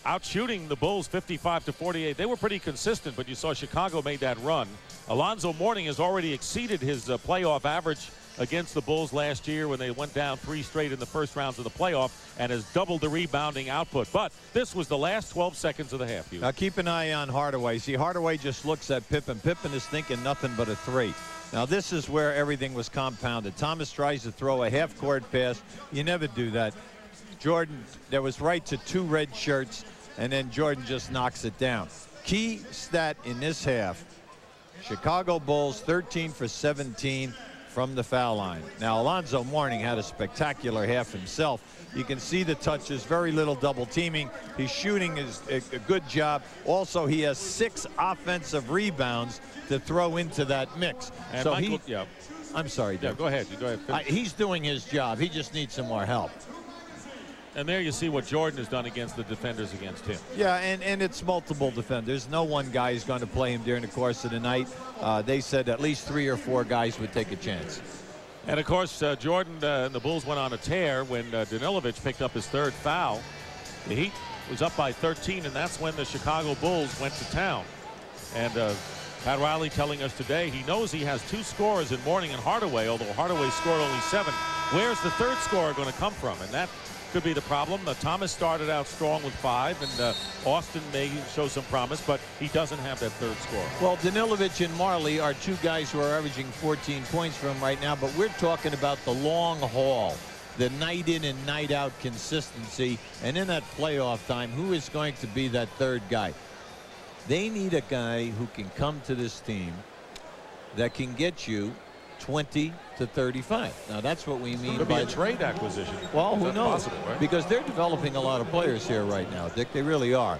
out shooting the Bulls 55-48. They were pretty consistent, but you saw Chicago made that run. Alonzo Mourning has already exceeded his playoff average against the Bulls last year when they went down 3 straight in the first rounds of the playoff, and has doubled the rebounding output. But this was the last 12 seconds of the half. Now keep an eye on Hardaway. See, Hardaway just looks at Pippen. Pippen is thinking nothing but a 3. Now this is where everything was compounded. Thomas tries to throw a half-court pass. You never do that. Jordan, there was right to 2 red shirts, and then Jordan just knocks it down. Key stat in this half, Chicago Bulls 13 for 17 from the foul line. Now Alonzo Mourning had a spectacular half himself. You can see the touches, very little double teaming. His shooting is a good job. Also, he has 6 offensive rebounds to throw into that mix. And so Michael, I'm sorry, Dick. Yeah, go ahead. You go ahead. He's doing his job. He just needs some more help. And there you see what Jordan has done against the defenders against him. Yeah, and it's multiple defenders. No one guy is going to play him during the course of the night. They said at least 3 or 4 guys would take a chance. And, of course, Jordan and the Bulls went on a tear when Danilovic picked up his 3rd foul. The Heat was up by 13, and that's when the Chicago Bulls went to town. And Pat Riley telling us today he knows he has 2 scorers in Mourning and Hardaway, although Hardaway scored only 7. Where's the 3rd scorer going to come from? And that could be the problem. Thomas started out strong with 5, and Austin may show some promise, but he doesn't have that 3rd scorer. Well, Danilovic and Marley are 2 guys who are averaging 14 points for him right now, but we're talking about the long haul, the night in and night out consistency, and in that playoff time, who is going to be that 3rd guy? They need a guy who can come to this team that can get you 20 to 35. Now that's what we mean Could by be a trade acquisition. Well, who knows? Possible, right? Because they're developing a lot of players here right now, Dick. They really are.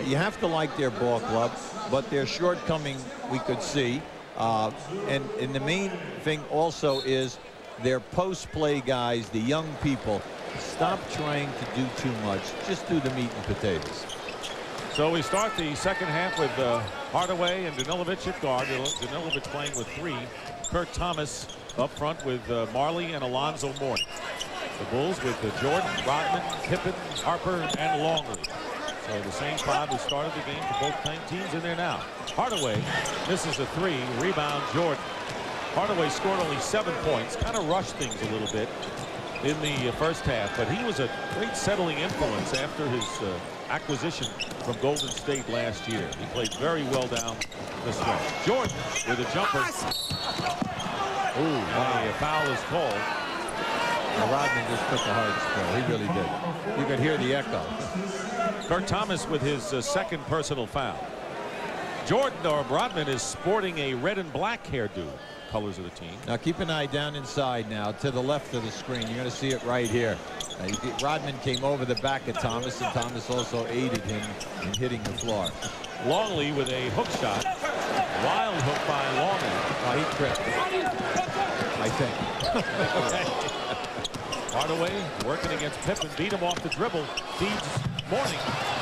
You have to like their ball club, but their shortcoming we could see. And the main thing also is their post-play guys, the young people, stop trying to do too much. Just do the meat and potatoes. So we start the second half with Hardaway and Danilovic at guard. Danilovic playing with 3. Kurt Thomas up front with Marley and Alonzo Mourning. The Bulls with Jordan, Rodman, Pippen, Harper, and Longley. So the same 5 who started the game for both teams in there now. Hardaway misses a 3. Rebound Jordan. Hardaway scored only 7 points. Kind of rushed things a little bit in the first half, but he was a great settling influence after his acquisition from Golden State last year. He played very well down the stretch. Jordan with a jumper. Ooh, a foul is called. Rodman just took a hard spill. He really did. You could hear the echo. Kurt Thomas with his 2nd personal foul. Jordan, or Rodman, is sporting a red and black hairdo. Colors of the team. Now keep an eye down inside now to the left of the screen. You're going to see it right here. Rodman came over the back of Thomas, and Thomas also aided him in hitting the floor. Longley with a hook shot. Wild hook by Longley. Oh, he tripped, I think. Hardaway working against Pippen, beat him off the dribble, feeds Mourning,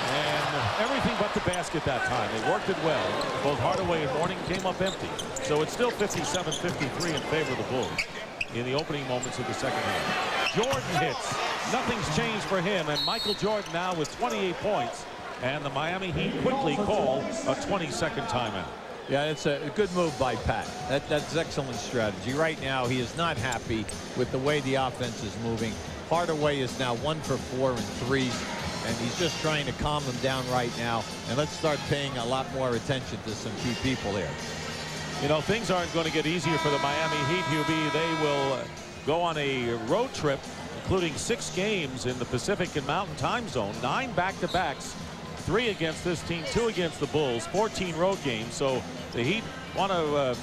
and everything but the basket that time. They worked it well. Both Hardaway and Mourning came up empty. So it's still 57-53 in favor of the Bulls in the opening moments of the second half. Jordan hits. Nothing's changed for him, and Michael Jordan now with 28 points, and the Miami Heat quickly call a 22nd timeout. Yeah, it's a good move by Pat. That's excellent strategy. Right now, he is not happy with the way the offense is moving. Hardaway is now 1 for 4 in threes, and he's just trying to calm them down right now. And let's start paying a lot more attention to some key people here. You know, things aren't going to get easier for the Miami Heat, Hubie. They will go on a road trip, including 6 games in the Pacific and Mountain time zone, 9 back-to-backs, 3 against this team, 2 against the Bulls, 14 road games. So the Heat want to,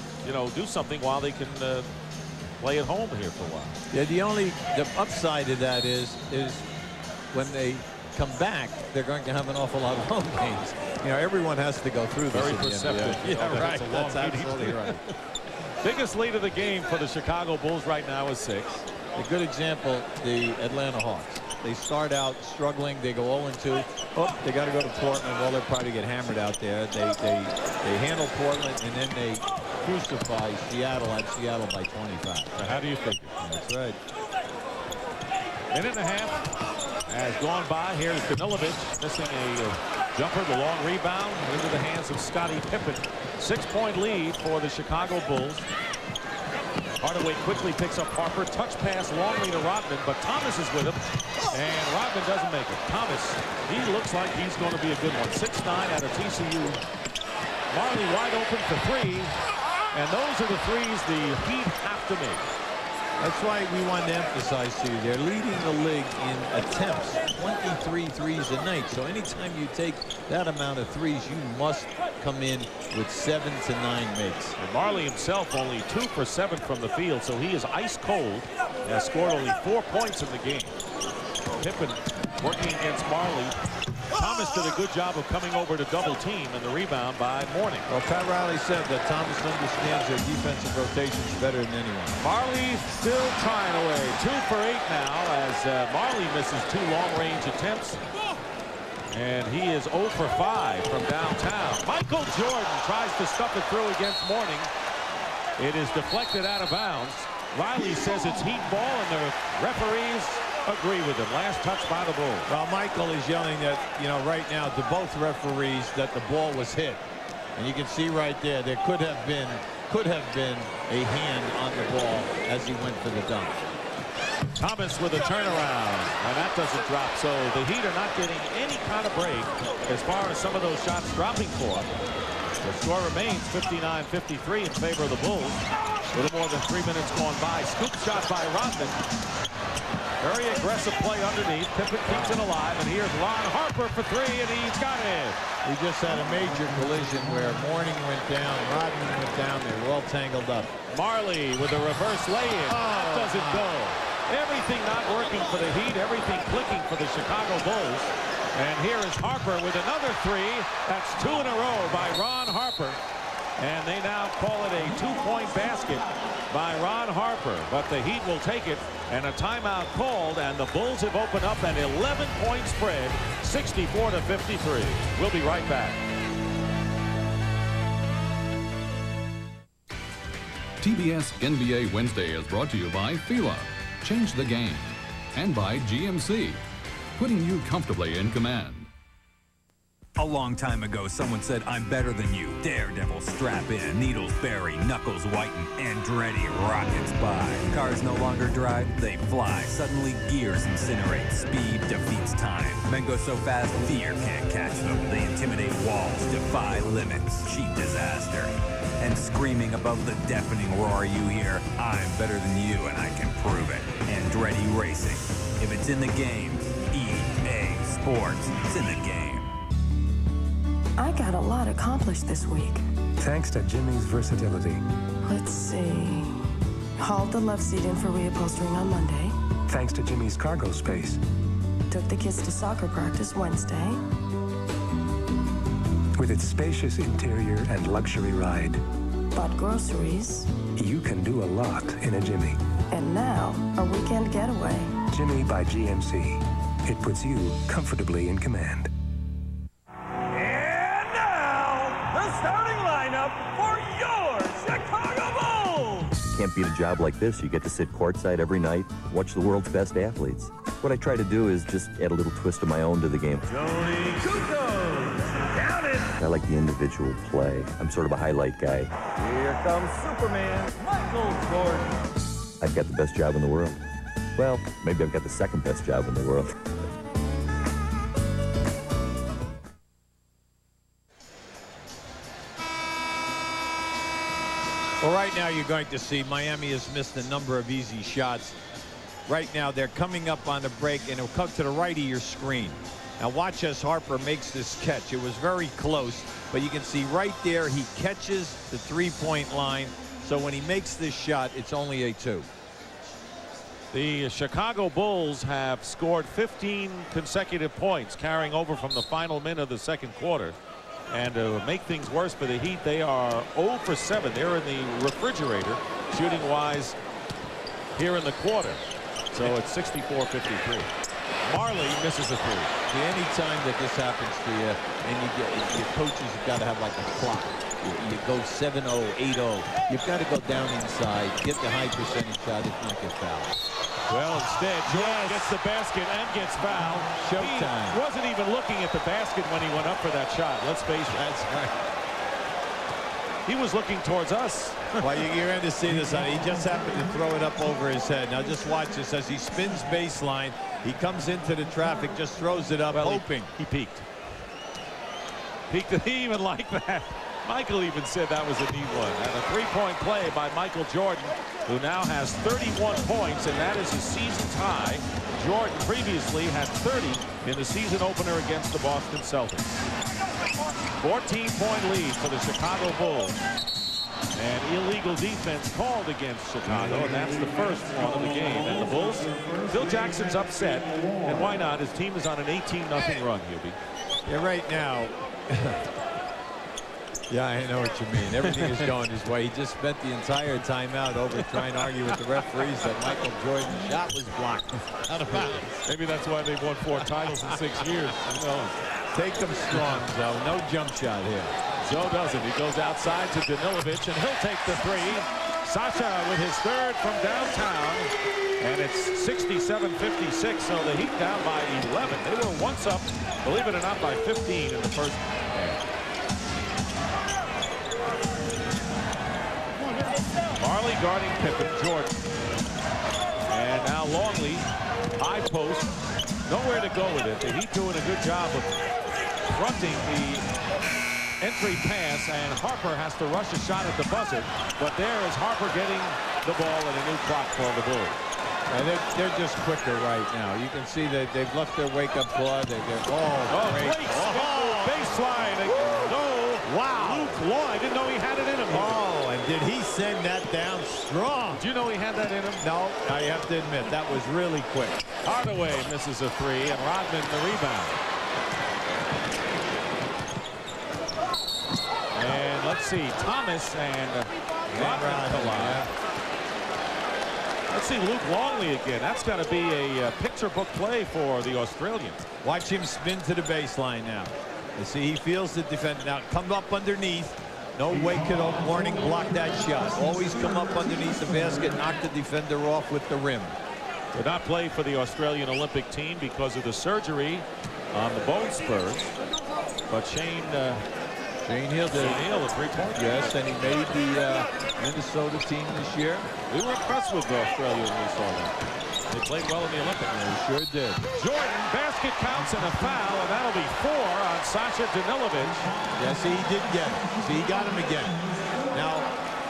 do something while they can play at home here for a while. Yeah, the upside of that is when they come back, they're going to have an awful lot of home games. You know, everyone has to go through this. Very perceptive. Yeah, right. That's absolutely right. Biggest lead of the game for the Chicago Bulls right now is 6. A good example, the Atlanta Hawks. They start out struggling. They go 0-2. Oh, they got to go to Portland. Well, they'll probably get hammered out there. They handle Portland, and then they crucify Seattle at Seattle by 25. Now, how do you think? That's right. Minute and a half. has gone by. Here's Danilovic missing a jumper. The long rebound into the hands of Scottie Pippen. 6-point lead for the Chicago Bulls. Hardaway quickly picks up Harper. Touch pass longly to Rodman, but Thomas is with him, and Rodman doesn't make it. Thomas, he looks like he's going to be a good one. 6'9" out of TCU. Marley wide open for three, and those are the threes the Heat have to make. That's why we wanted to emphasize to you, they're leading the league in attempts, 23 threes a night. So anytime you take that amount of threes, you must come in with 7 to 9 makes. And Marley himself only 2 for 7 from the field, so he is ice cold. Has scored only 4 points in the game. Pippen working against Marley. Thomas did a good job of coming over to double team, and the rebound by Mourning. Well, Pat Riley said that Thomas understands their defensive rotations better than anyone. Marley still trying away. 2 for 8 now as Marley misses 2 long-range attempts. And he is 0 for 5 from downtown. Michael Jordan tries to stuff it through against Mourning. It is deflected out of bounds. Riley says it's Heat ball, and the referees agree with him. Last touch by the Bulls. Well, Michael is yelling that, you know, right now to both referees that the ball was hit. And you can see right there, there could have been a hand on the ball as he went for the dunk. Thomas with a turnaround, and that doesn't drop. So the Heat are not getting any kind of break as far as some of those shots dropping for them. The score remains 59-53 in favor of the Bulls. A little more than 3 minutes gone by. Scoop shot by Rodman. Very aggressive play underneath. Pippen keeps it alive, and here's Ron Harper for 3, and he's got it. We just had a major collision where Mourning went down, Rodman went down. They were all tangled up. Marley with a reverse lay-in. That doesn't go. Everything not working for the Heat, everything clicking for the Chicago Bulls. And here is Harper with another 3. That's 2 in a row by Ron Harper. And they now call it a 2-point basket by Ron Harper. But the Heat will take it, and a timeout called, and the Bulls have opened up an 11-point spread, 64-53. We'll be right back. TBS NBA Wednesday is brought to you by Fila. Change the game. And by GMC. Putting you comfortably in command. A long time ago, someone said, I'm better than you. Daredevil, strap in. Needles bury, knuckles whiten, Andretti rockets by. Cars no longer drive, they fly. Suddenly, gears incinerate. Speed defeats time. Men go so fast, fear can't catch them. They intimidate walls, defy limits, cheat disaster. And screaming above the deafening roar you hear, I'm better than you and I can prove it. Andretti Racing. If it's in the game, EA Sports, it's in the game. I got a lot accomplished this week. Thanks to Jimmy's versatility. Let's see. Hauled the love seat in for reupholstering on Monday. Thanks to Jimmy's cargo space. Took the kids to soccer practice Wednesday. With its spacious interior and luxury ride. Bought groceries. You can do a lot in a Jimmy. And now, a weekend getaway. Jimmy by GMC. It puts you comfortably in command. Starting lineup for your Chicago Bulls. Can't beat a job like this. You get to sit courtside every night, watch the world's best athletes. What I try to do is just add a little twist of my own to the game. Tony Kukoc, down it. I like the individual play. I'm sort of a highlight guy. Here comes Superman, Michael Jordan. I've got the best job in the world. Well, maybe I've got the second best job in the world. Well, right now you're going to see Miami has missed a number of easy shots. Right now they're coming up on the break, and it'll come to the right of your screen. Now watch as Harper makes this catch. It was very close, but you can see right there he catches the three-point line. So when he makes this shot, it's only a 2. The Chicago Bulls have scored 15 consecutive points, carrying over from the final minute of the second quarter. And to make things worse for the Heat, they are 0 for 7. They're in the refrigerator, shooting-wise, here in the quarter. So it's 64-53. Marley misses a 3. See, any time that this happens to you, and you get your coaches have got to have like a clock. You go 7-0, 8-0. You've got to go down inside, get the high percentage shot, if not get fouled. Well, instead, Jordan gets the basket and gets fouled. Showtime. He wasn't even looking at the basket when he went up for that shot. Let's face it. That's right. He was looking towards us. Well, you're going to see this. He just happened to throw it up over his head. Now just watch this as he spins baseline. He comes into the traffic, just throws it up, hoping. He peeked. He even liked that. Michael even said that was a neat one. And a three-point play by Michael Jordan, who now has 31 points, and that is his season high. Jordan previously had 30 in the season opener against the Boston Celtics. 14-point lead for the Chicago Bulls. And illegal defense called against Chicago, and that's the first one of the game. And the Bulls, Phil Jackson's upset, and why not? His team is on an 18-0 run, Hubie. Yeah, right now. Yeah, I know what you mean. Everything is going his way. He just spent the entire timeout over trying to argue with the referees that Michael Jordan's shot was blocked out of bounds. Maybe that's why they've won 4 titles in 6 years. Who knows? Take them strong, Zoe. No jump shot here. Zoe doesn't. He goes outside to Danilovic, and he'll take the three. Sasha with his third from downtown. And it's 67-56, so the Heat down by 11. They were once up, believe it or not, by 15 in the first half. Marley guarding Pippen, Jordan. And now Longley, high post, nowhere to go with it. The Heat doing a good job of fronting the entry pass, and Harper has to rush a shot at the buzzer. But there is Harper getting the ball and a new clock for the Bulls. And they're just quicker right now. You can see that they've left their wake-up call. They're great. Baseline. No. Wow. Luke Law. I didn't know he had it in him. Oh, and did he send that down strong? Do you know he had that in him? No, I have to admit, that was really quick. Hardaway misses a three, and Rodman the rebound. And let's see, Thomas and Rodman collide. Let's see Luke Longley again. That's got to be a picture book play for the Australians. Watch him spin to the baseline now. You see, he feels the defender. Now, come up underneath. No wake it up, warning, block that shot. Always come up underneath the basket, knock the defender off with the rim. Did not play for the Australian Olympic team because of the surgery on the bone spurs. But Shane Heal did a three-point. Yes, and he made the Minnesota team this year. We were impressed with Australia when we saw that. They played well in the Olympics. They sure did. Jordan, basket counts and a foul, and that'll be 4 on Sasha Danilovic. Yeah, see, he did get it. See, he got him again. Now,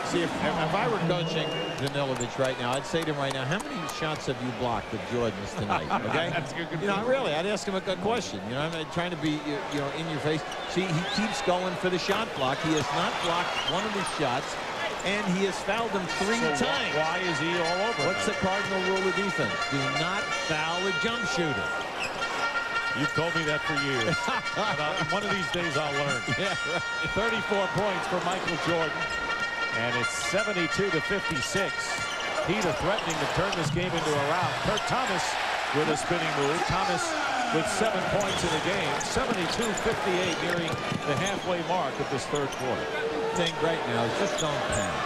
see, if I were coaching Danilovic right now, I'd say to him right now, how many shots have you blocked of Jordan's tonight? Okay? That's a good you know, really, I'd ask him a good question. You know, I'm not trying to be, you know, in your face. See, he keeps going for the shot block. He has not blocked one of his shots, and he has fouled him 3 times. Why is he all over? What's the cardinal rule of defense? Do not foul a jump shooter. You've told me that for years. One of these days I'll learn. Yeah, right. 34 points for Michael Jordan. And it's 72-56. Heat are threatening to turn this game into a rout. Kurt Thomas with a spinning move. Thomas with 7 points in the game. 72-58, nearing the halfway mark of this third quarter. Thing right now is just don't panic.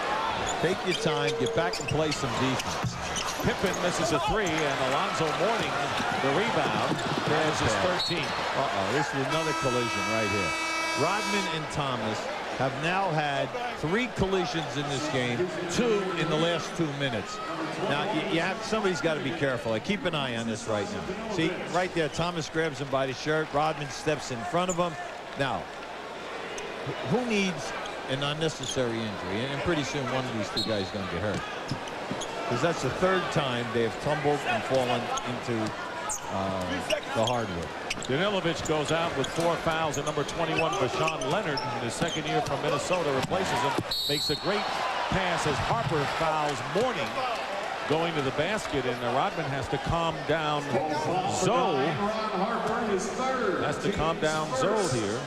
Take your time, get back and play some defense. Pippen misses a three, and Alonzo Mourning the rebound. There's his 13th. This is another collision right here. Rodman and Thomas have now had 3 collisions in this game, 2 in the last 2 minutes. Now, somebody's got to be careful. I keep an eye on this right now. See, right there, Thomas grabs him by the shirt. Rodman steps in front of him. Now, who needs an unnecessary injury? And pretty soon one of these 2 guys is going to get hurt. Because that's the 3rd time they have tumbled and fallen into the hardwood. Danilovic goes out with 4 fouls, and number 21, Bashan Leonard, in his second year from Minnesota, replaces him. Makes a great pass as Harper fouls Mourning going to the basket, and Rodman has to calm down Zoe. Has to calm down Zoe here.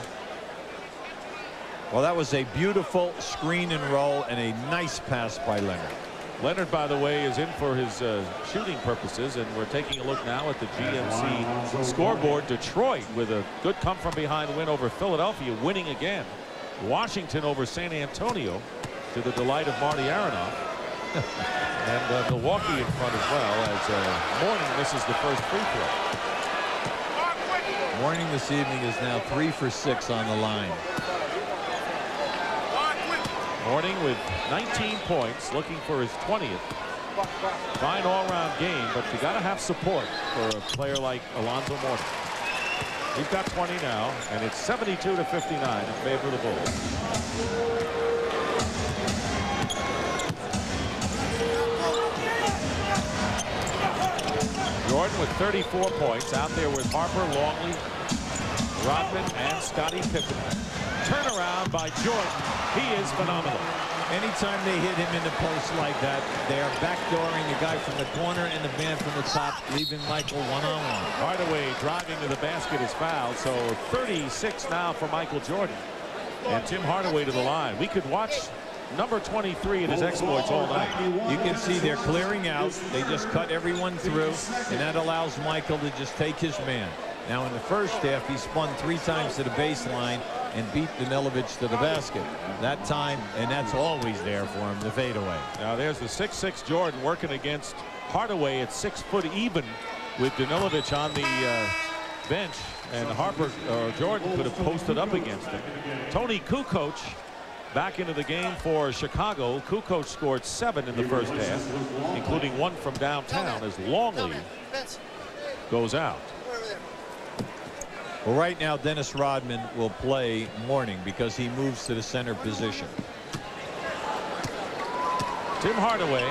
Well, that was a beautiful screen and roll and a nice pass by Leonard. Leonard, by the way, is in for his shooting purposes, and we're taking a look now at the GMC scoreboard. Detroit with a good come-from-behind win over Philadelphia, winning again. Washington over San Antonio, to the delight of Marty Aronoff. And Milwaukee in front as well, as Mourning misses the first free throw. Mourning this evening is now 3 for 6 on the line. Mourning with 19 points, looking for his 20th. Fine all-round game, but you got to have support for a player like Alonzo Mourning. He's got 20 now, and it's 72-59 in favor of the Bulls. Jordan with 34 points out there with Harper, Longley, Rodman, and Scottie Pippen. Turnaround by Jordan. He is phenomenal. Anytime they hit him in the post like that, they are backdooring the guy from the corner and the man from the top, leaving Michael one-on-one. Hardaway driving to the basket is fouled, so 36 now for Michael Jordan. And Tim Hardaway to the line. We could watch number 23 and his exploits all night. You can see they're clearing out. They just cut everyone through, and that allows Michael to just take his man. Now in the first half, he spun 3 times to the baseline and beat Danilovic to the basket. That time, and that's always there for him, the fadeaway. Now there's the 6'6" Jordan working against Hardaway at 6 foot even with Danilovic on the bench, and Jordan could have posted up against him. Tony Kukoc back into the game for Chicago. Kukoc scored 7 in the first half, including 1 from downtown as Longley goes out. Well, right now, Dennis Rodman will play Mourning because he moves to the center position. Tim Hardaway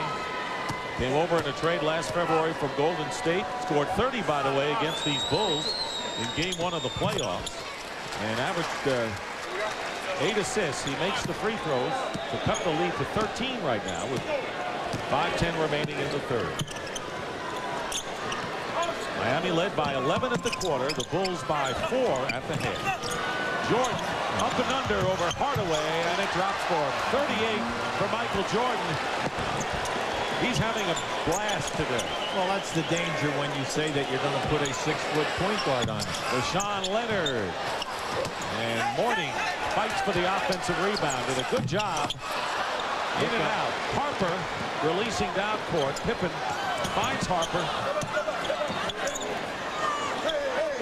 came over in a trade last February from Golden State. Scored 30, by the way, against these Bulls in Game 1 of the playoffs. And averaged 8 assists. He makes the free throws to cut the lead to 13 right now with 5:10 remaining in the third. Miami led by 11 at the quarter. The Bulls by 4 at the half. Jordan up and under over Hardaway, and it drops for him. 38 for Michael Jordan. He's having a blast today. Well, that's the danger when you say that you're going to put a 6-foot point guard on him. Rashawn Leonard. And Mourning fights for the offensive rebound. Did a good job. In and out. Harper releasing down court. Pippen finds Harper.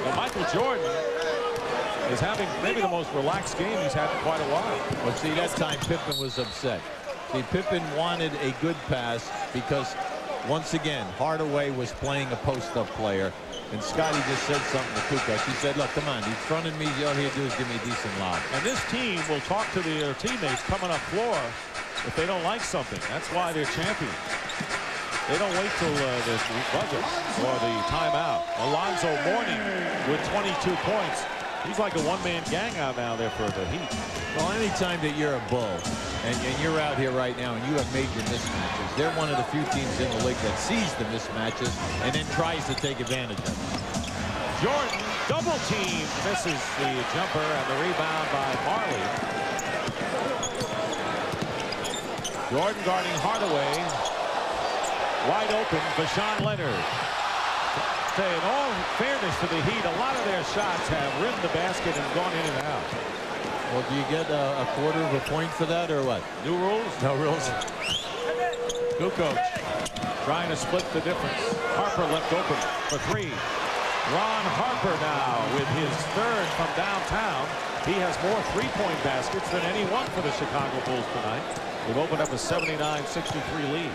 Well, Michael Jordan is having maybe the most relaxed game he's had in quite a while. Well, see, that time Pippen was upset. See, Pippen wanted a good pass because, once again, Hardaway was playing a post-up player, and Scottie just said something to Kukoc. He said, look, come on, he's fronted me. All he do is give me a decent lob. And this team will talk to their teammates coming up floor if they don't like something. That's why they're champions. They don't wait till the buzzer or the timeout. Alonzo Mourning with 22 points. He's like a one-man gang out now there for the Heat. Well, anytime that you're a Bull and you're out here right now and you have major mismatches, they're one of the few teams in the league that sees the mismatches and then tries to take advantage of them. Jordan double team, misses the jumper, and the rebound by Marley. Jordan guarding Hardaway. Wide open for Sean Leonard. Say, in all fairness to the Heat, a lot of their shots have rimmed the basket and gone in and out. Well, do you get a quarter of a point for that or what? New rules? No rules. Kukoc trying to split the difference. Harper left open for 3. Ron Harper now with his 3rd from downtown. He has more three-point baskets than anyone for the Chicago Bulls tonight. They've opened up a 79-63 lead.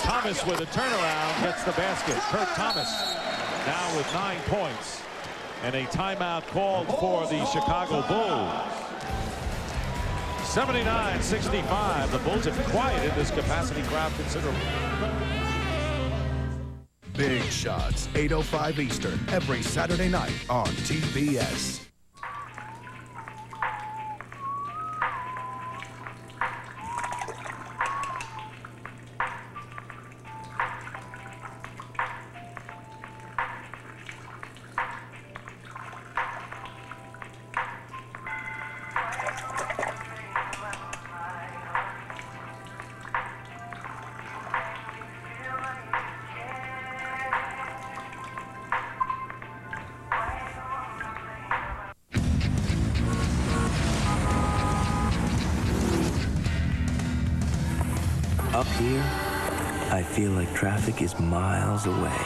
Thomas with a turnaround gets the basket. Kurt Thomas now with 9 points. And a timeout called for the Chicago Bulls. 79-65. The Bulls have quieted this capacity crowd considerably. Big Shots, 8:05 Eastern, every Saturday night on TBS. Up here, I feel like traffic is miles away.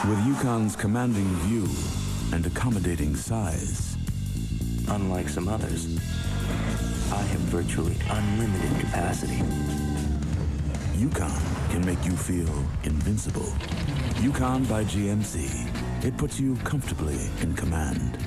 With Yukon's commanding view and accommodating size. Unlike some others, I have virtually unlimited capacity. Yukon can make you feel invincible. Yukon by GMC. It puts you comfortably in command.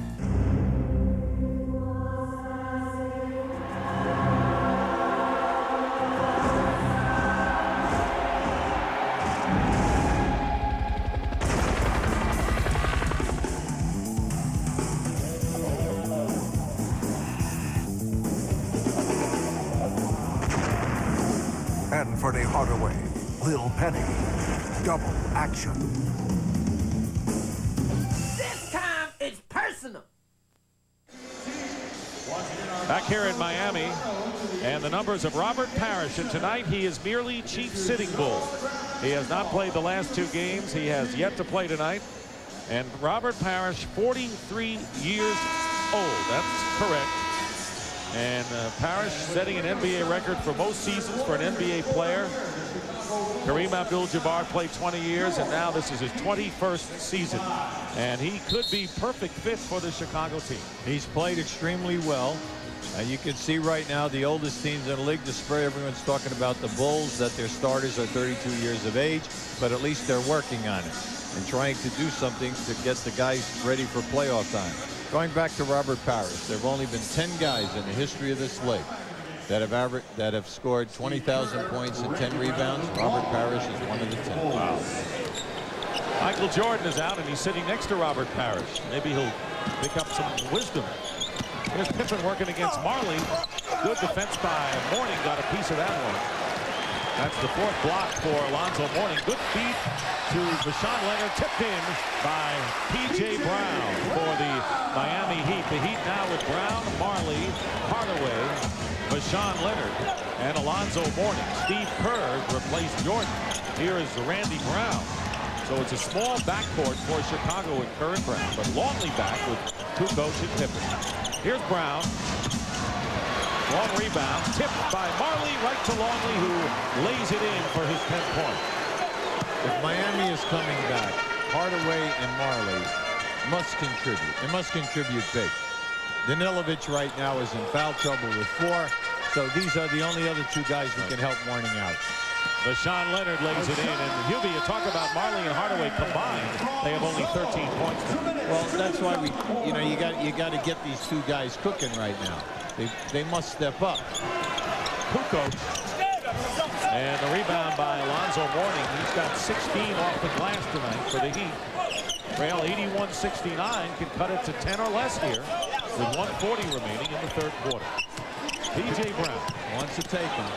And Freddie Hardaway, Lil Penny, double action. This time it's personal. Back here in Miami, and the numbers of Robert Parrish, and tonight he is merely chief sitting bull. He has not played the last 2 games. He has yet to play tonight. And Robert Parrish, 43 years old. That's correct. And Parrish setting an NBA record for most seasons for an NBA player. Kareem Abdul-Jabbar played 20 years, and now this is his 21st season. And he could be perfect fit for the Chicago team. He's played extremely well. You can see right now the oldest teams in the league. This spring, everyone's talking about the Bulls, that their starters are 32 years of age, but at least they're working on it and trying to do something to get the guys ready for playoff time. Going back to Robert Parrish, there have only been 10 guys in the history of this league that have scored 20,000 points and 10 rebounds. Robert Parrish is one of the 10. Wow. Michael Jordan is out, and he's sitting next to Robert Parrish. Maybe he'll pick up some wisdom. Here's Pippen working against Marley. Good defense by Mourning. Got a piece of that one. That's the 4th block for Alonzo Mourning. Good feed to Rashawn Leonard. Tipped in by P.J. Brown for the Miami Heat. The Heat now with Brown, Marley, Hardaway, Rashawn Leonard, and Alonzo Mourning. Steve Kerr replaced Jordan. Here is Randy Brown. So it's a small backcourt for Chicago with Kerr and Brown, but Longley back with Kukoc and Pippen. Here's Brown. Long rebound, tipped by Marley right to Longley, who lays it in for his 10th point. If Miami is coming back, Hardaway and Marley must contribute. They must contribute big. Danilovic right now is in foul trouble with 4, so these are the only other 2 guys who can help Mourning out. Rashawn Leonard lays it in, and Hubie, you talk about Marley and Hardaway combined, they have only 13 points. Well, that's why you got to get these 2 guys cooking right now. They must step up. Kukoc. And the rebound by Alonzo Mourning. He's got 16 off the glass tonight for the Heat. Real 81-69 can cut it to 10 or less here with 1:40 remaining in the 3rd quarter. P.J. Brown wants to take him.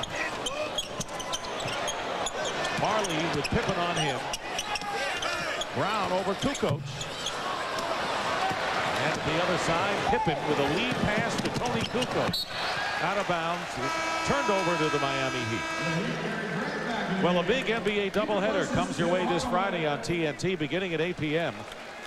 Marley with Pippen on him. Brown over Kukoc. And at the other side, Pippen with a lead pass to Tony Kukoc. Out of bounds, turned over to the Miami Heat. Well, a big NBA doubleheader comes your way this Friday on TNT beginning at 8 p.m.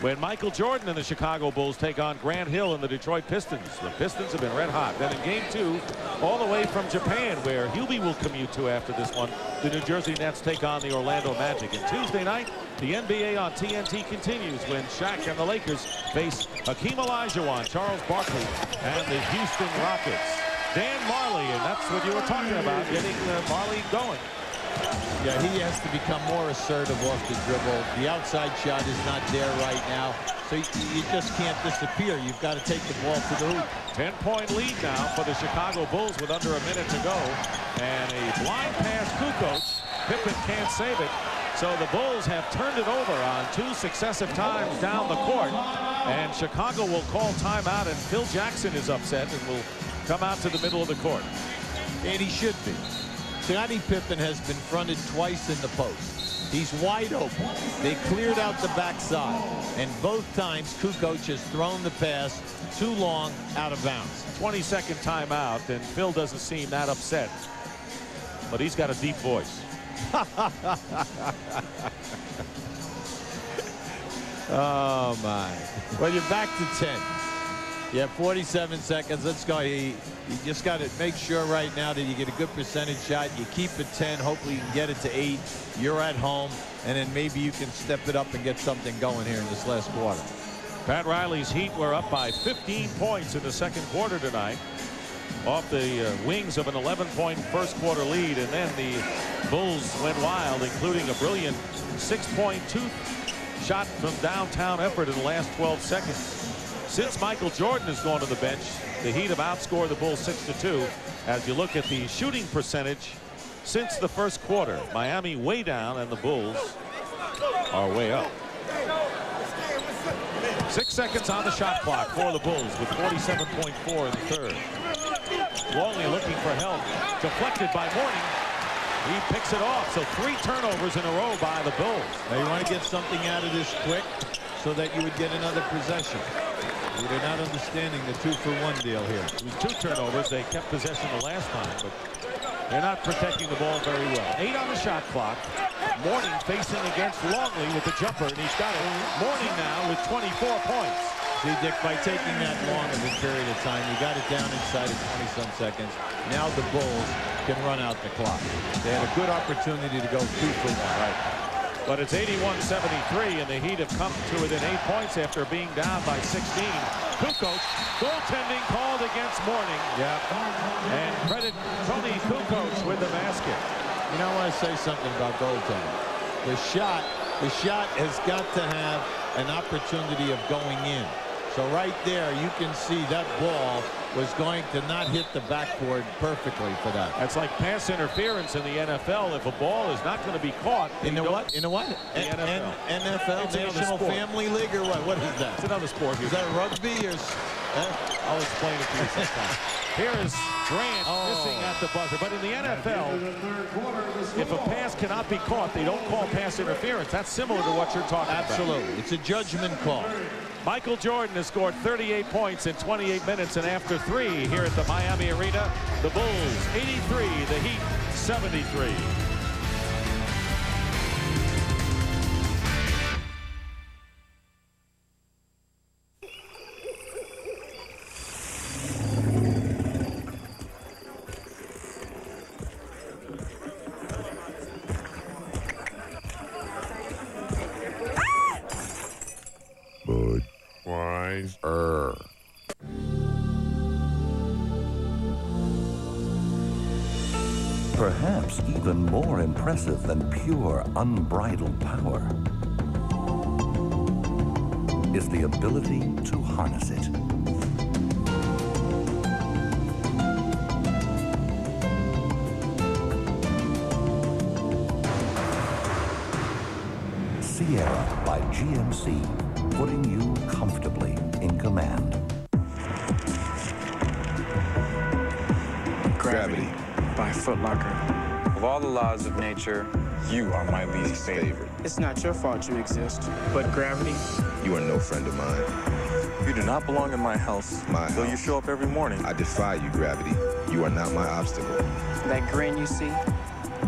when Michael Jordan and the Chicago Bulls take on Grant Hill and the Detroit Pistons. The Pistons have been red hot. Then in Game 2, all the way from Japan, where Hubie will commute to after this one, the New Jersey Nets take on the Orlando Magic. And Tuesday night, the NBA on TNT continues when Shaq and the Lakers face Hakeem Olajuwon, Charles Barkley, and the Houston Rockets. Dan Marley, and that's what you were talking about, getting Marley going. Yeah, he has to become more assertive off the dribble. The outside shot is not there right now, so you just can't disappear. You've got to take the ball to the hoop. 10-point lead now for the Chicago Bulls with under a minute to go. And a blind pass, Kukoc. Pippen can't save it. So the Bulls have turned it over on 2 successive times down the court. And Chicago will call timeout, and Phil Jackson is upset and will come out to the middle of the court. And he should be. Scottie Pippen has been fronted twice in the post. He's wide open. They cleared out the backside, and both times Kukoc has thrown the pass too long out of bounds. 22nd timeout, and Phil doesn't seem that upset, but he's got a deep voice. Oh my. Well, you're back to 10. Yeah, 47 seconds. Let's go. You just got to make sure right now that you get a good percentage shot. You keep it 10. Hopefully you can get it to 8. You're at home, and then maybe you can step it up and get something going here in this last quarter. Pat Riley's Heat were up by 15 points in the second quarter tonight, off the wings of an 11-point first quarter lead, and then the Bulls went wild, including a brilliant 6.2 shot from downtown effort in the last 12 seconds. Since Michael Jordan has gone to the bench, the Heat have outscored the Bulls 6-2. As you look at the shooting percentage since the first quarter, Miami way down and the Bulls are way up. 6 seconds on the shot clock for the Bulls with 47.4 in the third. Longley looking for help. Deflected by Mourning. He picks it off. So 3 turnovers in a row by the Bulls. Now you want to get something out of this quick so that you would get another possession. They're not understanding the 2-for-1 deal here. It was 2 turnovers. They kept possession the last time, but they're not protecting the ball very well. 8 on the shot clock. Mourning facing against Longley with the jumper, and he's got it. Mourning now with 24 points. See, Dick, by taking that long of a period of time, you got it down inside of 20-some seconds. Now the Bulls can run out the clock. They had a good opportunity to go 2 for 1. Right. But it's 81-73, and the Heat have come to within 8 points after being down by 16. Kukoc, goaltending called against Mourning. Yeah. And credit Tony Kukoc with the basket. You know, I want to say something about goaltending. The shot has got to have an opportunity of going in. So right there, you can see that ball was going to not hit the backboard perfectly for that. That's like pass interference in the NFL. If a ball is not going to be caught. In the what? In the what? The NFL. NFL, it's National Family League, or what? What is that? It's another sport. Is that rugby or? I'll explain it to you sometime. Here is Grant missing at the buzzer. But in the NFL, if a pass cannot be caught, they don't call pass interference. That's similar to what you're talking about. Absolutely. It's a judgment call. Michael Jordan has scored 38 points in 28 minutes, and after 3 here at the Miami Arena, the Bulls 83, the Heat 73. Perhaps even more impressive than pure, unbridled power is the ability to harness it. Sierra by GMC, putting you comfortably in command. Gravity by Foot Locker. Of all the laws of nature, you are my least favorite. It's not your fault you exist, but gravity. You are no friend of mine. You do not belong in my house. Though you show up every morning. I defy you, Gravity. You are not my obstacle. That grin you see,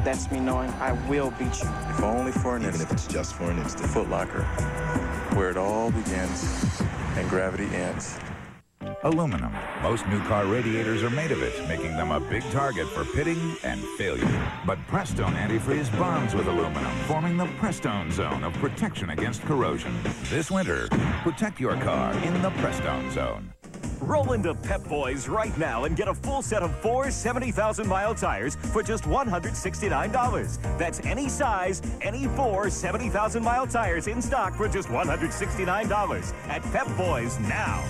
that's me knowing I will beat you. If only for an instant. Even if it's just for an instant. Foot Locker, where it all begins and gravity ends. Aluminum. Most new car radiators are made of it, making them a big target for pitting and failure. But Prestone Antifreeze bonds with aluminum, forming the Prestone Zone of protection against corrosion. This winter, protect your car in the Prestone Zone. Roll into Pep Boys right now and get a full set of 4 70,000-mile tires for just $169. That's any size, any 4 70,000-mile tires in stock for just $169 at Pep Boys now.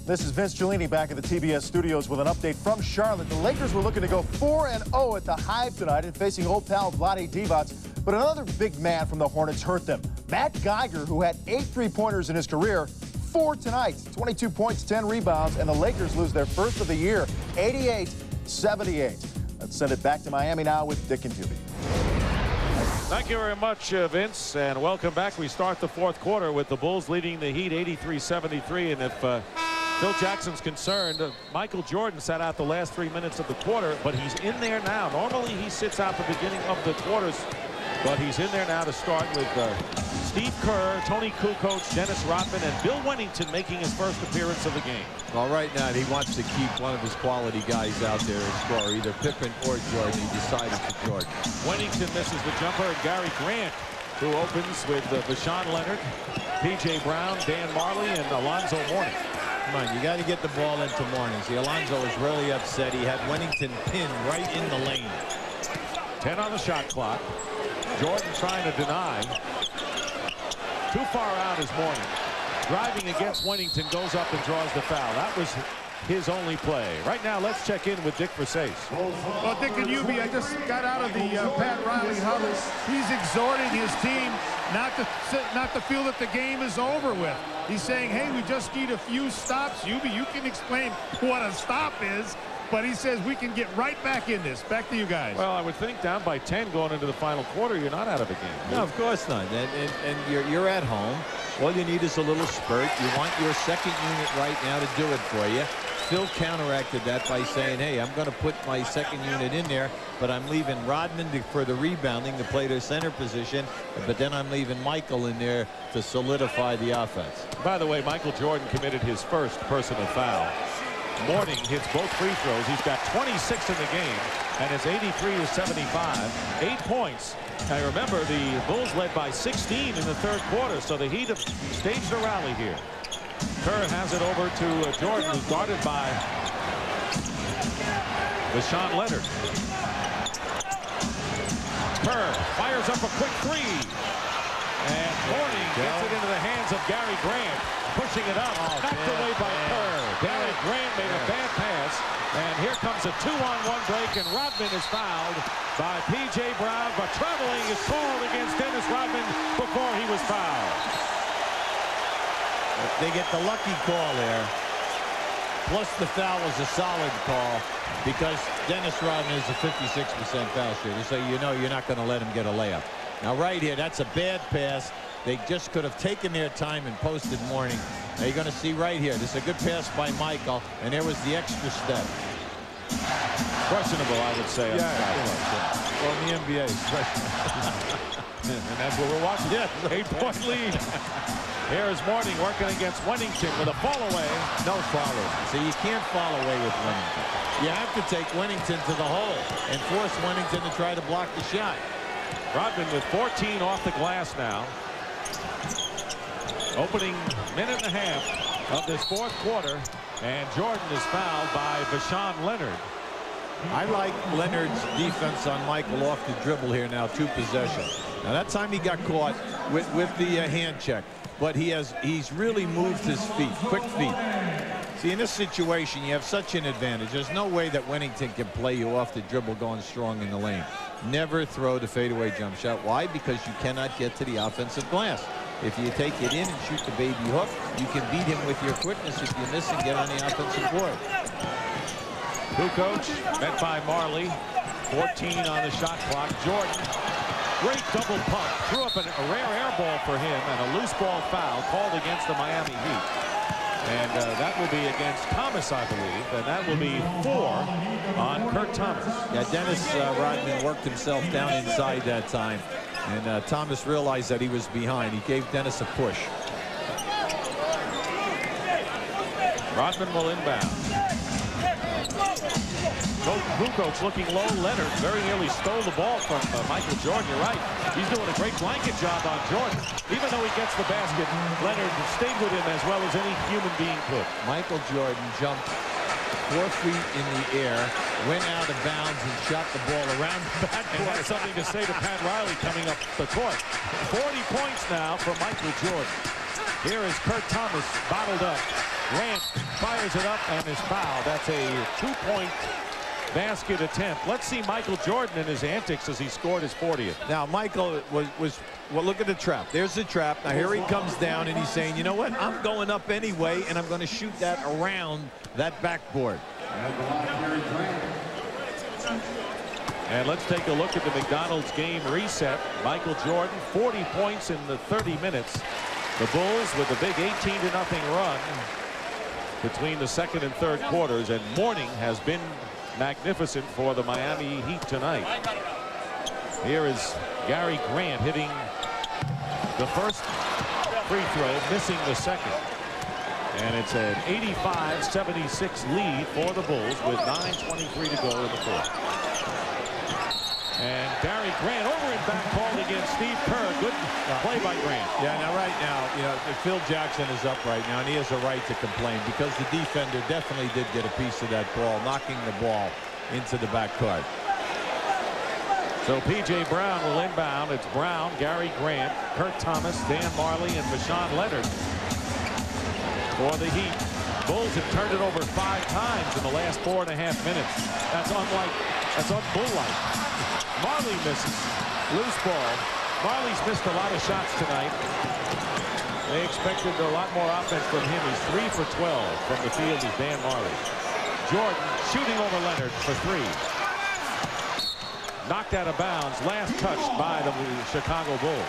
This is Vince Giulini back at the TBS studios with an update from Charlotte. The Lakers were looking to go 4-0 at the Hive tonight and facing old pal Vlade Divac, but another big man from the Hornets hurt them. Matt Geiger, who had 8 3-pointers in his career, 4 tonight, 22 points, 10 rebounds, and the Lakers lose their first of the year, 88-78. Let's send it back to Miami now with Dick and Juby. Thank you very much, Vince, and welcome back. We start the fourth quarter with the Bulls leading the Heat 83-73, and if Phil Jackson's concerned, Michael Jordan sat out the last 3 minutes of the quarter, but he's in there now. Normally he sits out the beginning of the quarters But he's in there now to start with Steve Kerr, Tony Kukoc, Dennis Rodman, and Bill Wennington making his first appearance of the game. Well, right now he wants to keep one of his quality guys out there to score, either Pippen or Jordan. He decided to Jordan. Wennington misses the jumper, and Gary Grant, who opens with Vashawn Leonard, P.J. Brown, Dan Marley, and Alonzo Mourning. Come on, you got to get the ball into Mourning. See, Alonzo was really upset. He had Wennington pinned right in the lane. 10 on the shot clock. Jordan trying to deny. Too far out is Mourning. Driving against Wennington, goes up and draws the foul. That was his only play. Right now, let's check in with Dick Versace. Well, Dick and Ubi, I just got out of the Pat Riley huddle. He's exhorting his team not to feel that the game is over with. He's saying, hey, we just need a few stops. Ubi, you can explain what a stop is. But he says we can get right back in this. Back to you guys. Well, I would think down by 10 going into the final quarter, you're not out of the game. No, of course not. And you're at home. All you need is a little spurt. You want your second unit right now to do it for you. Phil counteracted that by saying, hey, I'm going to put my second unit in there, but I'm leaving Rodman for the rebounding to play their center position, but then I'm leaving Michael in there to solidify the offense. By the way, Michael Jordan committed his first personal foul. Mourning hits both free throws. He's got 26 in the game, and it's 83 to 75. 8 points. Now remember, the Bulls led by 16 in the third quarter, so the Heat have staged a rally here. Kerr has it over to Jordan, who's guarded by Vashawn Leonard. Kerr fires up a quick three. And Mourning gets it into the hands of Gary Grant. Pushing it up, knocked away by Kerr. Gary Grant made a bad pass, and here comes a 2-on-1 break, and Rodman is fouled by P.J. Brown, but traveling is called against Dennis Rodman before he was fouled. They get the lucky call there. Plus the foul was a solid call because Dennis Rodman is a 56% foul shooter, so you know you're not going to let him get a layup. Now right here, that's a bad pass. They just could have taken their time and posted Mourning. Now you're going to see right here. This is a good pass by Michael, and there was the extra step. Questionable, I would say. Yeah, well, in the NBA, especially. And that's what we're watching. Yeah, 8-point lead. Here's Mourning working against Wennington with a fall away. No follow. See, you can't fall away with Wennington. You have to take Wennington to the hole and force Wennington to try to block the shot. Rodman with 14 off the glass now. Opening minute and a half of this fourth quarter, and Jordan is fouled by Vashawn Leonard. I like Leonard's defense on Michael off the dribble here now, 2 possessions. Now that time he got caught with the hand check, but he's really moved his feet, quick feet. See, in this situation, you have such an advantage. There's no way that Wennington can play you off the dribble going strong in the lane. Never throw the fadeaway jump shot. Why? Because you cannot get to the offensive glass. If you take it in and shoot the baby hook, you can beat him with your quickness if you miss and get on the offensive board. Kukoc met by Marley. 14 on the shot clock. Jordan, great double pump. Threw up a rare air ball for him and a loose ball foul called against the Miami Heat. And that will be against Thomas, I believe. And that will be 4 on Kurt Thomas. Yeah, Dennis Rodman worked himself down inside that time. And Thomas realized that he was behind. He gave Dennis a push. Rodman will inbound. Kukoc looking low. Leonard very nearly stole the ball from Michael Jordan. You're right. He's doing a great blanket job on Jordan. Even though he gets the basket, Leonard stayed with him as well as any human being could. Michael Jordan jumped 4 feet in the air, went out of bounds, and shot the ball around the backcourt. And that's something to say to Pat Riley coming up the court. 40 points now for Michael Jordan. Here is Kurt Thomas bottled up. Grant fires it up and is fouled. That's a 2-point basket attempt. Let's see Michael Jordan in his antics as he scored his 40th. Now, Michael was well, look at the trap. There's the trap. Now, here he comes down, and he's saying, you know what? I'm going up anyway, and I'm going to shoot that around that backboard. And let's take a look at the McDonald's game reset. Michael Jordan, 40 points in the 30 minutes. The Bulls with a big 18-0 run between the second and third quarters, and Mourning has been magnificent for the Miami Heat tonight. Here is Gary Grant hitting the first free throw, missing the second. And it's an 85-76 lead for the Bulls with 9:23 to go in the fourth. And Gary Grant over in back called against Steve Kerr. Good play by Grant. Yeah, now right now, you know, Phil Jackson is up right now, and he has a right to complain because the defender definitely did get a piece of that ball, knocking the ball into the backcourt. So P.J. Brown will inbound. It's Brown, Gary Grant, Kurt Thomas, Dan Marley, and Marshawn Leonard for the Heat. Bulls have turned it over 5 times in the last 4.5 minutes. That's unbull-like. Marley misses. Loose ball. Marley's missed a lot of shots tonight. They expected a lot more offense from him. He's 3 for 12 from the field is Dan Marley. Jordan shooting over Leonard for 3. Knocked out of bounds. Last touched by the Chicago Bulls.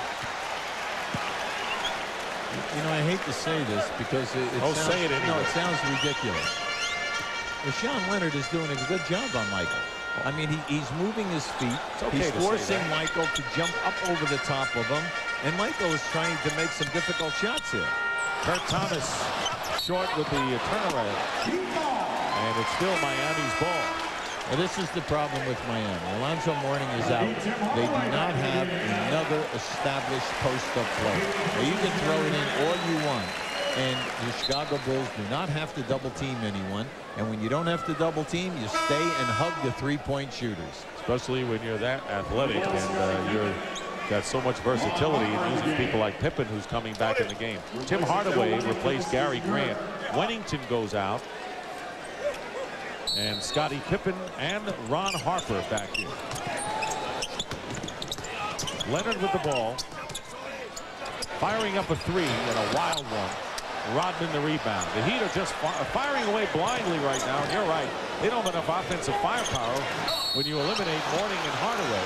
You know, I hate to say this because it sounds, say it anyway. No, it sounds ridiculous. Rashawn Leonard is doing a good job on Michael. I mean, he's moving his feet. He's forcing Michael to jump up over the top of him. And Michael is trying to make some difficult shots here. Kurt Thomas short with the turnaround. And it's still Miami's ball. Well, this is the problem with Miami. Alonzo Mourning is out. They do not have another established post-up player. Now, you can throw it in all you want. And the Chicago Bulls do not have to double team anyone. And when you don't have to double team, you stay and hug the three-point shooters. Especially when you're that athletic and you're got so much versatility and using people like Pippen, who's coming back in the game. Tim Hardaway replaced Gary Grant. Wennington goes out. And Scottie Pippen and Ron Harper back here. Leonard with the ball. Firing up a 3 and a wild one. Rodman the rebound. The Heat are just firing away blindly right now. And you're right. They don't have enough offensive firepower when you eliminate Mourning and Hardaway.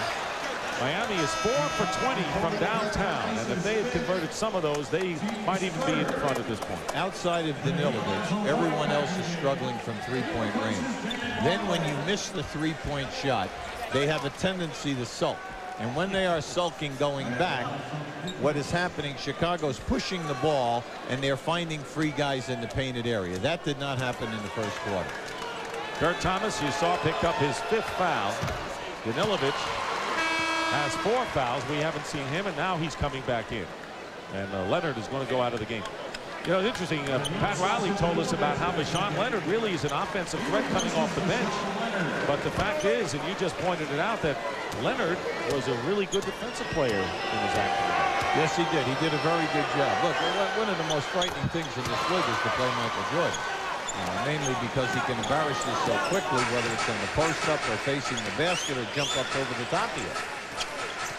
Miami is 4 for 20 from downtown. And if they had converted some of those, they might even be in front at this point. Outside of Danilovic, everyone else is struggling from three-point range. Then when you miss the three-point shot, they have a tendency to sulk. And when they are sulking going back, what is happening, Chicago's pushing the ball, and they're finding free guys in the painted area. That did not happen in the first quarter. Kurt Thomas, you saw, picked up his 5th foul. Danilovic has 4 fouls. We haven't seen him, and now he's coming back in. And Leonard is going to go out of the game. You know, it's interesting. Pat Riley told us about how Marshawn Leonard really is an offensive threat coming off the bench. But the fact is, and you just pointed it out, that Leonard was a really good defensive player in his action. Yes, he did. He did a very good job. Look, one of the most frightening things in this league is to play Michael Jordan. Mainly because he can embarrass you so quickly, whether it's in the post-up or facing the basket or jump up over the top of you.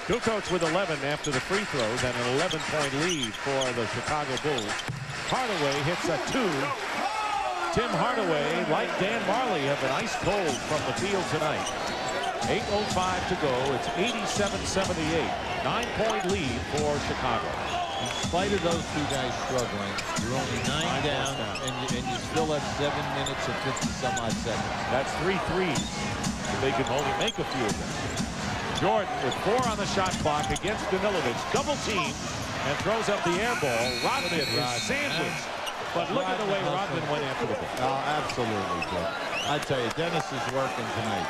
Kukoc with 11 after the free throws and an 11-point lead for the Chicago Bulls. Hardaway hits a 2. Tim Hardaway, like Dan Marley, have been ice cold from the field tonight. 8:05 to go. It's 87-78. 9-point lead for Chicago. In spite of those two guys struggling, you're only 9 down, and you still have 7 minutes and 50-some-odd seconds. That's 3 threes. If they can only make a few of them. Jordan with 4 on the shot clock against Danilovic. Double team and throws up the air ball. Rodman is sandwiched. But look at the way Rodman went after the ball. Oh, absolutely, Joe. I tell you, Dennis is working tonight.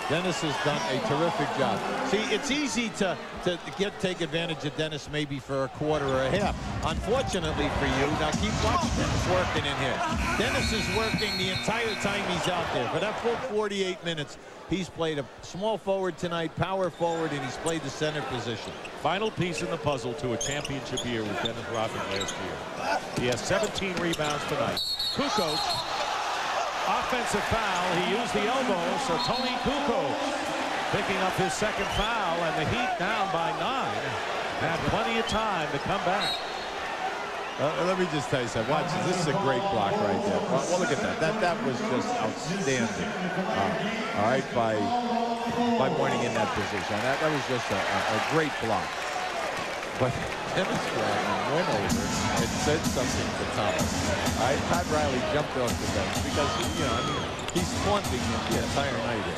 Dennis has done a terrific job. See, it's easy to take advantage of Dennis maybe for a quarter or a half. Unfortunately for you, now keep watching Dennis working in here. Dennis is working the entire time he's out there. For that full 48 minutes, he's played a small forward tonight, power forward, and he's played the center position. Final piece in the puzzle to a championship year with Dennis Rodman last year. He has 17 rebounds tonight. Kukoc. Offensive foul. He used the elbow, so Tony Kukoc picking up his 2nd foul, and the Heat down by 9. Had plenty of time to come back. Let me just tell you something. Watch this. This is a great block right there. Well, look at that. That was just outstanding. All right, by Mourning in that position. That was just a great block. But Dennis Rodman went over and said something to Thomas. All right, Pat Riley jumped off the bench because, you know, I mean, he's taunting him the entire night here.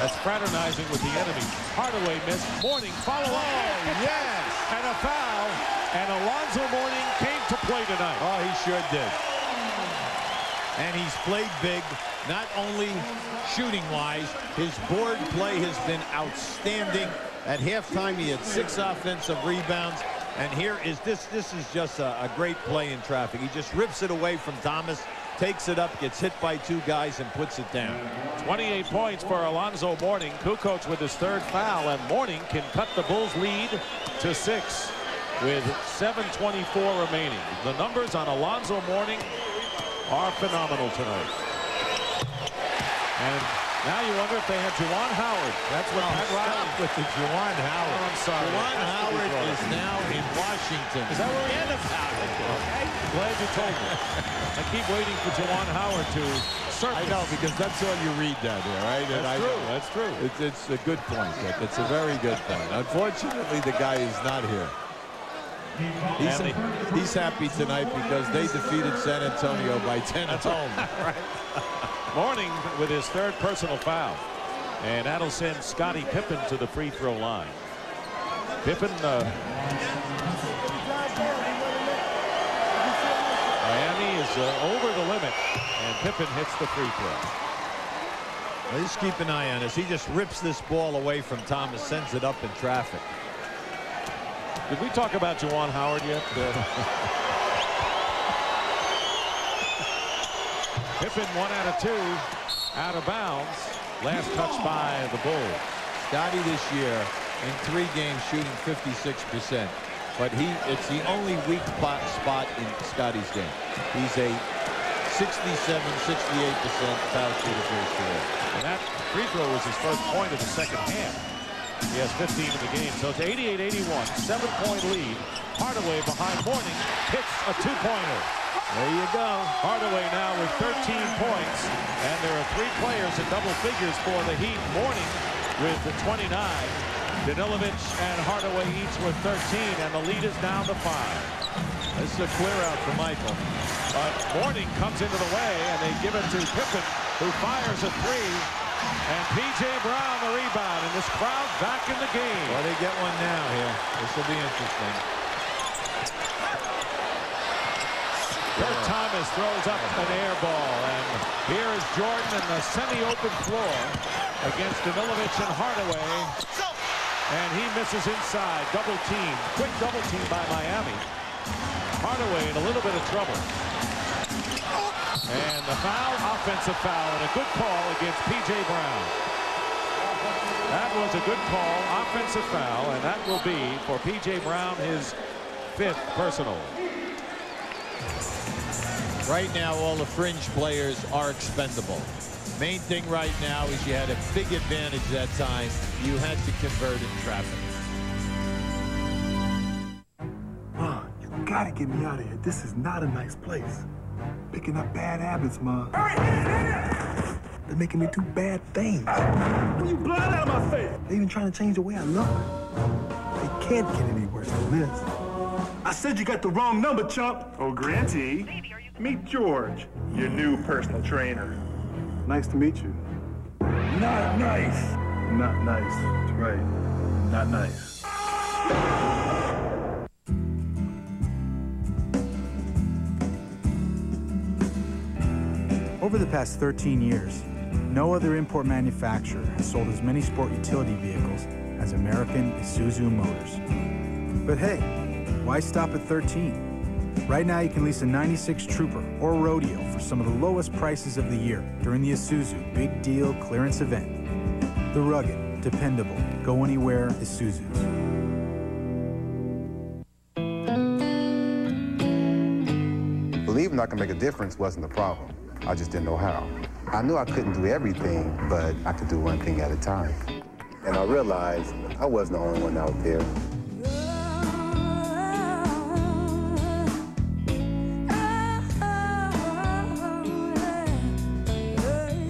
That's fraternizing with the enemy. Hardaway missed. Mourning follow up. Oh, yes. And a foul. And Alonzo Mourning came to play tonight. Oh, he sure did. And he's played big, not only shooting-wise. His board play has been outstanding. At halftime, he had 6 offensive rebounds. And here is this is just a great play in traffic. He just rips it away from Thomas, takes it up, gets hit by 2 guys, and puts it down. 28 points for Alonzo Mourning. Kukoc with his 3rd foul, and Mourning can cut the Bulls' lead to 6 with 7:24 remaining. The numbers on Alonzo Mourning are phenomenal tonight. And now you wonder if they have Juwan Howard. That's what Pat Riley with the Juwan Howard. Oh, I'm sorry. Juwan Howard is now in Washington. Is that where he is? Okay. Glad you told me. I keep waiting for Juwan Howard to surface. I know, because that's all you read down there, right? That's true. That's true. It's a good point, Dick. It's a very good point. Unfortunately, the guy is not here. He's happy tonight because they defeated San Antonio by 10 at home. Right. Mourning with his 3rd personal foul. And that'll send Scottie Pippen to the free throw line. Pippen, Miami is over the limit, and Pippen hits the free throw. Well, just keep an eye on this. He just rips this ball away from Thomas, sends it up in traffic. Did we talk about Juwan Howard yet? Pippen 1 out of 2 out of bounds. Last touch by the Bulls. Scottie this year in 3 games shooting 56%. But it's the only weak spot in Scottie's game. He's a 67-68% foul shooter for his career. And that free throw was his first point of the second half. He has 15 in the game, so it's 88-81, 7-point lead. Hardaway behind Mourning hits a 2-pointer. There you go. Hardaway now with 13 points, and there are 3 players in double figures for the Heat. Mourning with the 29. Danilovic and Hardaway each with 13, and the lead is down to 5. This is a clear out for Michael. But Mourning comes into the way, and they give it to Pippen, who fires a 3. And P.J. Brown the rebound, and this crowd back in the game. Well, they get one now here. This will be interesting. Kurt Thomas throws up an air ball, and here is Jordan in the semi-open floor against Danilovic and Hardaway. And he misses inside. Double team. Quick double team by Miami. Hardaway in a little bit of trouble. And the foul, offensive foul, and a good call against P.J. Brown. That was a good call, offensive foul, and that will be for P.J. Brown his 5th personal. Right now, all the fringe players are expendable. Main thing right now is you had a big advantage that time. You had to convert in traffic. You gotta get me out of here. This is not a nice place. Picking up bad habits, Ma. They're making me do bad things. When you blind out of my face. They're even trying to change the way I look. They can't get any worse than this. I said you got the wrong number, chump. Oh, Granty. Meet George, your new personal trainer. Nice to meet you. Not nice. Not nice. That's right. Not nice. Over the past 13 years, no other import manufacturer has sold as many sport utility vehicles as American Isuzu Motors. But hey, why stop at 13? Right now, you can lease a 96 Trooper or Rodeo for some of the lowest prices of the year during the Isuzu Big Deal Clearance Event. The rugged, dependable, go anywhere Isuzus. Believing I can make a difference wasn't the problem. I just didn't know how. I knew I couldn't do everything, but I could do one thing at a time. And I realized I wasn't the only one out there.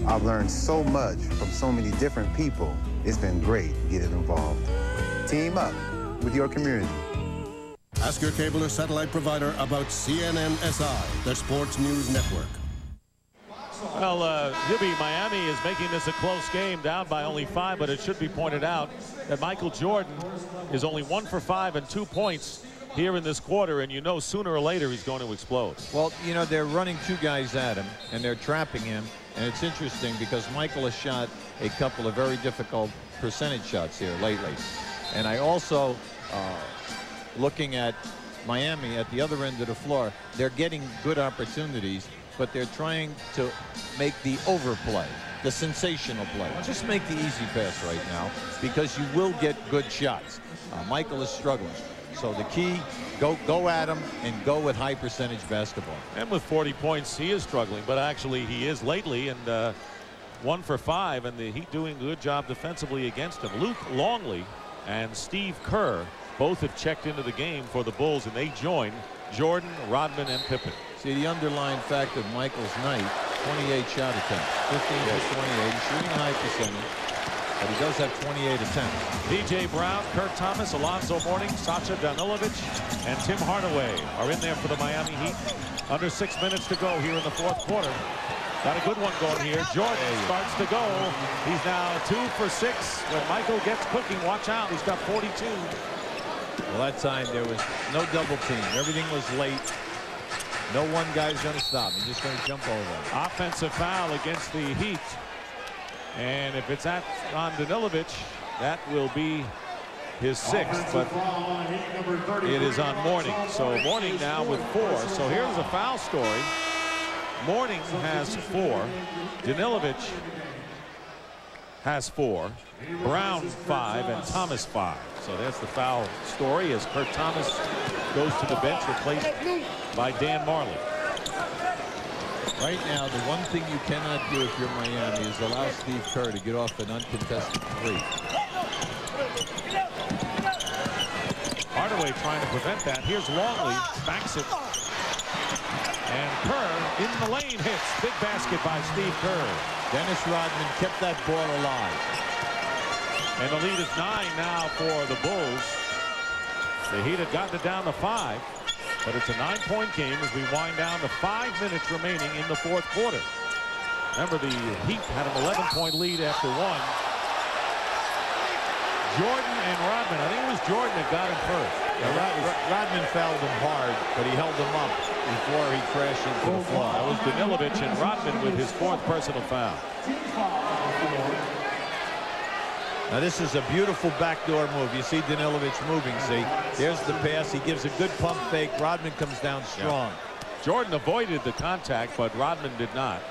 I've learned so much from so many different people. It's been great getting involved. Team up with your community. Ask your cable or satellite provider about CNNSI, their sports news network. Well, Hibby, Miami is making this a close game, down by only 5, but it should be pointed out that Michael Jordan is only 1 for 5 and 2 points here in this quarter, and you know sooner or later he's going to explode. Well, you know, they're running 2 guys at him, and they're trapping him, and it's interesting because Michael has shot a couple of very difficult percentage shots here lately. And I also, looking at Miami at the other end of the floor, they're getting good opportunities, but they're trying to make the overplay, the sensational play. Just make the easy pass right now because you will get good shots. Michael is struggling. So the key, go at him and go with high percentage basketball. And with 40 points, he is struggling, but actually he is lately, and 1 for 5, and the Heat doing a good job defensively against him. Luke Longley and Steve Kerr both have checked into the game for the Bulls, and they join Jordan, Rodman, and Pippen. See, the underlying fact of Michael's night, 28 shot attempts, 15 for 28, he's shooting a high percentage, but he does have 28 attempts. P.J. Brown, Kurt Thomas, Alonzo Mourning, Sasha Danilovic, and Tim Hardaway are in there for the Miami Heat. Under 6 minutes to go here in the 4th quarter. Got a good one going here. Jordan starts to go. He's now 2 for 6. When Michael gets cooking, watch out. He's got 42. Well, that time there was no double team. Everything was late. No one guy's going to stop. He's just going to jump over. Offensive foul against the Heat. And if it's on Danilovic, that will be his 6th, but it is on Mourning. So Mourning now with 4. So here's a foul story. Mourning has 4. Danilovic has 4. Brown 5 and Thomas 5. So that's the foul story as Kurt Thomas goes to the bench, replaced by Dan Marley. Right now, the one thing you cannot do if you're Miami is allow Steve Kerr to get off an uncontested 3. Hardaway trying to prevent that. Here's Longley, backs it. And Kerr in the lane hits. Big basket by Steve Kerr. Dennis Rodman kept that ball alive. And the lead is 9 now for the Bulls. The Heat had gotten it down to 5. But it's a 9-point game as we wind down to 5 minutes remaining in the 4th quarter. Remember, the Heat had an 11-point lead after 1. Jordan and Rodman. I think it was Jordan that got him first. Yeah, Rodman fouled him hard, but he held him up before he crashed into the floor. That was Danilovic and Rodman with his 4th personal foul. Now this is a beautiful backdoor move. You see Danilovic moving, see? There's the pass. He gives a good pump fake. Rodman comes down strong. Yeah. Jordan avoided the contact, but Rodman did not.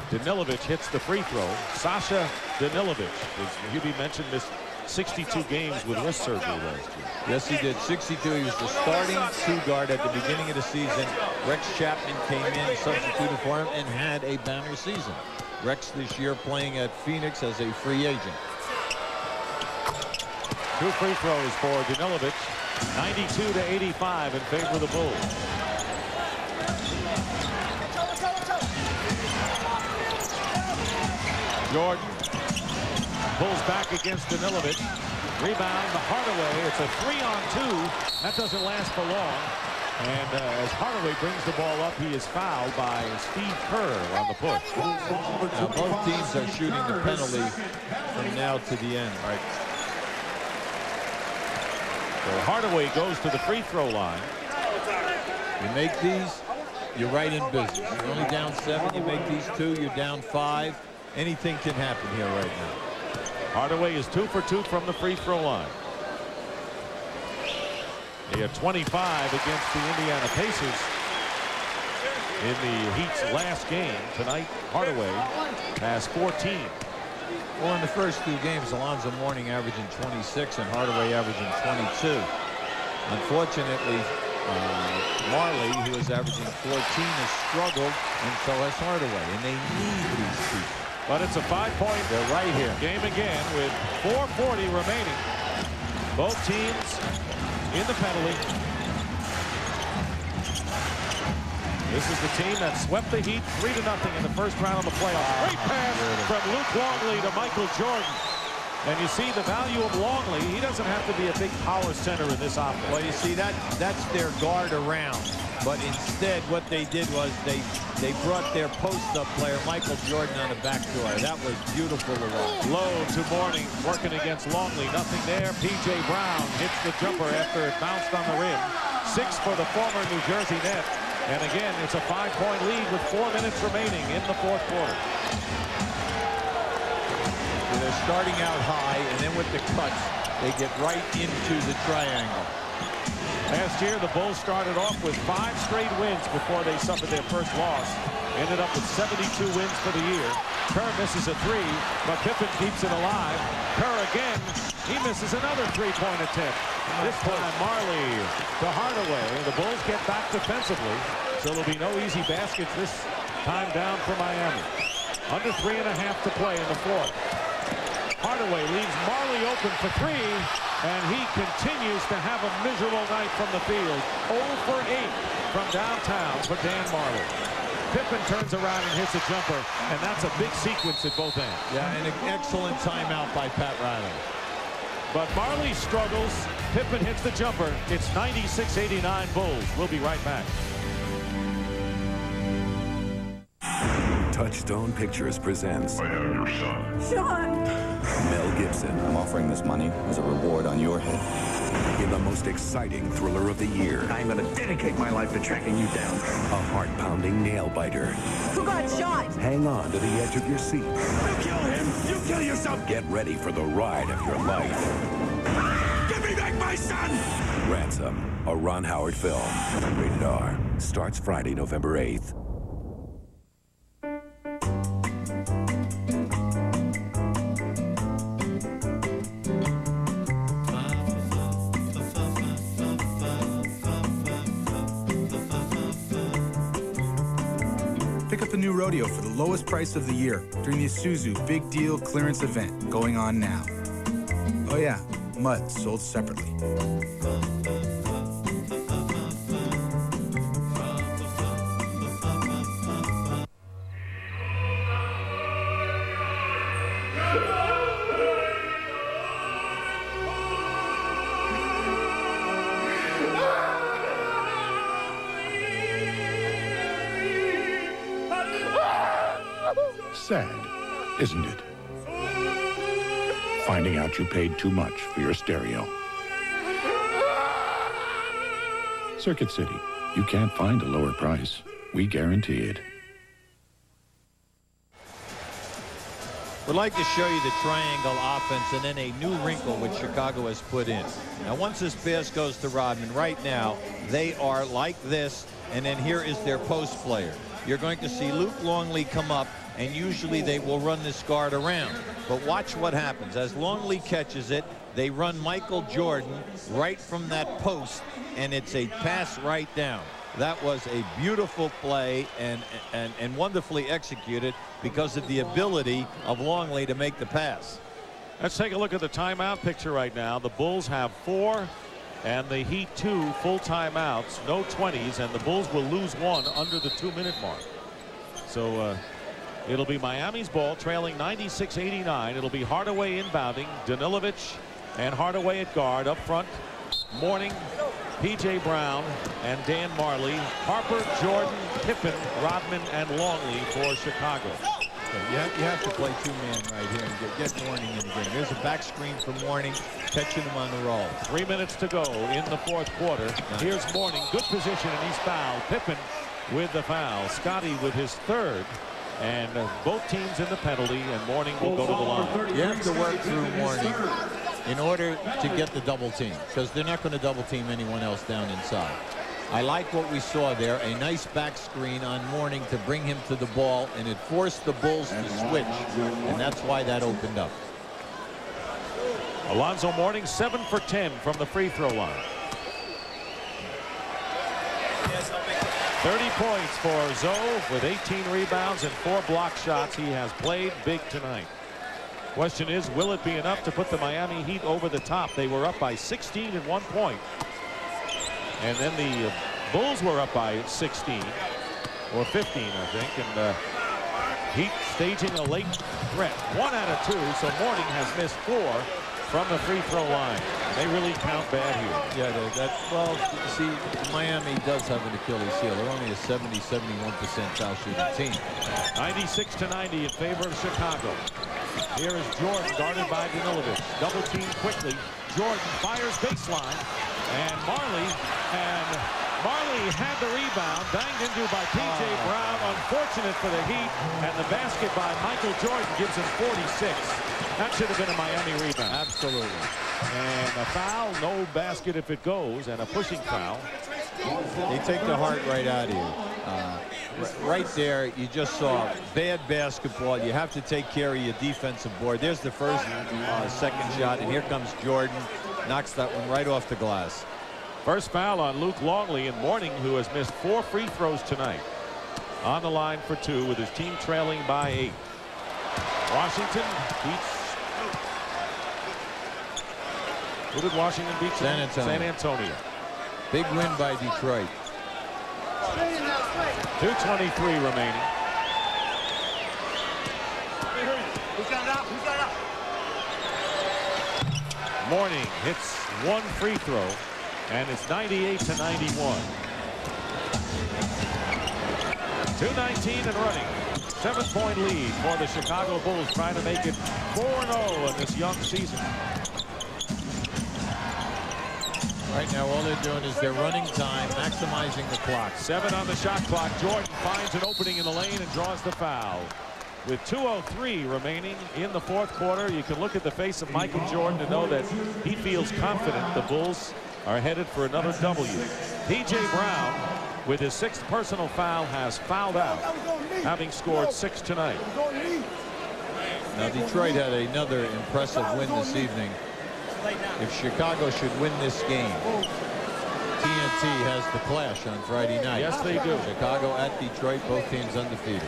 Danilovic hits the free throw. Sasha Danilovic, as Hubie mentioned, missed 62 games with wrist surgery last year. Yes, he did. 62. He was the starting 2 guard at the beginning of the season. Rex Chapman came in, substituted for him, and had a banner season. Rex this year playing at Phoenix as a free agent. 2 free throws for Danilovic. 92-85 in favor of the Bulls. Jordan pulls back against Danilovic. Rebound to Hardaway. It's a 3-on-2. That doesn't last for long. And as Hardaway brings the ball up, he is fouled by Steve Kerr on the push. Now both teams are shooting the penalty from now to the end. Right. So Hardaway goes to the free throw line. You make these, you're right in business. You're only down 7. You make these 2, you're down 5. Anything can happen here right now. Hardaway is 2 for 2 from the free throw line. He had 25 against the Indiana Pacers in the Heat's last game. Tonight, Hardaway has 14. Well, in the first 2 games, Alonzo Mourning averaging 26 and Hardaway averaging 22. Unfortunately, Marley, who is averaging 14, has struggled, and so has Hardaway, and they need these people. But it's a 5-point They're right here. game again with 4:40 remaining. Both teams in the penalty. This is the team that swept the Heat 3-0 in the first round of the playoffs. Great pass from Luke Longley to Michael Jordan. And you see the value of Longley. He doesn't have to be a big power center in this offense. Well, you see, that's their guard around. But instead, what they did was they brought their post-up player, Michael Jordan, on the back door. That was beautiful to watch. Low to Mourning, working against Longley. Nothing there. P.J. Brown hits the jumper after it bounced on the rim. 6 for the former New Jersey net. And again, it's a 5-point lead with 4 minutes remaining in the fourth quarter. So they're starting out high, and then with the cuts, they get right into the triangle. Last year, the Bulls started off with 5 straight wins before they suffered their first loss. Ended up with 72 wins for the year. Kerr misses a 3, but Pippen keeps it alive. Kerr again, he misses another 3-point attempt. This time, Marley to Hardaway. The Bulls get back defensively, so there'll be no easy baskets this time down for Miami. Under 3.5 to play in the fourth. Hardaway leaves Marley open for 3, and he continues to have a miserable night from the field. 0 for 8 from downtown for Dan Marley. Pippen turns around and hits a jumper, and that's a big sequence at both ends. Yeah, and an excellent timeout by Pat Riley. But Marley struggles. Pippen hits the jumper. It's 96-89 Bulls. We'll be right back. Touchstone Pictures presents I Am Your Son. Sean! Mel Gibson. I'm offering this money as a reward on your head. In the most exciting thriller of the year. I'm going to dedicate my life to tracking you down. A heart-pounding nail-biter. Who got shot? Hang on to the edge of your seat. You kill him! You kill yourself! Get ready for the ride of your life. Give me back my son! Ransom, a Ron Howard film. Rated R. Starts Friday, November 8th. Pick up the new rodeo for the lowest price of the year during the Isuzu Big Deal Clearance event going on now. Oh yeah, mud sold separately. Sad, isn't it? Finding out you paid too much for your stereo. Circuit City, you can't find a lower price. We guarantee it. We'd like to show you the triangle offense and then a new wrinkle which Chicago has put in. Now, once this pass goes to Rodman, right now, they are like this, and then here is their post player. You're going to see Luke Longley come up, and usually they will run this guard around. But watch what happens. As Longley catches it, they run Michael Jordan right from that post, and it's a pass right down. That was a beautiful play and wonderfully executed because of the ability of Longley to make the pass. Let's take a look at the timeout picture right now. The Bulls have 4 and the Heat 2 full timeouts, no 20s, and the Bulls will lose 1 under the 2-minute mark. So it'll be Miami's ball, trailing 96-89. It'll be Hardaway inbounding, Danilovic and Hardaway at guard. Up front, Mourning, P.J. Brown, and Dan Marley. Harper, Jordan, Pippen, Rodman, and Longley for Chicago. You have to play two-man right here and get Mourning in the game. There's a back screen for Mourning, catching him on the roll. 3 minutes to go in the fourth quarter. Here's Mourning, good position, and he's fouled. Pippen with the foul. Scotty with his third. And both teams in the penalty, and Mourning will go to the line. You have to work through Mourning in order to get the double team, because they're not going to double team anyone else down inside. I like what we saw there, a nice back screen on Mourning to bring him to the ball, and it forced the Bulls to switch, and that's why that opened up. Alonzo Mourning 7 for 10 from the free throw line. 30 points for Zoe with 18 rebounds and 4 block shots. He has played big tonight. Question is, will it be enough to put the Miami Heat over the top? They were up by 16 at one point. And then the Bulls were up by 16 or 15, I think. And Heat staging a late threat. 1 out of 2, so Mourning has missed 4 from the free throw line. They really count bad here. Yeah, well, see, Miami does have an Achilles heel. They're only a 70-71% foul shooting team. 96-90 in favor of Chicago. Here is Jordan guarded by Danilovic. Double team quickly. Jordan fires baseline. And Marley had the rebound, banged into by P.J. Brown. Unfortunate for the Heat, and the basket by Michael Jordan gives him 46. That should have been a Miami rebound. Absolutely. And a foul, no basket if it goes, and a pushing foul. They take the heart right out of you. Right there, you just saw bad basketball. You have to take care of your defensive board. There's the first, second shot, and here comes Jordan. Knocks that one right off the glass. First foul on Luke Longley in Mourning, who has missed 4 free throws tonight. On the line for 2 with his team trailing by 8. Washington beats. Who did Washington beat? San Antonio. San Antonio. Big win by Detroit. 2:23 remaining. Who's got it up? Who's got it up? Mourning hits 1 free throw, and it's 98-91. 2:19 and running. 7-point lead for the Chicago Bulls, trying to make it 4-0 in this young season. Right now, all they're doing is they're running time, maximizing the clock. 7 on the shot clock. Jordan finds an opening in the lane and draws the foul. With 2:03 remaining in the fourth quarter, you can look at the face of Michael Jordan to know that he feels confident the Bulls are headed for another W. P.J. Brown, with his 6th personal foul, has fouled out, having scored 6 tonight. Now, Detroit had another impressive win this evening. If Chicago should win this game, TNT has the clash on Friday night. Yes, they do. Chicago at Detroit, both teams undefeated.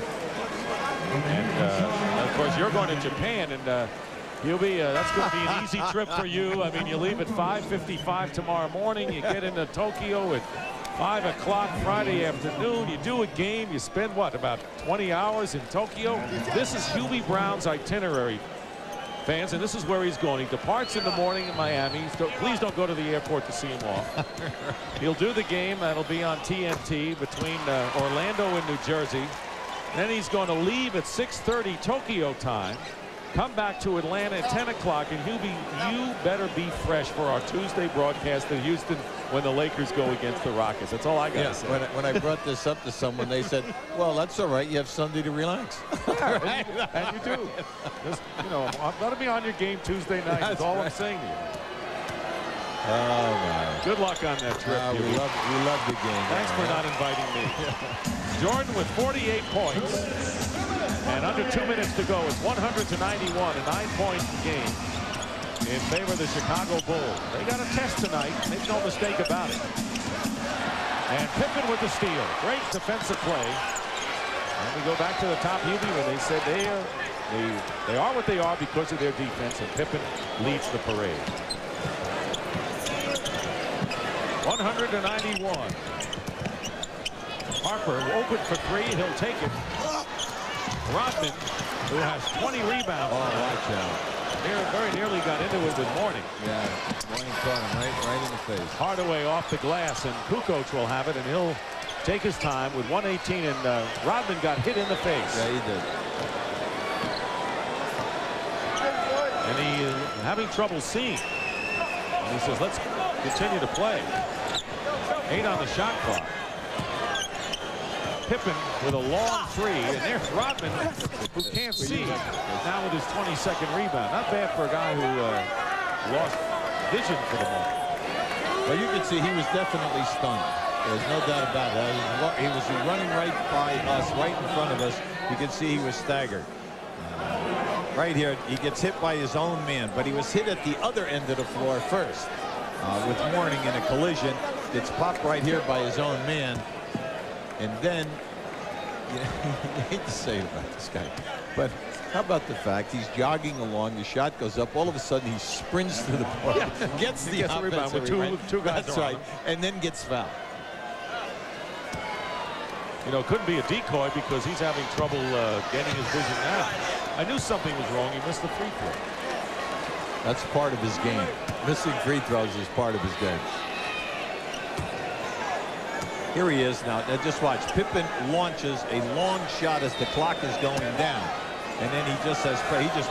And of course, you're going to Japan, and that's going to be an easy trip for you. I mean, you leave at 5:55 tomorrow morning. You get into Tokyo at 5 o'clock Friday afternoon. You do a game. You spend, what, about 20 hours in Tokyo? This is Hubie Brown's itinerary, fans, and this is where he's going. He departs in the morning in Miami. So please don't go to the airport to see him off. He'll do the game. That'll be on TNT between Orlando and New Jersey. Then he's going to leave at 6:30 Tokyo time, come back to Atlanta at 10 o'clock. And Hubie, you better be fresh for our Tuesday broadcast in Houston when the Lakers go against the Rockets. That's all I got to say. When I brought this up to someone, they said, well, that's all right. You have Sunday to relax. Right. And you do. Just, let me on your game Tuesday night. That's all right. I'm saying to you. Oh, my. Good luck on that trip. We love the game. Thanks for not inviting me. Jordan with 48 points. And under 2 minutes to go. It's 100-91, a 9-point game in favor of the Chicago Bulls. They got a test tonight. Make no mistake about it. And Pippen with the steal. Great defensive play. And we go back to the top, Hubie, when they said they are what they are because of their defense, and Pippen leads the parade. 191. Harper open for 3. He'll take it. Rodman, who has 20 rebounds. Oh, watch out. Very nearly got into it with Mourning. Yeah, Mourning caught him right in the face. Hardaway off the glass, and Kukoc will have it, and he'll take his time with 118, and Rodman got hit in the face. Yeah, he did. And he is having trouble seeing. And he says, let's continue to play. 8 on the shot clock. Pippen with a long 3, and there's Rodman, who can't see, now with his 22nd rebound. Not bad for a guy who lost vision for the moment. Well, you can see he was definitely stunned. There's no doubt about it. He was running right by us, right in front of us. You can see he was staggered. Right here, he gets hit by his own man, but he was hit at the other end of the floor first. With Mourning in a collision. Gets popped right here by his own man. And then, you hate to say it about this guy, but how about the fact he's jogging along, the shot goes up, all of a sudden he sprints to the ball, gets the rebound with two guys. That's right, and then gets fouled. It couldn't be a decoy because he's having trouble getting his vision now. I knew something was wrong. He missed the free throw. That's part of his game. Missing free throws is part of his game. Here he is now. Now just watch. Pippen launches a long shot as the clock is going down. And then he just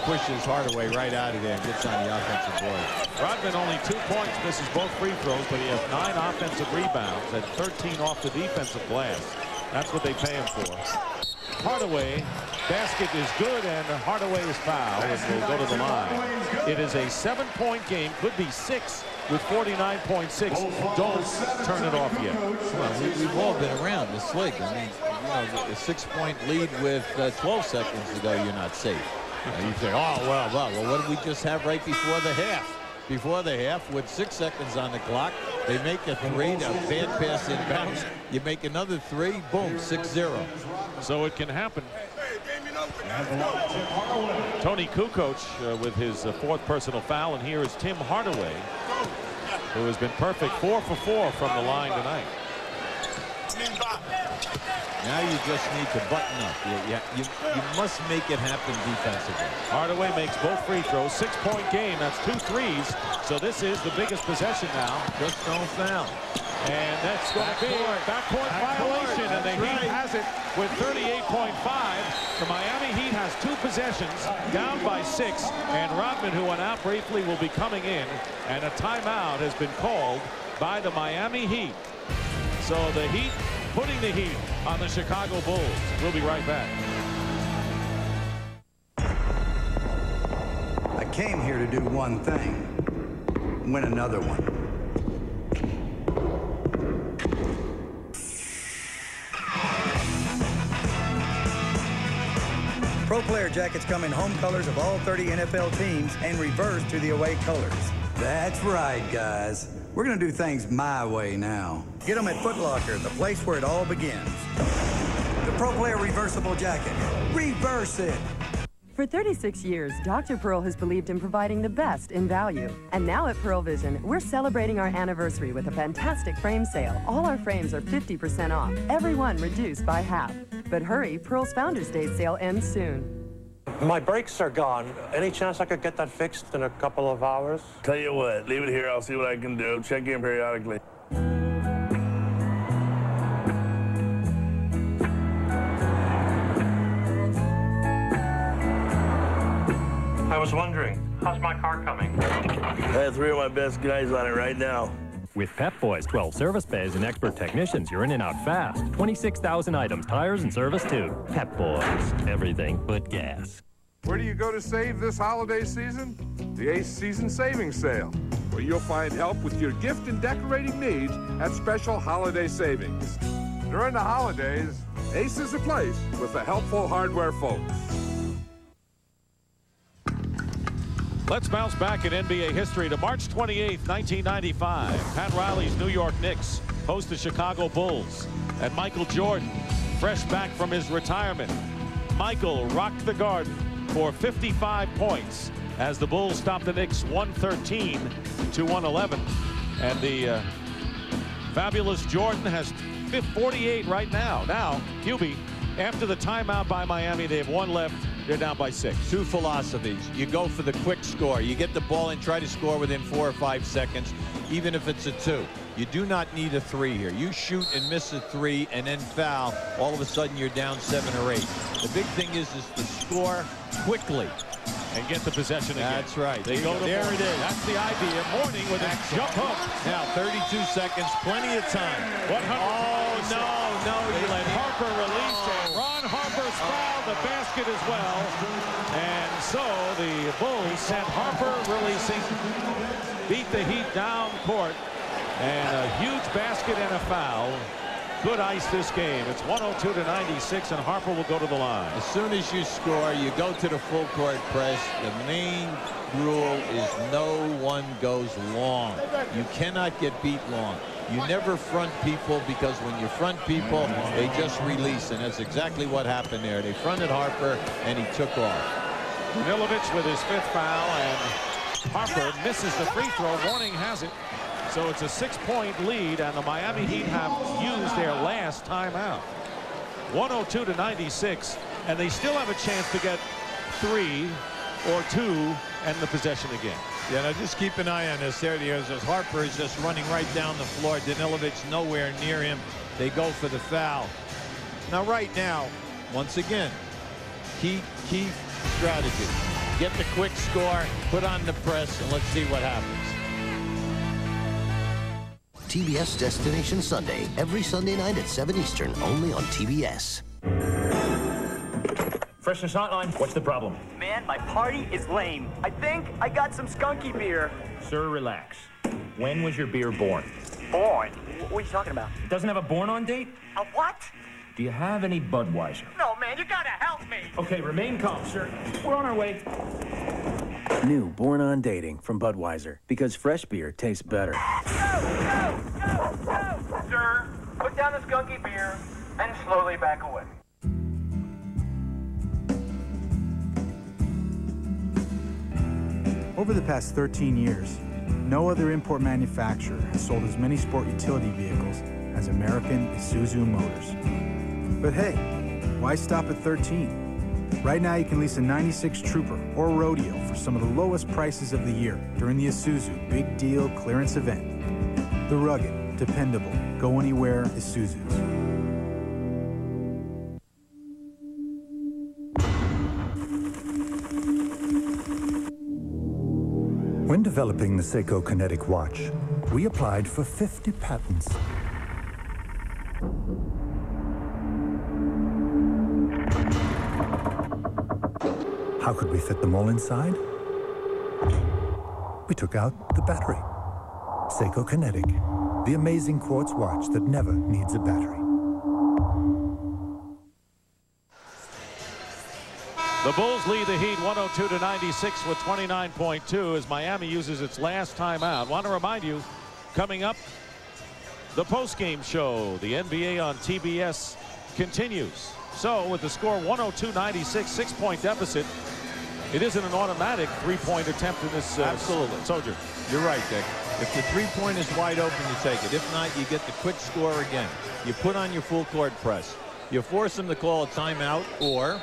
pushes Hardaway right out of there and gets on the offensive board. Rodman only 2 points, misses both free throws, but he has 9 offensive rebounds and 13 off the defensive glass. That's what they pay him for. Hardaway, basket is good, and Hardaway is fouled and will go to the line. It is a 7-point game, could be 6 with 49.6. Don't turn it off yet. Well, we've all been around this league. I mean, you know, a 6-point lead with 12 seconds to go, you're not safe. You say, oh, well, what did we just have right before the half? Before the half, with 6 seconds on the clock, they make a 3, a bad pass inbounds. You make another 3, boom, 6-0. So it can happen. Tony Kukoc with his 4th personal foul, and here is Tim Hardaway, who has been perfect 4 for 4 from the line tonight. Now you just need to button up. You must make it happen defensively. Hardaway makes both free throws. 6-point game. That's 2 threes. So this is the biggest possession now. Just don't foul. And that's going to be a backcourt violation. And the Heat has it with 38.5. The Miami Heat has 2 possessions, down by 6. And Rodman, who went out briefly, will be coming in. And a timeout has been called by the Miami Heat. So the Heat putting the heat on the Chicago Bulls. We'll be right back. I came here to do one thing, win another one. Pro Player Jackets come in home colors of all 30 NFL teams and reverse to the away colors. That's right, guys. We're going to do things my way now. Get them at Foot Locker, the place where it all begins. The Pro Player Reversible Jacket. Reverse it! For 36 years, Dr. Pearl has believed in providing the best in value. And now at Pearl Vision, we're celebrating our anniversary with a fantastic frame sale. All our frames are 50% off, every one reduced by half. But hurry, Pearl's Founders Day sale ends soon. My brakes are gone. Any chance I could get that fixed in a couple of hours? Tell you what, leave it here. I'll see what I can do. Check in periodically. I was wondering, how's my car coming? I have 3 of my best guys on it right now. With Pep Boys 12 service bays and expert technicians, you're in and out fast. 26,000 items, tires, and service too. Pep Boys, everything but gas. Where do you go to save this holiday season? The Ace Season Savings Sale, where you'll find help with your gift and decorating needs at special holiday savings. During the holidays, Ace is a place with the helpful hardware folks. Let's bounce back in NBA history to March 28, 1995. Pat Riley's New York Knicks host the Chicago Bulls. And Michael Jordan, fresh back from his retirement. Michael rocked the Garden for 55 points as the Bulls stopped the Knicks 113 to 111. And the fabulous Jordan has 48 right now. Now, QB, after the timeout by Miami, they have 1 left. They're down by 6. 2 philosophies. You go for the quick score. You get the ball and try to score within 4 or 5 seconds, even if it's a 2. You do not need a 3 here. You shoot and miss a 3 and then foul. All of a sudden, you're down 7 or 8. The big thing is to score quickly. And get the possession again. That's right. They go to there Mourning. it is. That's the idea. Mourning with a jump hook. Now 32 seconds, plenty of time. Oh, no. You let Harper release. And Ron Harper's fouled the basket as well. And so the Bulls sent Harper releasing, beat the Heat down court. And a huge basket and a foul. Good ice this game. It's 102 to 96, and Harper will go to the line. As soon as you score, you go to the full court press. The main rule is no one goes long. You cannot get beat long. You never front people, because when you front people, they just release, and that's exactly what happened there. They fronted Harper, and he took off. Milovic with his 5th foul, and Harper misses the free throw. Mourning has it. So it's a 6-point lead, and the Miami Heat have used their last timeout. 102 to 96, and they still have a chance to get 3 or 2 and the possession again. Yeah, now just keep an eye on this. There he is. As Harper is just running right down the floor. Danilovic nowhere near him. They go for the foul. Now, right now, once again, key strategy. Get the quick score, put on the press, and let's see what happens. TBS Destination Sunday, every Sunday night at 7 Eastern, only on TBS. Freshness Hotline, what's the problem? Man, my party is lame. I think I got some skunky beer. Sir, relax. When was your beer born? Born? What are you talking about? It doesn't have a born-on date? A what? Do you have any Budweiser? No, man, you gotta help me. Okay, remain calm, sir. We're on our way. New Born on Dating from Budweiser, because fresh beer tastes better. Go! Sir, put down the skunky beer and slowly back away. Over the past 13 years, no other import manufacturer has sold as many sport utility vehicles as American Isuzu Motors. But hey, why stop at 13? Right now you can lease a 96 Trooper or Rodeo for some of the lowest prices of the year during the Isuzu Big Deal Clearance Event. The rugged, dependable, go anywhere Isuzus. When developing the Seiko Kinetic watch, we applied for 50 patents. How could we fit them all inside? We took out the battery. Seiko Kinetic, the amazing quartz watch that never needs a battery. The Bulls lead the Heat 102-96 with 29.2 as Miami uses its last timeout. Want to remind you, coming up, the postgame show, the NBA on TBS continues. So with the score 102-96, 6-point deficit, it isn't an automatic three-point attempt in this Absolutely. Soldier. You're right, Dick. If the three-point is wide open, you take it. If not, you get the quick score again. You put on your full court press. You force them to call a timeout or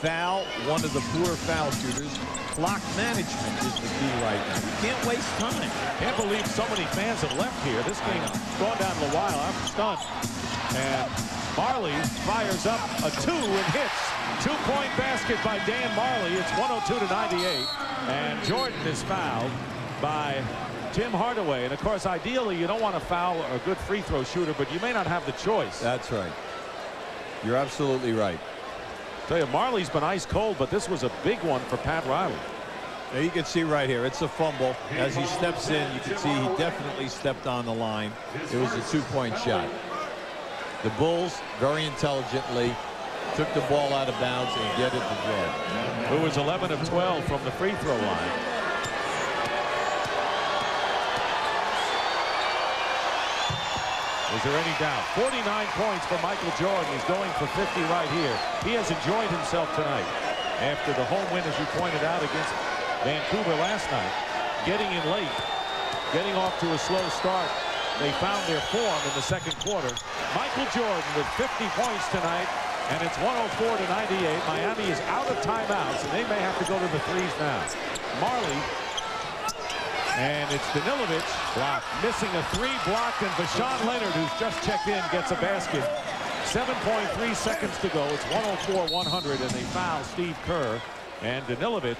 foul one of the poor foul shooters. Clock management is the key right now. You can't waste time. Can't believe so many fans have left here. This game's gone down a while. I'm stunned. And Marley fires up a 2 and hits. 2-point basket by Dan Marley. It's 102-98. And Jordan is fouled by Tim Hardaway. And of course, ideally, you don't want to foul a good free throw shooter, but you may not have the choice. That's right. You're absolutely right. Tell you, Marley's been ice cold, but this was a big one for Pat Riley. Now you can see right here, it's a fumble. As he steps in, you can see he definitely stepped on the line. It was a 2-point shot. The Bulls, very intelligently, took the ball out of bounds and get it to Jordan, who was 11 of 12 from the free throw line. Is there any doubt? 49 points for Michael Jordan. He's going for 50 right here. He has enjoyed himself tonight after the home win, as you pointed out, against Vancouver last night. Getting in late, getting off to a slow start. They found their form in the second quarter. Michael Jordan with 50 points tonight, and it's 104-98. Miami is out of timeouts, and they may have to go to the threes now. Marley. And it's Danilovic blocked, missing a 3 blocked, and Vashawn Leonard, who's just checked in, gets a basket. 7.3 seconds to go. It's 104-100, and they foul Steve Kerr. And Danilovic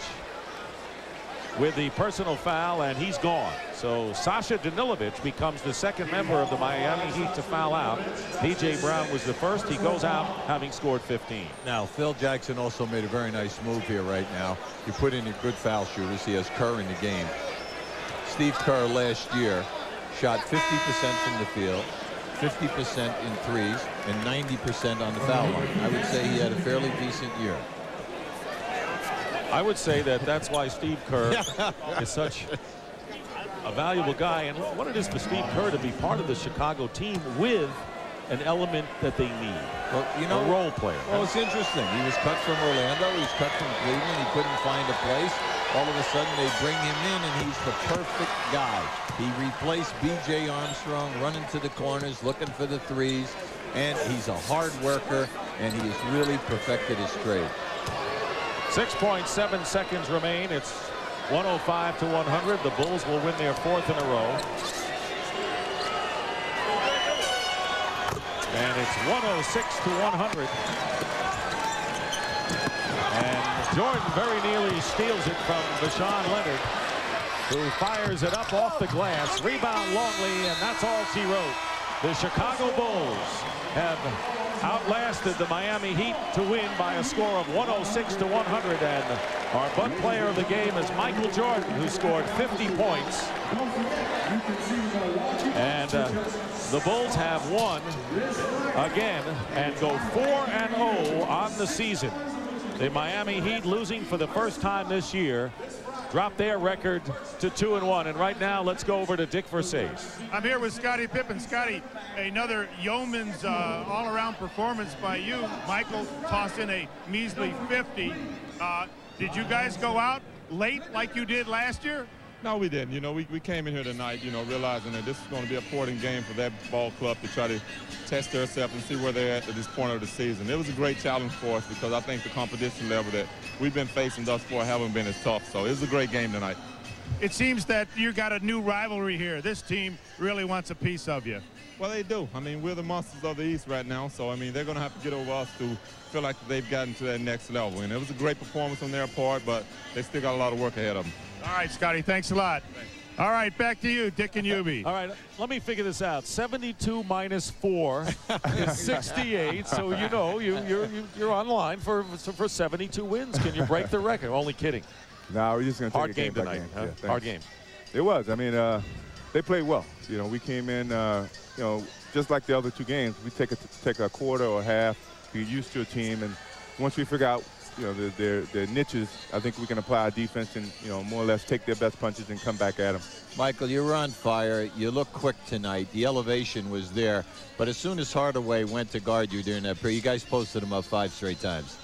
with the personal foul, and he's gone. So Sasha Danilovic becomes the second member of the Miami Heat to foul out. P.J. Brown was the first. He goes out having scored 15. Now, Phil Jackson also made a very nice move here right now. You put in your good foul shooters. He has Kerr in the game. Steve Kerr last year shot 50% from the field, 50% in threes, and 90% on the foul line. I would say he had a fairly decent year. I would say that that's why Steve Kerr is such a valuable guy, and what it is for Steve Kerr to be part of the Chicago team with an element that they need. Well, you know, a role player. Well, it's interesting. He was cut from Orlando. He was cut from Cleveland. He couldn't find a place. All of a sudden, they bring him in, and he's the perfect guy. He replaced B.J. Armstrong, running to the corners, looking for the threes, and he's a hard worker, and he has really perfected his trade. 6.7 seconds remain. It's 105-100. The Bulls will win their 4th in a row. And it's 106-100. And Jordan very nearly steals it from Vashawn Leonard, who fires it up off the glass. Rebound Longley, and that's all she wrote. The Chicago Bulls have outlasted the Miami Heat to win by a score of 106-100. And our Bud player of the game is Michael Jordan, who scored 50 points. And the Bulls have won again and go 4-0 on the season. The Miami Heat, losing for the first time this year, dropped their record to 2-1. And right now, let's go over to Dick Versace. I'm here with Scottie Pippen. Scottie, another yeoman's all-around performance by you. Michael tossed in a measly 50. Did you guys go out late like you did last year? No, we didn't. You know, we came in here tonight, you know, realizing that this is going to be an important game for that ball club to try to test themselves and see where they're at this point of the season. It was a great challenge for us because I think the competition level that we've been facing thus far haven't been as tough. So it was a great game tonight. It seems that you got a new rivalry here. This team really wants a piece of you. Well, they do. I mean, we're the monsters of the East right now. So, I mean, they're going to have to get over us to feel like they've gotten to that next level. And it was a great performance on their part, but they still got a lot of work ahead of them. All right, Scottie, thanks a lot. Thanks. All right, back to you, Dick and Hubie. All right, let me figure this out. 72 minus 4 is 68. So you know you're online for 72 wins. Can you break the record? Only kidding. No, we're just going to take hard a game tonight. game. Huh? Yeah, hard game. It was. I mean, they played well. You know, we came in. You know, just like the other two games, we take a quarter or half, get used to a team, and once we figure out, you know, their niches, I think we can apply our defense and, you know, more or less take their best punches and come back at them. Michael, you were on fire. You looked quick tonight. The elevation was there. But as soon as Hardaway went to guard you during that period, you guys posted him up 5 straight times.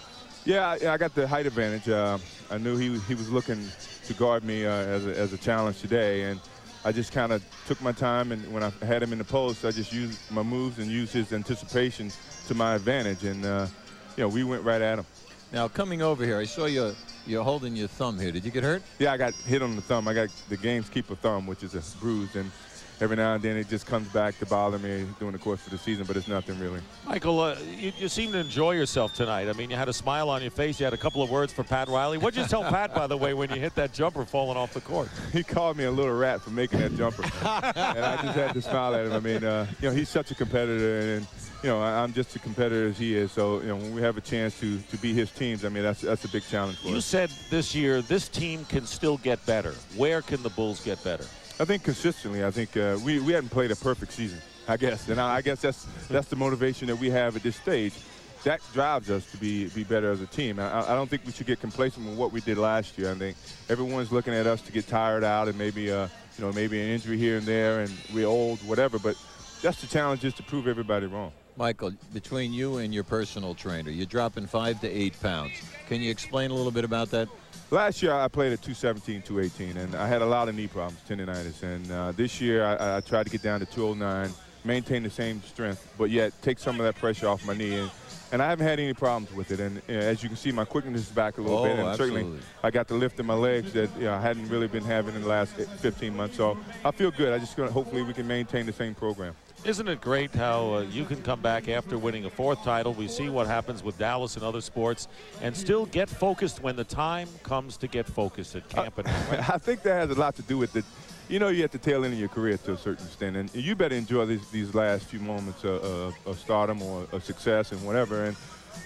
Yeah, I got the height advantage. I knew he was looking to guard me as a challenge today, and I just kind of took my time, and when I had him in the post, I just used my moves and used his anticipation to my advantage, and you know, we went right at him. Now, coming over here, I saw you're holding your thumb here. Did you get hurt? Yeah, I got hit on the thumb. I got the gamekeeper thumb, which is a bruise, and every now and then it just comes back to bother me during the course of the season, but it's nothing really. Michael, you seem to enjoy yourself tonight. I mean, you had a smile on your face. You had a couple of words for Pat Riley. What'd you tell Pat, by the way, when you hit that jumper falling off the court? He called me a little rat for making that jumper, and I just had to smile at him. I mean, you know, he's such a competitor, and you know, I'm just as competitor as he is. So, you know, when we have a chance to beat his teams, I mean, that's a big challenge for us. You said this year this team can still get better. Where can the Bulls get better? I think consistently. I think we hadn't played a perfect season, I guess. And I guess that's the motivation that we have at this stage. That drives us to be better as a team. I don't think we should get complacent with what we did last year. I think everyone's looking at us to get tired out and maybe, you know, maybe an injury here and there and we're old, whatever. But that's the challenge, is to prove everybody wrong. Michael, between you and your personal trainer, you're dropping 5 to 8 pounds. Can you explain a little bit about that? Last year, I played at 217, 218, and I had a lot of knee problems, tendinitis. And this year, I tried to get down to 209, maintain the same strength, but yet take some of that pressure off my knee. And I haven't had any problems with it. And as you can see, my quickness is back a little bit. And absolutely. Certainly, I got the lift in my legs that I hadn't really been having in the last 15 months. So I feel good. I just hopefully we can maintain the same program. Isn't it great how you can come back after winning a 4th title? We see what happens with Dallas and other sports, and still get focused when the time comes to get focused at camp. I think that has a lot to do with it. You know, you're at the tail end of your career to a certain extent, and you better enjoy these last few moments of stardom or of success and whatever. And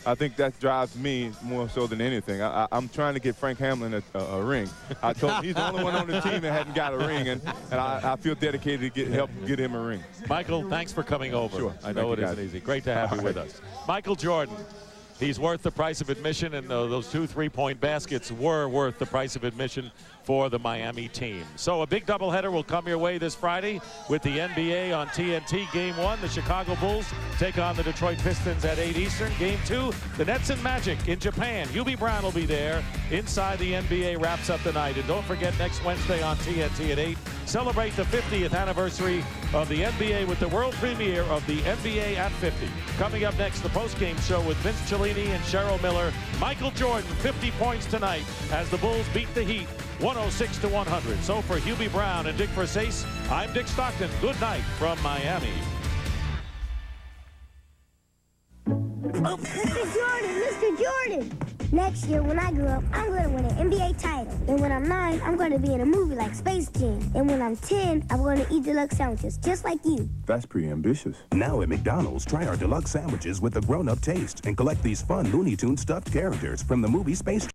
I think that drives me more so than anything. I'm trying to get Frank Hamlin a ring. I told him he's the only one on the team that hadn't got a ring, and I feel dedicated to help get him a ring. Michael, thanks for coming over. Sure. I know it isn't easy. Great to have you with us. Michael Jordan. He's worth the price of admission, and those 2 3-point baskets were worth the price of admission for the Miami team. So a big doubleheader will come your way this Friday with the NBA on TNT. Game 1, the Chicago Bulls take on the Detroit Pistons at 8 Eastern. Game 2, the Nets and Magic in Japan. Hubie Brown will be there. Inside the NBA wraps up the night. And don't forget, next Wednesday on TNT at 8, celebrate the 50th anniversary of the NBA with the world premiere of the NBA at 50. Coming up next, the post-game show with Vince Cellini and Cheryl Miller. Michael Jordan, 50 points tonight as the Bulls beat the Heat 106-100. So for Hubie Brown and Dick Versace, I'm Dick Stockton. Good night from Miami. Oh, Mr. Jordan. Next year, when I grow up, I'm going to win an NBA title. And when I'm 9, I'm going to be in a movie like Space Jam. And when I'm 10, I'm going to eat deluxe sandwiches, just like you. That's pretty ambitious. Now at McDonald's, try our deluxe sandwiches with a grown-up taste and collect these fun Looney Tunes stuffed characters from the movie Space Jam.